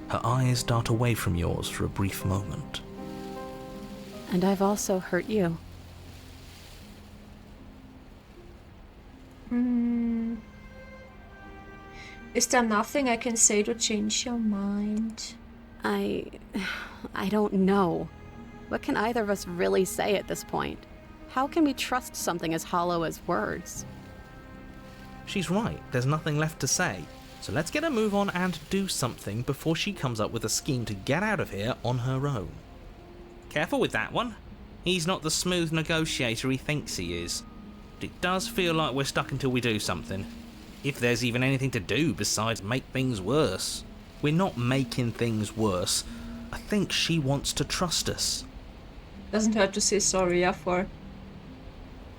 Her eyes dart away from yours for a brief moment. And I've also hurt you. Is there nothing I can say to change your mind? I don't know. What can either of us really say at this point? How can we trust something as hollow as words? She's right, there's nothing left to say. So let's get a move on and do something before she comes up with a scheme to get out of here on her own. Careful with that one. He's not the smooth negotiator he thinks he is. But it does feel like we're stuck until we do something. If there's even anything to do besides make things worse. We're not making things worse. I think she wants to trust us. Doesn't hurt to say sorry, yeah, for...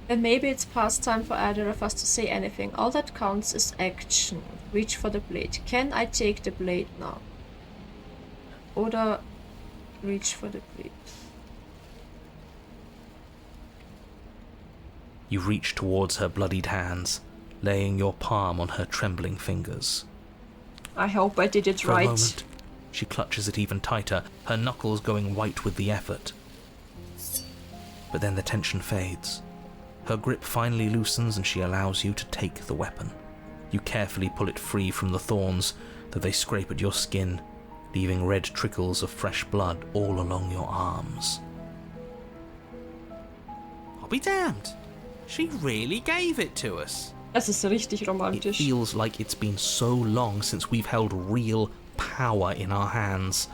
And maybe it's past time for either of us to say anything. All that counts is action. Reach for the blade. Can I take the blade now? Oder reach for the blade. You reach towards her bloodied hands, laying your palm on her trembling fingers. I hope I did it For right. a moment, she clutches it even tighter, her knuckles going white with the effort. But then the tension fades. Her grip finally loosens and she allows you to take the weapon. You carefully pull it free from the thorns, though they scrape at your skin, leaving red trickles of fresh blood all along your arms. I'll be damned. She really gave it to us. Das ist richtig It romantisch. feels like it's been so long since we've held real power in our hands.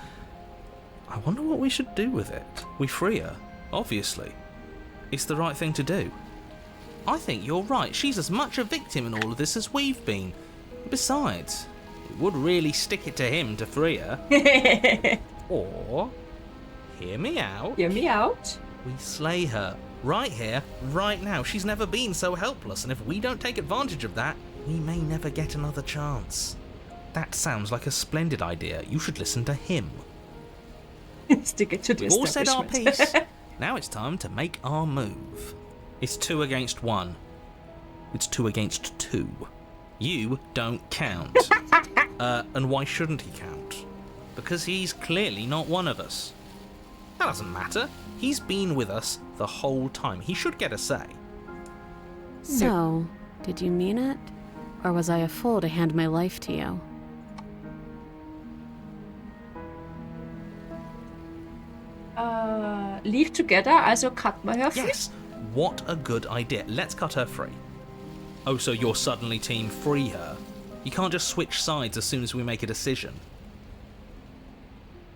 I wonder what we should do with it. We free her, obviously. It's the right thing to do. I think you're right. She's as much a victim in all of this as we've been. Besides, It would really stick it to him to free her. Or, hear me out. Hear me out. We slay her. Right here, right now. She's never been so helpless, and if we don't take advantage of that, we may never get another chance. That sounds like a splendid idea. You should listen to him. Stick it to the We've all said our establishment. piece. Now it's time to make our move. It's 2 against 1. It's 2 against 2. You don't count. And why shouldn't he count? Because he's clearly not one of us. That doesn't matter. He's been with us the whole time. He should get a say. So, did you mean it? Or was I a fool to hand my life to you? Leave together, also cut my her free. Yes, what a good idea. Let's cut her free. Oh, so you're suddenly team free her? You can't just switch sides as soon as we make a decision.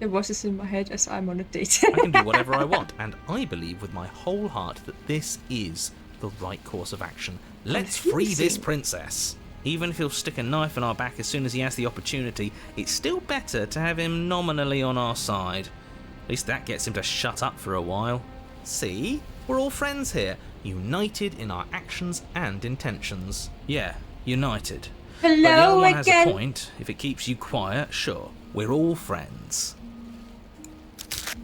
There was this in my head as I'm on a date. I can do whatever I want, and I believe with my whole heart that this is the right course of action. Let's free this princess. Even if he'll stick a knife in our back as soon as he has the opportunity, it's still better to have him nominally on our side. At least that gets him to shut up for a while. See? We're all friends here, united in our actions and intentions. Yeah, united. But the other Hello one has again. a point. If it keeps you quiet, sure, we're all friends.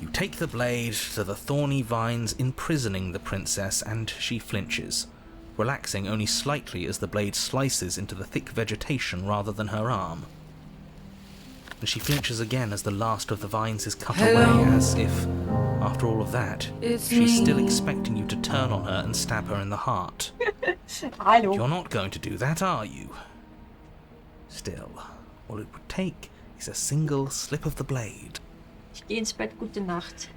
You take the blade to the thorny vines imprisoning the princess, and she flinches, relaxing only slightly as the blade slices into the thick vegetation rather than her arm. And she flinches again as the last of the vines is cut away, as if, after all of that, she's still expecting you to turn on her and stab her in the heart. Hallo. You're not going to do that, are you? Still, all it would take is a single slip of the blade. Ich geh ins Bett, gute Nacht.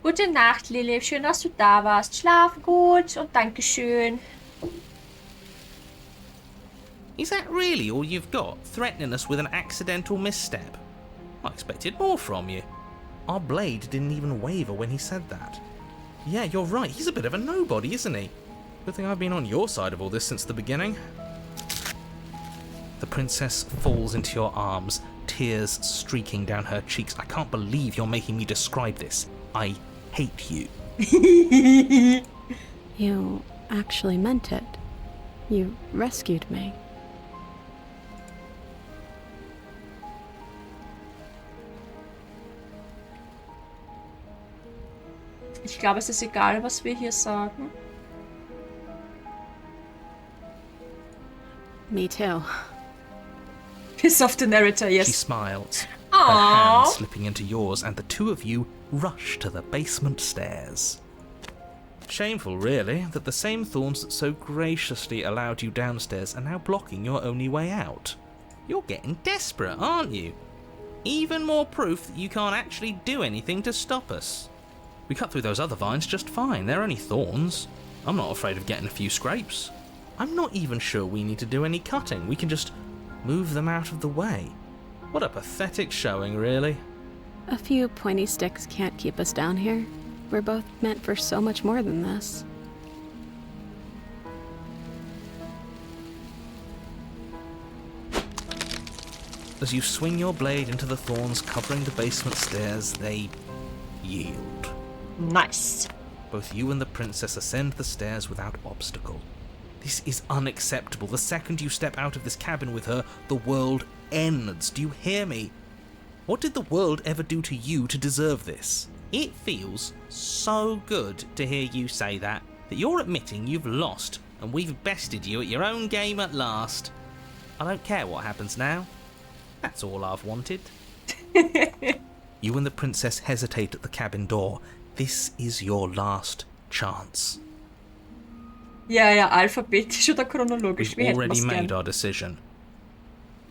Gute Nacht, Lilly. Schön, dass du da warst. Schlaf gut und Dankeschön. Is that really all you've got, threatening us with an accidental misstep? I expected more from you. Our blade didn't even waver when he said that. Yeah, you're right, he's a bit of a nobody, isn't he? Good thing I've been on your side of all this since the beginning. The princess falls into your arms, tears streaking down her cheeks. I can't believe you're making me describe this. I hate you. You actually meant it. You rescued me. Ich glaube, es ist egal, was wir hier sagen. Me too. Piss off the narrator, yes. She smiles, Aww. her hand slipping into yours, and the two of you rush to the basement stairs. Shameful, really, that the same thorns that so graciously allowed you downstairs are now blocking your only way out. You're getting desperate, aren't you? Even more proof that you can't actually do anything to stop us. We cut through those other vines just fine, they're only thorns. I'm not afraid of getting a few scrapes. I'm not even sure we need to do any cutting, we can just move them out of the way. What a pathetic showing, really. A few pointy sticks can't keep us down here. We're both meant for so much more than this. As you swing your blade into the thorns covering the basement stairs, they yield. Nice. Both you and the princess ascend the stairs without obstacle. This is unacceptable. The second you step out of this cabin with her, the world ends. Do you hear me? What did the world ever do to you to deserve this? It feels so good to hear you say that you're admitting you've lost and we've bested you at your own game at last. I don't care what happens now. That's all I've wanted. You and the princess hesitate at the cabin door. This is your last chance. Ja, alphabetisch oder chronologisch. We've Wie hätten already wir's made gern? our decision.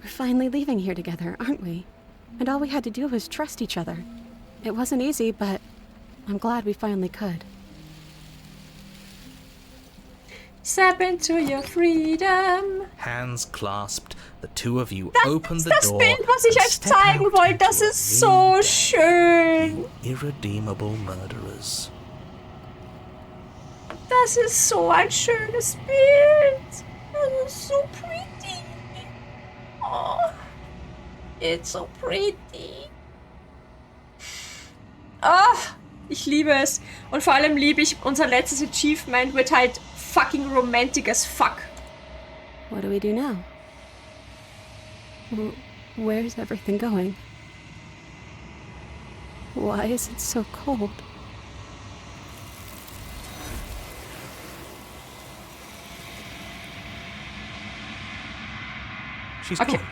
We're finally leaving here together, aren't we? And all we had to do was trust each other. It wasn't easy, but I'm glad we finally could. Step into your freedom. Hands clasped, the two of you open the Das door. Bild, was ich and euch step zeigen out wollte, das into ist so the schön. irredeemable murderers. Das ist so ein schönes Bild. Das ist so pretty. Oh. It's so pretty. Ah, ich liebe es. Und vor allem liebe ich unser letztes Achievement wird halt fucking romantic as fuck. What do we do now? Where's everything going? Why is it so cold? She's Okay. gone.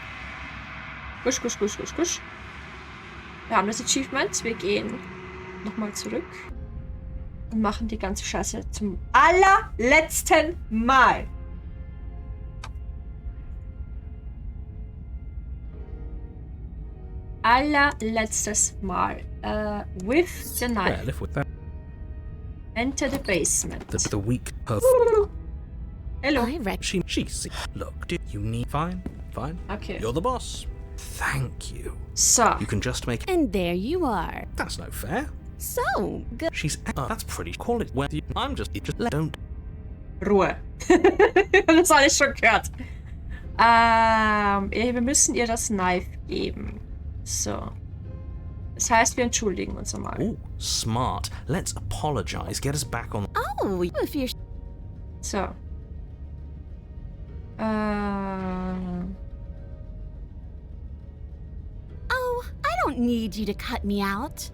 Gusch, gusch, gusch, gusch, gusch. Wir haben das Achievement. Wir gehen nochmal zurück und machen die ganze Scheiße zum allerletzten Mal. Allerletztes Mal. With the knife. Well, if with that, Enter the basement. the weak her. Hello. I reckon. She look, do you need fine? Okay. You're the boss. Thank you. So. You can just make. And there you are. That's no fair. So, good. She's. That's pretty. Call it. Well, I'm just. Don't. Ruhe. Das habe ich schon gehört. Wir müssen ihr das Knife geben. So. Das heißt, wir entschuldigen uns einmal. Oh, smart. Let's apologize. Get us back on. Oh, if you're. So. Oh, I don't need you to cut me out.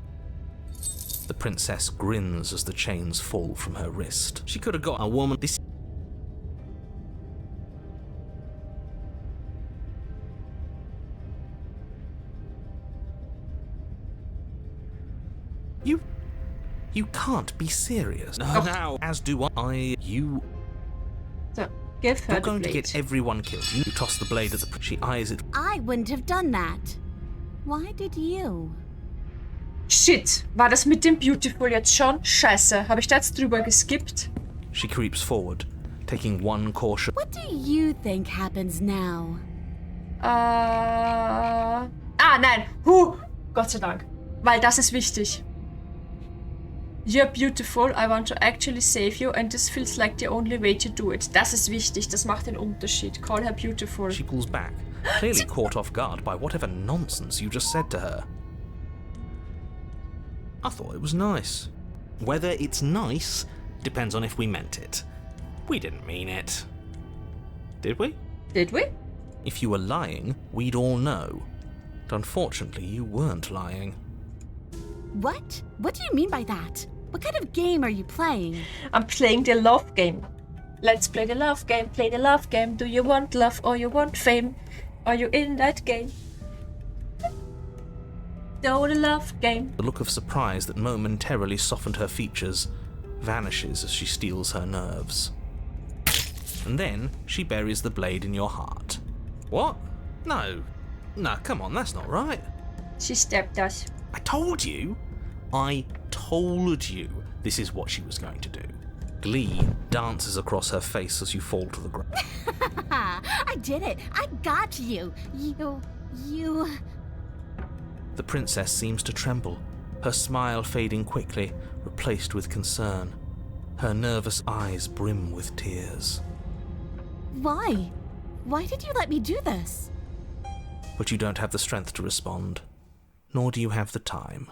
The princess grins as the chains fall from her wrist. She could have got a woman. This. You can't be serious. Oh. Now, as do I. You. So, give her You're the going to blade. get everyone killed. You toss the blade at the. She eyes it. I wouldn't have done that. Why did you? Shit, war das mit dem Beautiful jetzt schon? Scheiße, habe ich da jetzt drüber geskippt? She creeps forward, taking one cautious. What do you think happens now? Nein. Gott sei Dank. Weil das ist wichtig. You're beautiful, I want to actually save you and this feels like the only way to do it. Das ist wichtig, das macht den Unterschied. Call her beautiful. She pulls back, clearly caught off guard by whatever nonsense you just said to her. I thought it was nice. Whether it's nice depends on if we meant it. We didn't mean it. Did we? Did we? If you were lying, we'd all know. But unfortunately, you weren't lying. What? What do you mean by that? What kind of game are you playing? I'm playing the love game. Let's play the love game, play the love game. Do you want love or you want fame? Are you in that game? No, the love game. The look of surprise that momentarily softened her features vanishes as she steels her nerves. And then she buries the blade in your heart. What? No, come on, that's not right. She stabbed us. I told you this is what she was going to do. Glee dances across her face as you fall to the ground. I did it. I got you. You... The princess seems to tremble, her smile fading quickly, replaced with concern. Her nervous eyes brim with tears. Why? Why did you let me do this? But you don't have the strength to respond, nor do you have the time.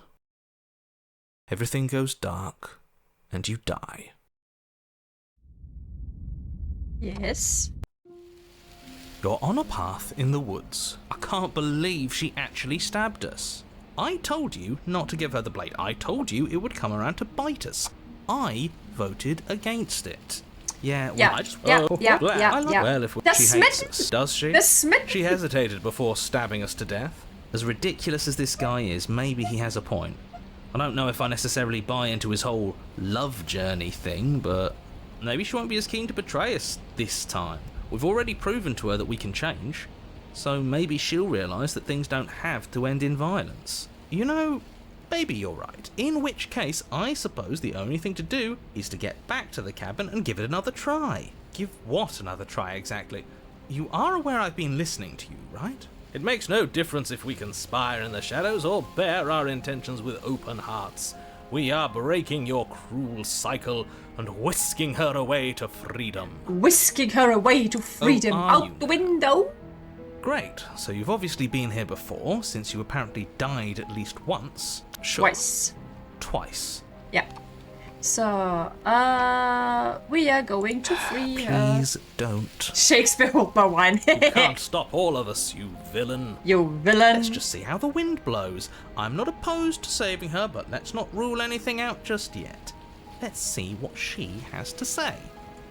Everything goes dark, and you die. Yes. You're on a path in the woods. I can't believe she actually stabbed us. I told you not to give her the blade. I told you it would come around to bite us. I voted against it. Yeah, well, I just... Yeah. Well, if she hates us. Does she? The smitten. She hesitated before stabbing us to death. As ridiculous as this guy is, maybe he has a point. I don't know if I necessarily buy into his whole love journey thing, but maybe she won't be as keen to betray us this time. We've already proven to her that we can change, so maybe she'll realise that things don't have to end in violence. You know, maybe you're right. In which case, I suppose the only thing to do is to get back to the cabin and give it another try. Give what another try exactly? You are aware I've been listening to you, right? It makes no difference if we conspire in the shadows or bear our intentions with open hearts. We are breaking your cruel cycle and whisking her away to freedom. Whisking her away to freedom out the window. Great, so you've obviously been here before, since you apparently died at least once. Sure. Twice. Yeah. So, we are going to free her. Please don't. Shakespeare Opera 1. You can't stop all of us, you villain. You villain. Let's just see how the wind blows. I'm not opposed to saving her, but let's not rule anything out just yet. Let's see what she has to say.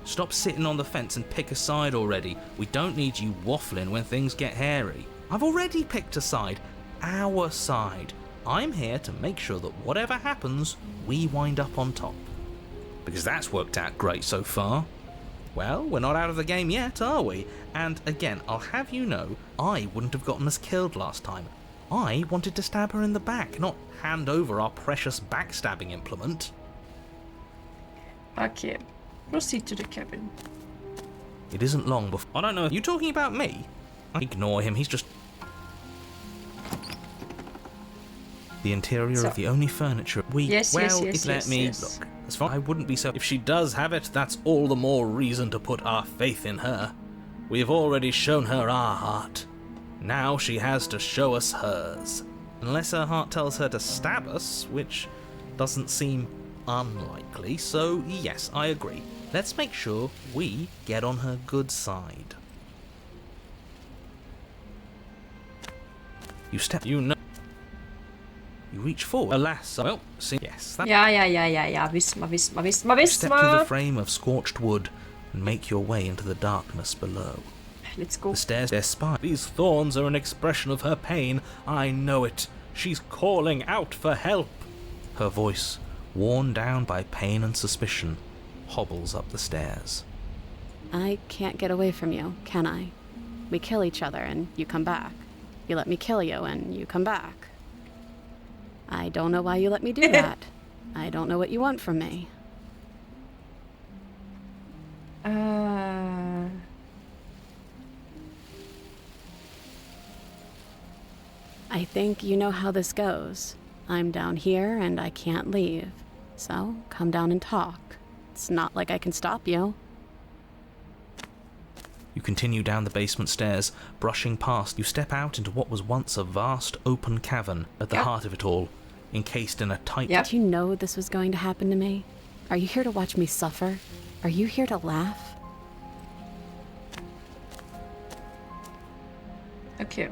Stop sitting on the fence and pick a side already. We don't need you waffling when things get hairy. I've already picked a side. Our side. I'm here to make sure that whatever happens, we wind up on top. Because that's worked out great so far. Well, we're not out of the game yet, are we? And again, I'll have you know, I wouldn't have gotten us killed last time. I wanted to stab her in the back, not hand over our precious backstabbing implement. Okay, proceed to the cabin. It isn't long before... I don't know, are you talking about me? Ignore him, he's just... The interior of the only furniture we... Yes, look, as far I wouldn't be so... If she does have it, that's all the more reason to put our faith in her. We've already shown her our heart. Now she has to show us hers. Unless her heart tells her to stab us, which doesn't seem unlikely, so yes, I agree. Let's make sure we get on her good side. You step... You know... You reach forward. Alas, well, see, yes. Yeah. Wisma. Step through the frame of scorched wood and make your way into the darkness below. Let's go. The stairs, their spine. These thorns are an expression of her pain. I know it. She's calling out for help. Her voice, worn down by pain and suspicion, hobbles up the stairs. I can't get away from you, can I? We kill each other and you come back. You let me kill you and you come back. I don't know why you let me do that. I don't know what you want from me. I think you know how this goes. I'm down here and I can't leave. So, come down and talk. It's not like I can stop you. You continue down the basement stairs, brushing past. You step out into what was once a vast open cavern at the heart of it all, encased in a tight... Did you know this was going to happen to me? Are you here to watch me suffer? Are you here to laugh? Okay.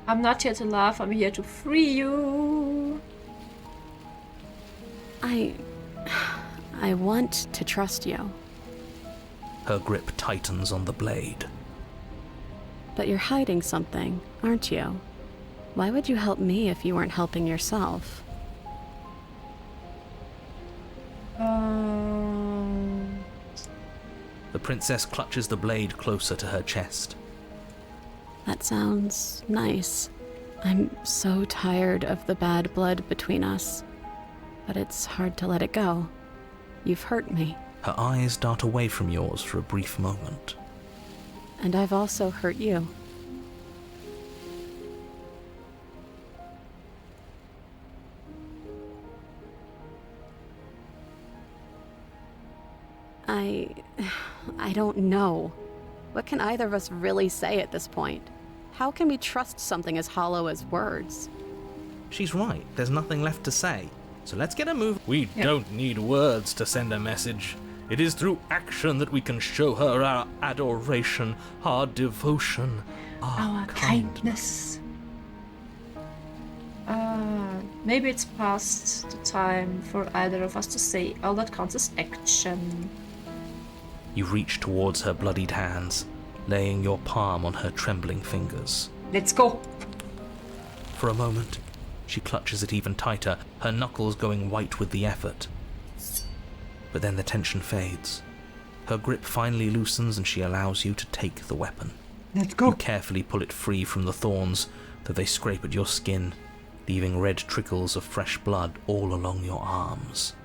I'm not here to laugh, I'm here to free you. I want to trust you. Her grip tightens on the blade. But you're hiding something, aren't you? Why would you help me if you weren't helping yourself? The princess clutches the blade closer to her chest. That sounds nice. I'm so tired of the bad blood between us. But it's hard to let it go. You've hurt me. Her eyes dart away from yours for a brief moment. And I've also hurt you. I don't know. What can either of us really say at this point? How can we trust something as hollow as words? She's right. There's nothing left to say. So let's get a move. We don't need words to send a message. It is through action that we can show her our adoration, our devotion, our kindness. Maybe it's past the time for either of us to say all that counts as action. You reach towards her bloodied hands, laying your palm on her trembling fingers. Let's go. For a moment, she clutches it even tighter, her knuckles going white with the effort. But then the tension fades. Her grip finally loosens and she allows you to take the weapon. Let's go. You carefully pull it free from the thorns, though they scrape at your skin, leaving red trickles of fresh blood all along your arms.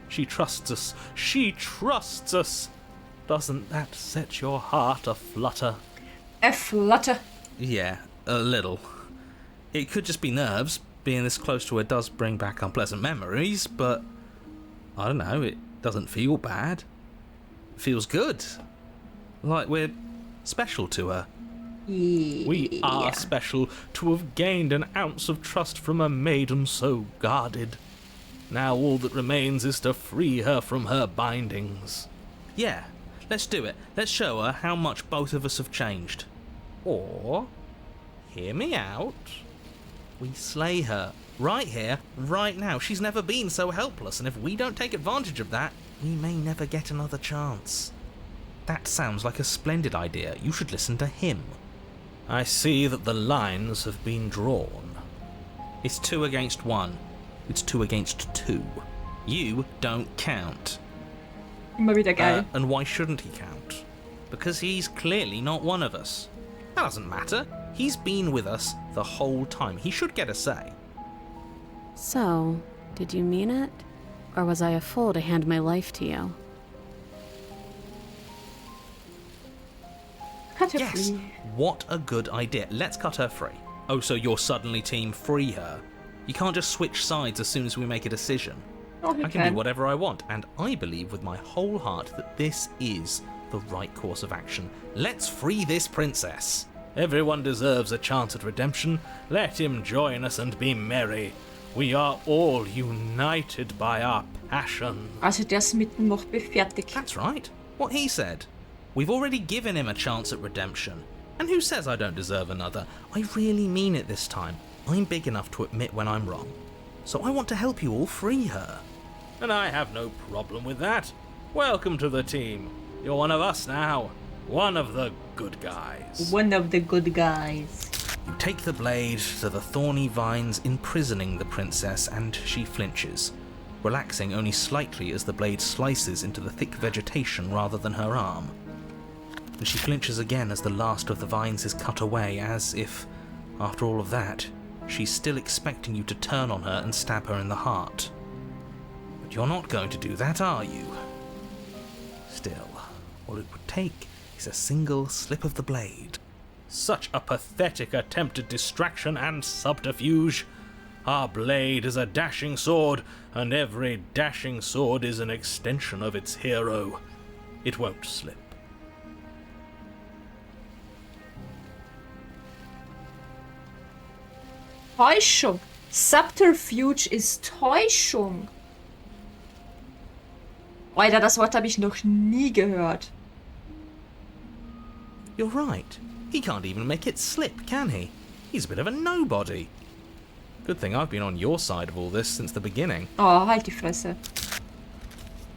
She trusts us. She trusts us. Doesn't that set your heart aflutter? A flutter? Yeah, a little. It could just be nerves. Being this close to her does bring back unpleasant memories, but I don't know, it doesn't feel bad. It feels good. Like we're special to her. We are special to have gained an ounce of trust from a maiden so guarded. Now all that remains is to free her from her bindings. Yeah, let's do it. Let's show her how much both of us have changed. Or, hear me out, we slay her. Right here, right now. She's never been so helpless, and if we don't take advantage of that, we may never get another chance. That sounds like a splendid idea. You should listen to him. I see that the lines have been drawn. It's 2 against 1. It's 2 against 2. You don't count. Immer wieder geil. And why shouldn't he count? Because he's clearly not one of us. That doesn't matter. He's been with us the whole time. He should get a say. So, did you mean it? Or was I a fool to hand my life to you? Cut her Yes, free. what a good idea. Let's cut her free. Oh, so you're suddenly team free her. You can't just switch sides as soon as we make a decision. Oh, I can do whatever I want, and I believe with my whole heart that this is the right course of action. Let's free this princess. Everyone deserves a chance at redemption. Let him join us and be merry. We are all united by our passion. Also der ist mitten noch befertigt. That's right. What he said. We've already given him a chance at redemption. And who says I don't deserve another? I really mean it this time. I'm big enough to admit when I'm wrong. So I want to help you all free her. And I have no problem with that. Welcome to the team. You're one of us now. One of the good guys. One of the good guys. You take the blade to the thorny vines imprisoning the princess, and she flinches, relaxing only slightly as the blade slices into the thick vegetation rather than her arm. And she flinches again as the last of the vines is cut away, as if, after all of that, she's still expecting you to turn on her and stab her in the heart. But you're not going to do that, are you? Still, all it would take is a single slip of the blade. Such a pathetic attempt at distraction and subterfuge. Our blade is a dashing sword, and every dashing sword is an extension of its hero. It won't slip. Täuschung. Subterfuge ist Täuschung. Alter, das Wort habe ich noch nie gehört. You're right. He can't even make it slip, can he? He's a bit of a nobody. Good thing I've been on your side of all this since the beginning. Oh, halt die Fresse.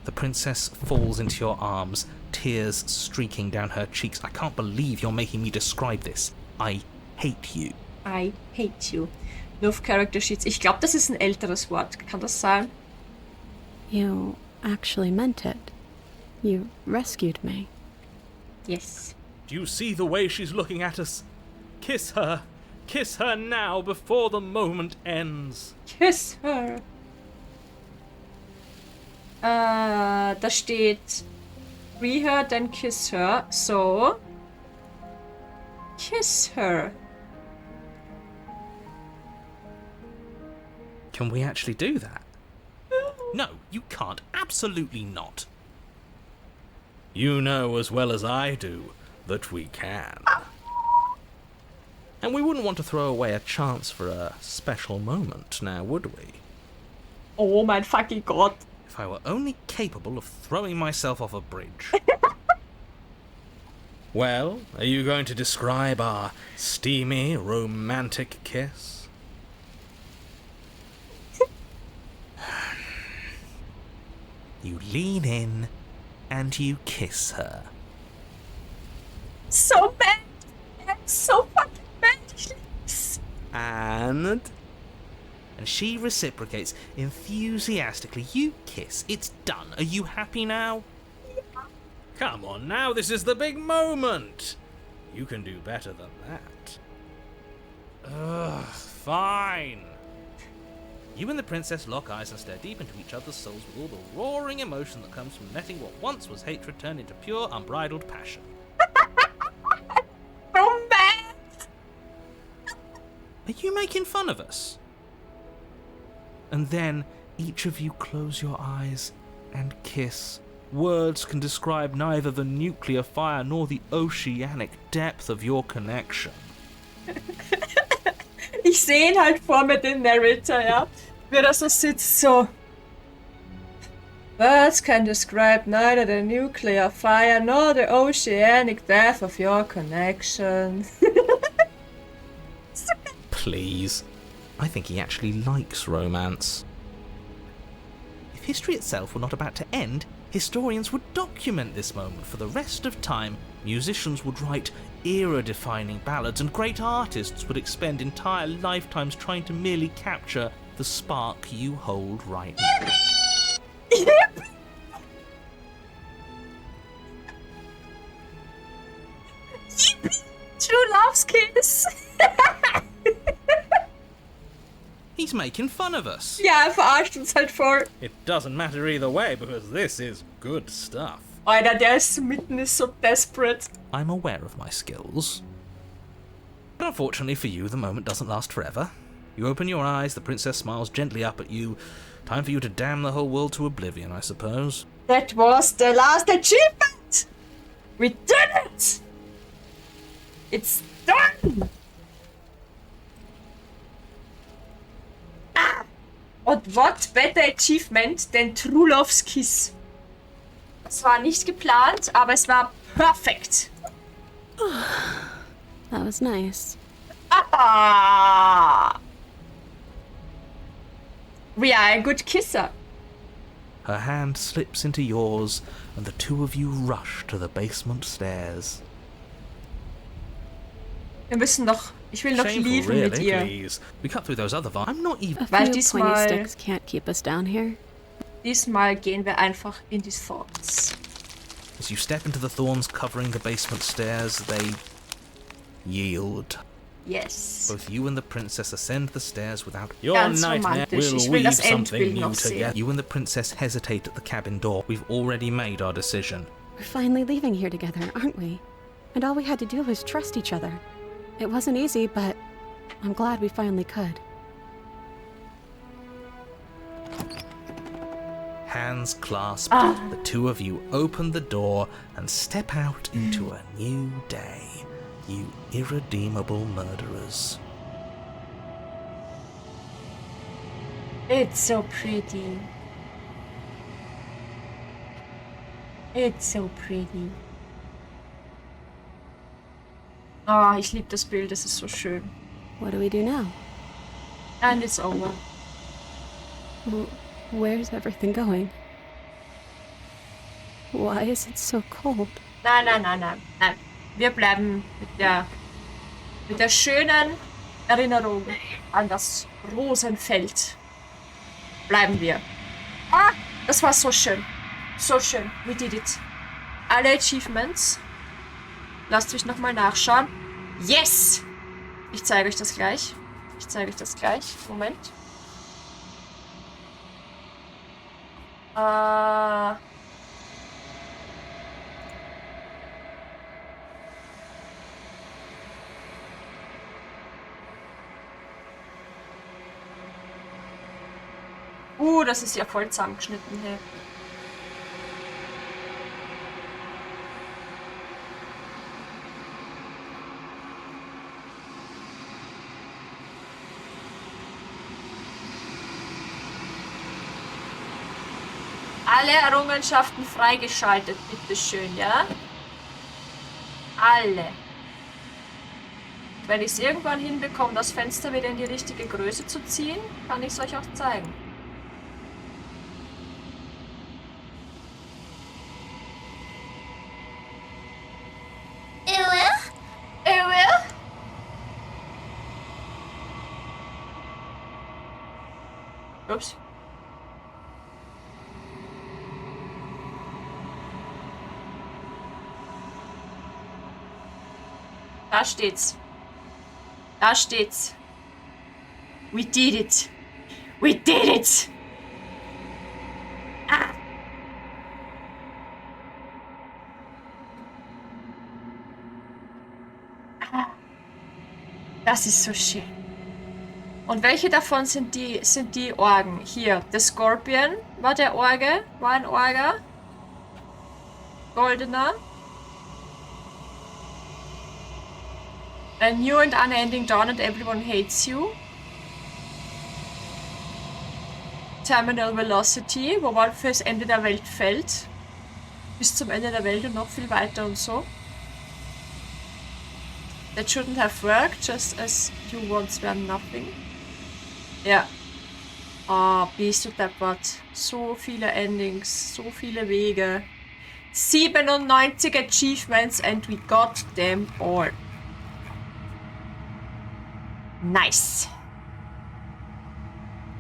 The princess falls into your arms, tears streaking down her cheeks. I can't believe you're making me describe this. I hate you. I hate you. Love character sheets. Ich glaube, das ist ein älteres Wort. Kann das sein? You actually meant it. You rescued me. Yes. Do you see the way she's looking at us? Kiss her. Kiss her now before the moment ends. Kiss her. Da steht free her, then kiss her. So. Kiss her. Can we actually do that? No, you can't. Absolutely not. You know as well as I do that we can. And we wouldn't want to throw away a chance for a special moment, now would we? Oh mein fucking Gott. If I were only capable of throwing myself off a bridge. Well, are you going to describe our steamy, romantic kiss? You lean in and you kiss her. So bad. I'm so fucking bad. And she reciprocates enthusiastically. You kiss. It's done. Are you happy now? Yeah. Come on now, this is the big moment. You can do better than that. Ugh, fine. You and the princess lock eyes and stare deep into each other's souls with all the roaring emotion that comes from letting what once was hatred turn into pure, unbridled passion. So bad. Are you making fun of us? And then each of you close your eyes and kiss Words can describe neither the nuclear fire nor the oceanic depth of your connection. Ich sehe ihn halt vor mir, den Narrator, ja. Wie er so sitzt, so. Words can describe neither the nuclear fire nor the oceanic depth of your connection. Please. I think he actually likes romance. If history itself were not about to end, historians would document this moment for the rest of time. Musicians would write era-defining ballads, and great artists would expend entire lifetimes trying to merely capture the spark you hold right now. True love's kiss. He's making fun of us. Ja, er verarscht uns halt voll. It doesn't matter either way because this is good stuff. Alter, der ist mitten, ist so desperate. I'm aware of my skills. But unfortunately for you, the moment doesn't last forever. You open your eyes, the princess smiles gently up at you. Time for you to damn the whole world to oblivion, I suppose. That was the last achievement! We did it! It's done! Ah! Und what better achievement than True Love's Kiss? Es war nicht geplant, aber es war perfekt. That was nice. Ah! We are a good kisser. Her hand slips into yours, and the two of you rush to the basement stairs. Wir müssen noch. Ich will noch Shameful, lieben really, mit ihr. please. We cut through those other I'm not even. A Weil few diesmal- pointy sticks can't keep us down here. Diesmal gehen wir einfach in die Thorns. As you step into the thorns covering the basement stairs, they yield. Yes. Both you and the princess ascend the stairs without your Ganz nightmare romantisch. will Ich will weave das something Endbild new noch sehen. together. You and the princess hesitate at the cabin door. We've already made our decision. We're finally leaving here together, aren't we? And all we had to do was trust each other. It wasn't easy, but I'm glad we finally could. Hands clasped, the two of you open the door and step out into a new day. You irredeemable murderers. It's so pretty. It's so pretty. Ah, ich liebe das Bild, es ist so schön. What do we do now? And it's over. Where's everything going? Why is it so cold? Nein. Wir bleiben mit der schönen Erinnerung an das Rosenfeld. Bleiben wir. Ah, das war so schön. So schön. We did it. Alle Achievements. Lasst mich nochmal nachschauen. Yes! Ich zeige euch das gleich. Moment. Das ist ja voll zusammengeschnitten hier. Alle Errungenschaften freigeschaltet, bitteschön, ja? Alle. Wenn ich es irgendwann hinbekomme, das Fenster wieder in die richtige Größe zu ziehen, kann ich es euch auch zeigen. Ups. Da steht's. Da steht's. We did it. We did it. Ah. Das ist so schön. Und welche davon sind die Orgen? Hier, der Scorpion war der Orge, war ein Orger. Goldener. A new and unending dawn and everyone hates you. Terminal Velocity, wo man fürs Ende der Welt fällt. Bis zum Ende der Welt und noch viel weiter und so. That shouldn't have worked, just as you once were nothing. Ja. Oh, bist du deppert. So viele Endings, so viele Wege. 97 Achievements and we got them all. Nice.